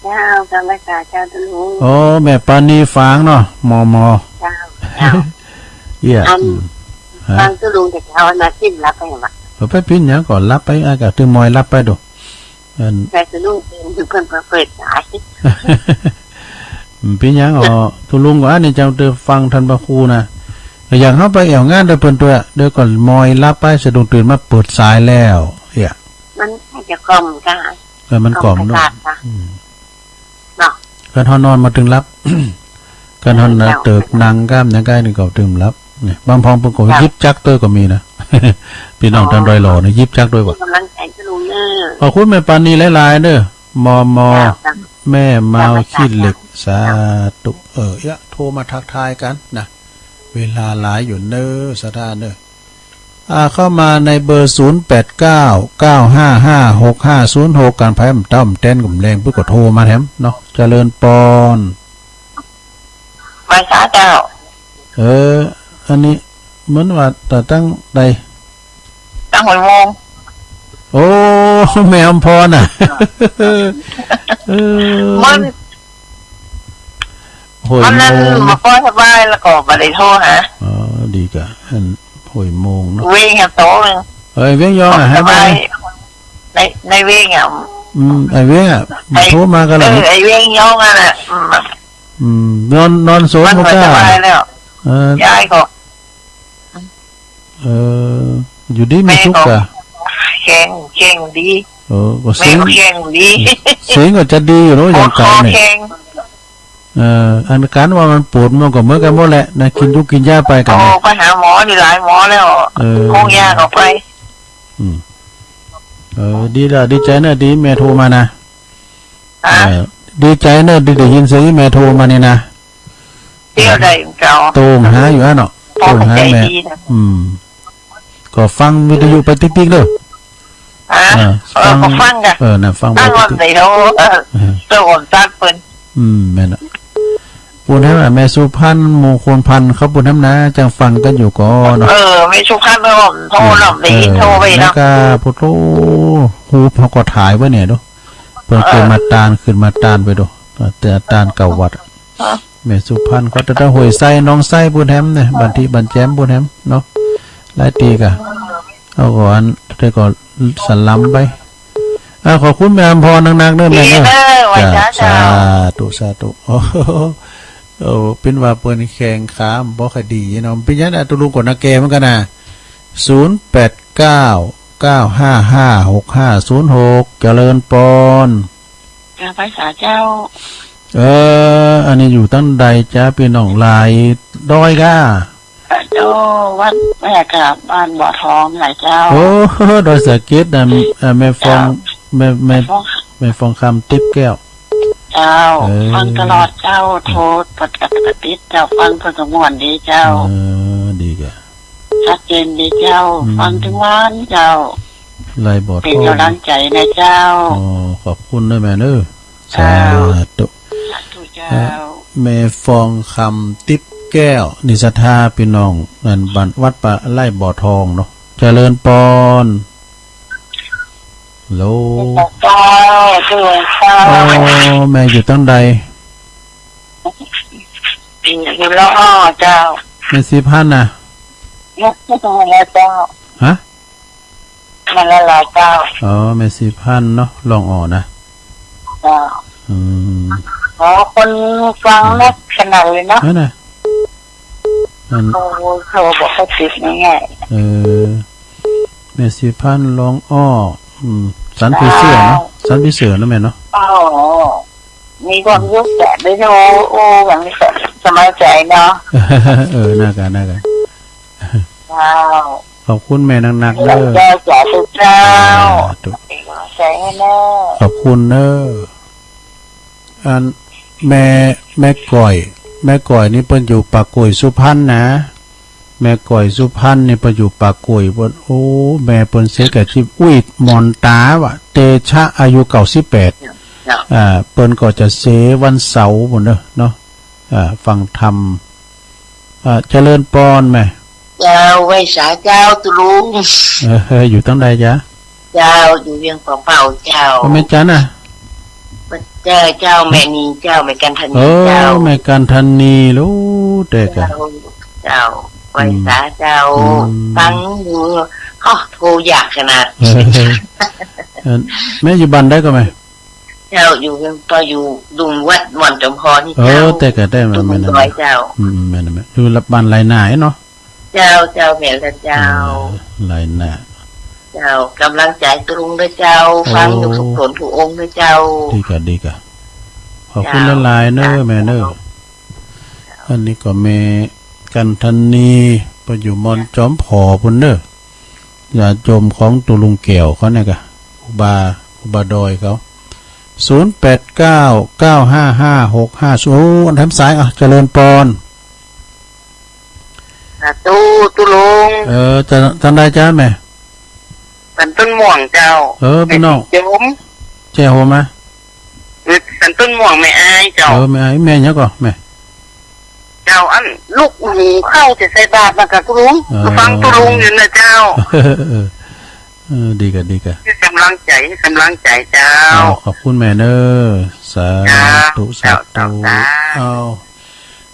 เจ้าธรรมศาสตร์เจ้าตุลุงโอ้แม่ปานีฟางเนาะมอเจ้าเยี่ยฟังตุลุงจะเอาหน้าจิ้มรับไปยังไงไปปิ้นยังก่อนรับไปกะถึงมอยรับไปดูแต่ตุลุงเป็นเพื่อนเปิดสายปิ้นยังตุลุงก็อันนี้จะฟังท่านพระครูนะอย่างเข้าไปแอวงานโดยเพิ่นตัวเดี๋ยวก่อนมอยรับไปสะดุ้งตื่นมาเปิดสายแล้วมันจะกล่อมกันมันกล่อมเนาะการนอนมาถึงรับการนอนเติบนางก้ามนางใกล้นี่ก็ถึงรับเนี่ยบางพองปรากฏยิบจักตัวก็มีนะพี่น้องทางดอยหล่อเนี่ยยิบจักด้วยว่ะกำลังใจจะรู้ ลุงเนอ ขอบคุณแม่ปานีหลายๆเด้อมอแม่เมาขี้เหล็กสาธุยะโทรมาทักทายกันนะเวลาหลายอยู่เด้อสถานเด้อเข้ามาในเบอร์0899556506การไพ่มต้อมเต้นกลุ่มแรงเพื่อกดโทรมาแถมเนาะเจริญปอน ไว้สาเจ้า อันนี้เหมือนว่าแต่ตั้งใด ตั้งหัวโมง โอ้แม่อมพรน่ะมันนั่นมาป้อนสบายแล้วก็มาได้โทรฮะดีกะอันหวยโมงเนาะเวงอ่ะโตนึงเว้งยองอ่ะฮะในเวงอ่ะไอเว้งอ่ะโทรมากันแล้วไอเวงยองอ่ะน่ะนอนโซนมันสบายแล้วยายก็อยู่ดีมีสุขอ่ะแข็งดีก็เสียงแข็งดีเสียงก็จะดีอยู่เนาะอย่างกันเนี่ยอันการว่ามันปวดมันก็เหมือนกันหมดแหละนะกินยุกกินยาไปกันไปหาหมอดีหลายหมอแล้วคงยาก็ไปดีละดีใจเนอะดีแม่โทรมานะดีใจเนอะได้ยินเสียงแม่โทรมานี่นะเที่ยวได้เจ้าโตหาอยู่ฮะเนาะโตหาแม่ก็ฟังวิทยุไปติ๊กๆเด้อก็ฟังกันนะฟังไปติ๊กๆเดี๋ยวตัวอ่อนตัดเปิ้นแม่น่ะปุ่นให้แม่สุพันธ์มงคลพันธ์เขาปุ่นน้ำนะจังฟังกันอยู่ก่อนแม่สุพันธ์โทรหน่อยดีโทรไปนะก็พุทโธฮูเขาก็ถ่ายไว้เนี่ยดูเปิดขึ้นมาตานไปดูแต่ตานเก่าวัดแม่สุพันธ์ก็จะหวยไส้น้องไส้ปุ่นแฮมเนี่ยบันทีบันแจมปุ่นแฮมเนาะหลายตีกะเอาก่อนได้ก่อนสันล้ำไปขอบคุณแม่อมพรนักๆเด้อแม่เด้อสาธุโอ้เป็นว่าเปิ้นแข่งขาบ่ค่อยดีเนาะเป็นยันตุลุงกดนาแกมันกันน่ะ0899556506เจริญปอนจ้าภาษาเจ้าอันนี้อยู่ตั้งใดจ้าพี่น้องลายดอยก้าวัดแม่กับบ้านบ่อทองหลายเจ้าโอ้ดอยสะเก็ดน่ะแม่ฟองคำติ๊บแก้วเจ้าฟังตลอดเจ้าโทษปฏิติเจ้าฟังพระสงฆ์ดีเจ้าดีกะชัดเจนดีเจ้าฟังถึงวันเจ้าไล่บอดเป็นกำลังใจนะเจ้าขอบคุณด้วยแม่เนอะสาธุเจ้าแม่ฟองคำติ๊บแก้วนิสทาพี่น้องนั่นบ้านวัดป่าไล่บ่อทองเนาะเจริญปอนโลแม่อยู่ตั้งใดอยู่ล้อเจ้าแม่สิพันน่ะไม่ต้องแล้วเจ้าฮะมันละลายเจ้าแม่สิพันเนาะลองออกนะเจ้าคนฟังนักขนาดเลยเนาะนั่นน่ะเขาบอกเขาติดง่ายแม่สิพันลองอ้อสันผีเสือเนาะสันผีเสือนะแม่เนาะมีความรู้สึกได้โอ้อย่างนี้สบายใจเนาะน่ากันขอบคุณแม่นักๆเด้อเจ้าเจ้าใจให้แน่ขอบคุณเด้ออันแม่ก่อยนี่เปิ้นอยู่ปากกล้วยสุพรรณนะแม่ก่อยสุพรรณนี่ไปอยู่ปากกล้วยเปิ้นโอ้แม่เปิ้นเสียกับชีพอุ้ยมอนตาวะเตชะอายุ98เปิ้นก็จะเสวันเสาร์พุ่นเนาะฟังธรรมเจริญปอนแม่เจ้าไว้สาเจ้าตุลุงอยู่ตั้งใดจ๊ะเจ้าอยู่เวียงของเป่าเจ้าแม่จันน่ะเจ้าแม่นีเจ้าแม่กันทันนีเจ้าแม่กันทันนีรู้แต่กันเจ้าไว้สาเจ้าฟังอยู่โทรอยากขนาดแม่อยู่บ้านได้ก็ไหมเจ้าอยู่ก็อยู่ดุงวัดหม่อนจอมพรนี่เจ้าแต่ก็ได้มันนั่นเจ้าแม่อยู่รับบ้านไรหนาเนาะเจ้าแม่ละเจ้าไรหนาเจ้ากำลังใจตรงด้วยเจ้าฟังอยู่ทุกคนทุกองค์ด้วยเจ้าดีกะขอบคุณละลายเนอะแม่เนอะอันนี้ก็แม่กันทันนีไปอยู่มอนจอมผอพุ่นเนอะอย่าจมของตุลุงแก้วเขาเนี่ยกะ ครูบาดอยเขา0899555650อันทำสายเจริญปอนตู้ลุงจะทันได้จ้าแม่เป็นต้นม่วงเจ้าพี่น้องเจ้าแจ้โหมาเป็นต้นม่วงไม่อายเจ้าไม่อายแม่เนี้ยก่อนแม่เจ้าอันลูกหูเข้าจะใส่บาตรมากับตุลุงฟังตุลุงอยู่นะเจ้าดีกันให้กำลังใจเจ้าขอบคุณแม่เนอสาธุ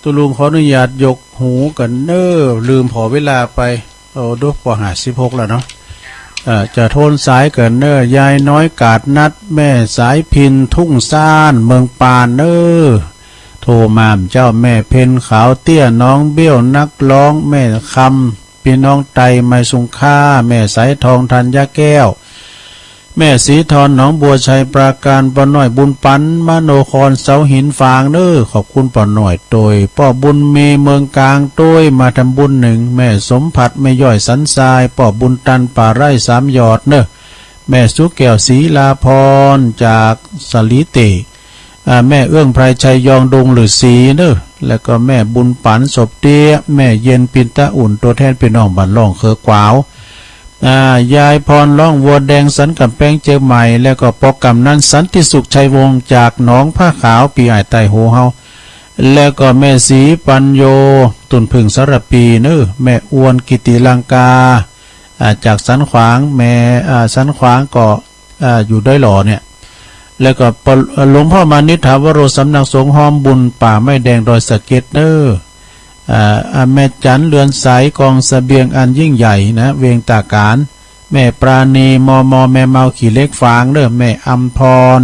ตุลุงขออนุญาตยกหูกันเนอลืมพอเวลาไปด้วยป.56แล้วเนาะจะโทนสายกันเนอยายน้อยกาดนัดแม่สายพินทุ่งซ่านเมืองปานเนอโทรมามเจ้าแม่เพนขาวเตี้ยน้องเบี้ยวนักร้องแม่คำพี่น้องไตไม้สุงค่าแม่สายทองธัญแก้วแม่สีทอนหนองบัวชัยปราการปอหน่อยบุญปันมโนครเสาหินฟางเนอขอบคุณปอหน่อยโดยป่อบุญเมเมืองกลางโดยมาทำบุญหนึ่งแม่สมผัดแม่ย่อยสันทรายป่อบุญตันป่าไร่สามยอดเนอแม่สุแก้วศรีลาพรจากสลีเตแม่เอื้องไพรชัยยองดงหรือสีเนอแล้วก็แม่บุญปันศพเตี้ยแม่เย็นปินตะอุ่นตัวแทนพี่น้องบ้านล่องเคอกวาวยายพรล่องวัวแดงสันกับแป้งเจอใหม่แล้วก็ปอกำนั้นสันติสุขชัยวงศ์จากหนองผ้าขาวปีไอไตโหเฮาแล้วก็แม่สีปัญโยตุนพึ่งสระปีเนอแม่อ้วนกิติลังกาจากสันขวางแม่สันขวางก็อยู่ได้หล่อเนี่ยแล้วก็หลวงพ่อมานิถาวโรสำนักสงฆ์หอมบุญป่าไม้แดงดอยสะเก็ดเนอแม่จันเรือนสายกองเสบียงอันยิ่งใหญ่นะเวียงตาการแม่ปราณีมอแม่เมาขี่เล็กฟางเนอแม่อัมพร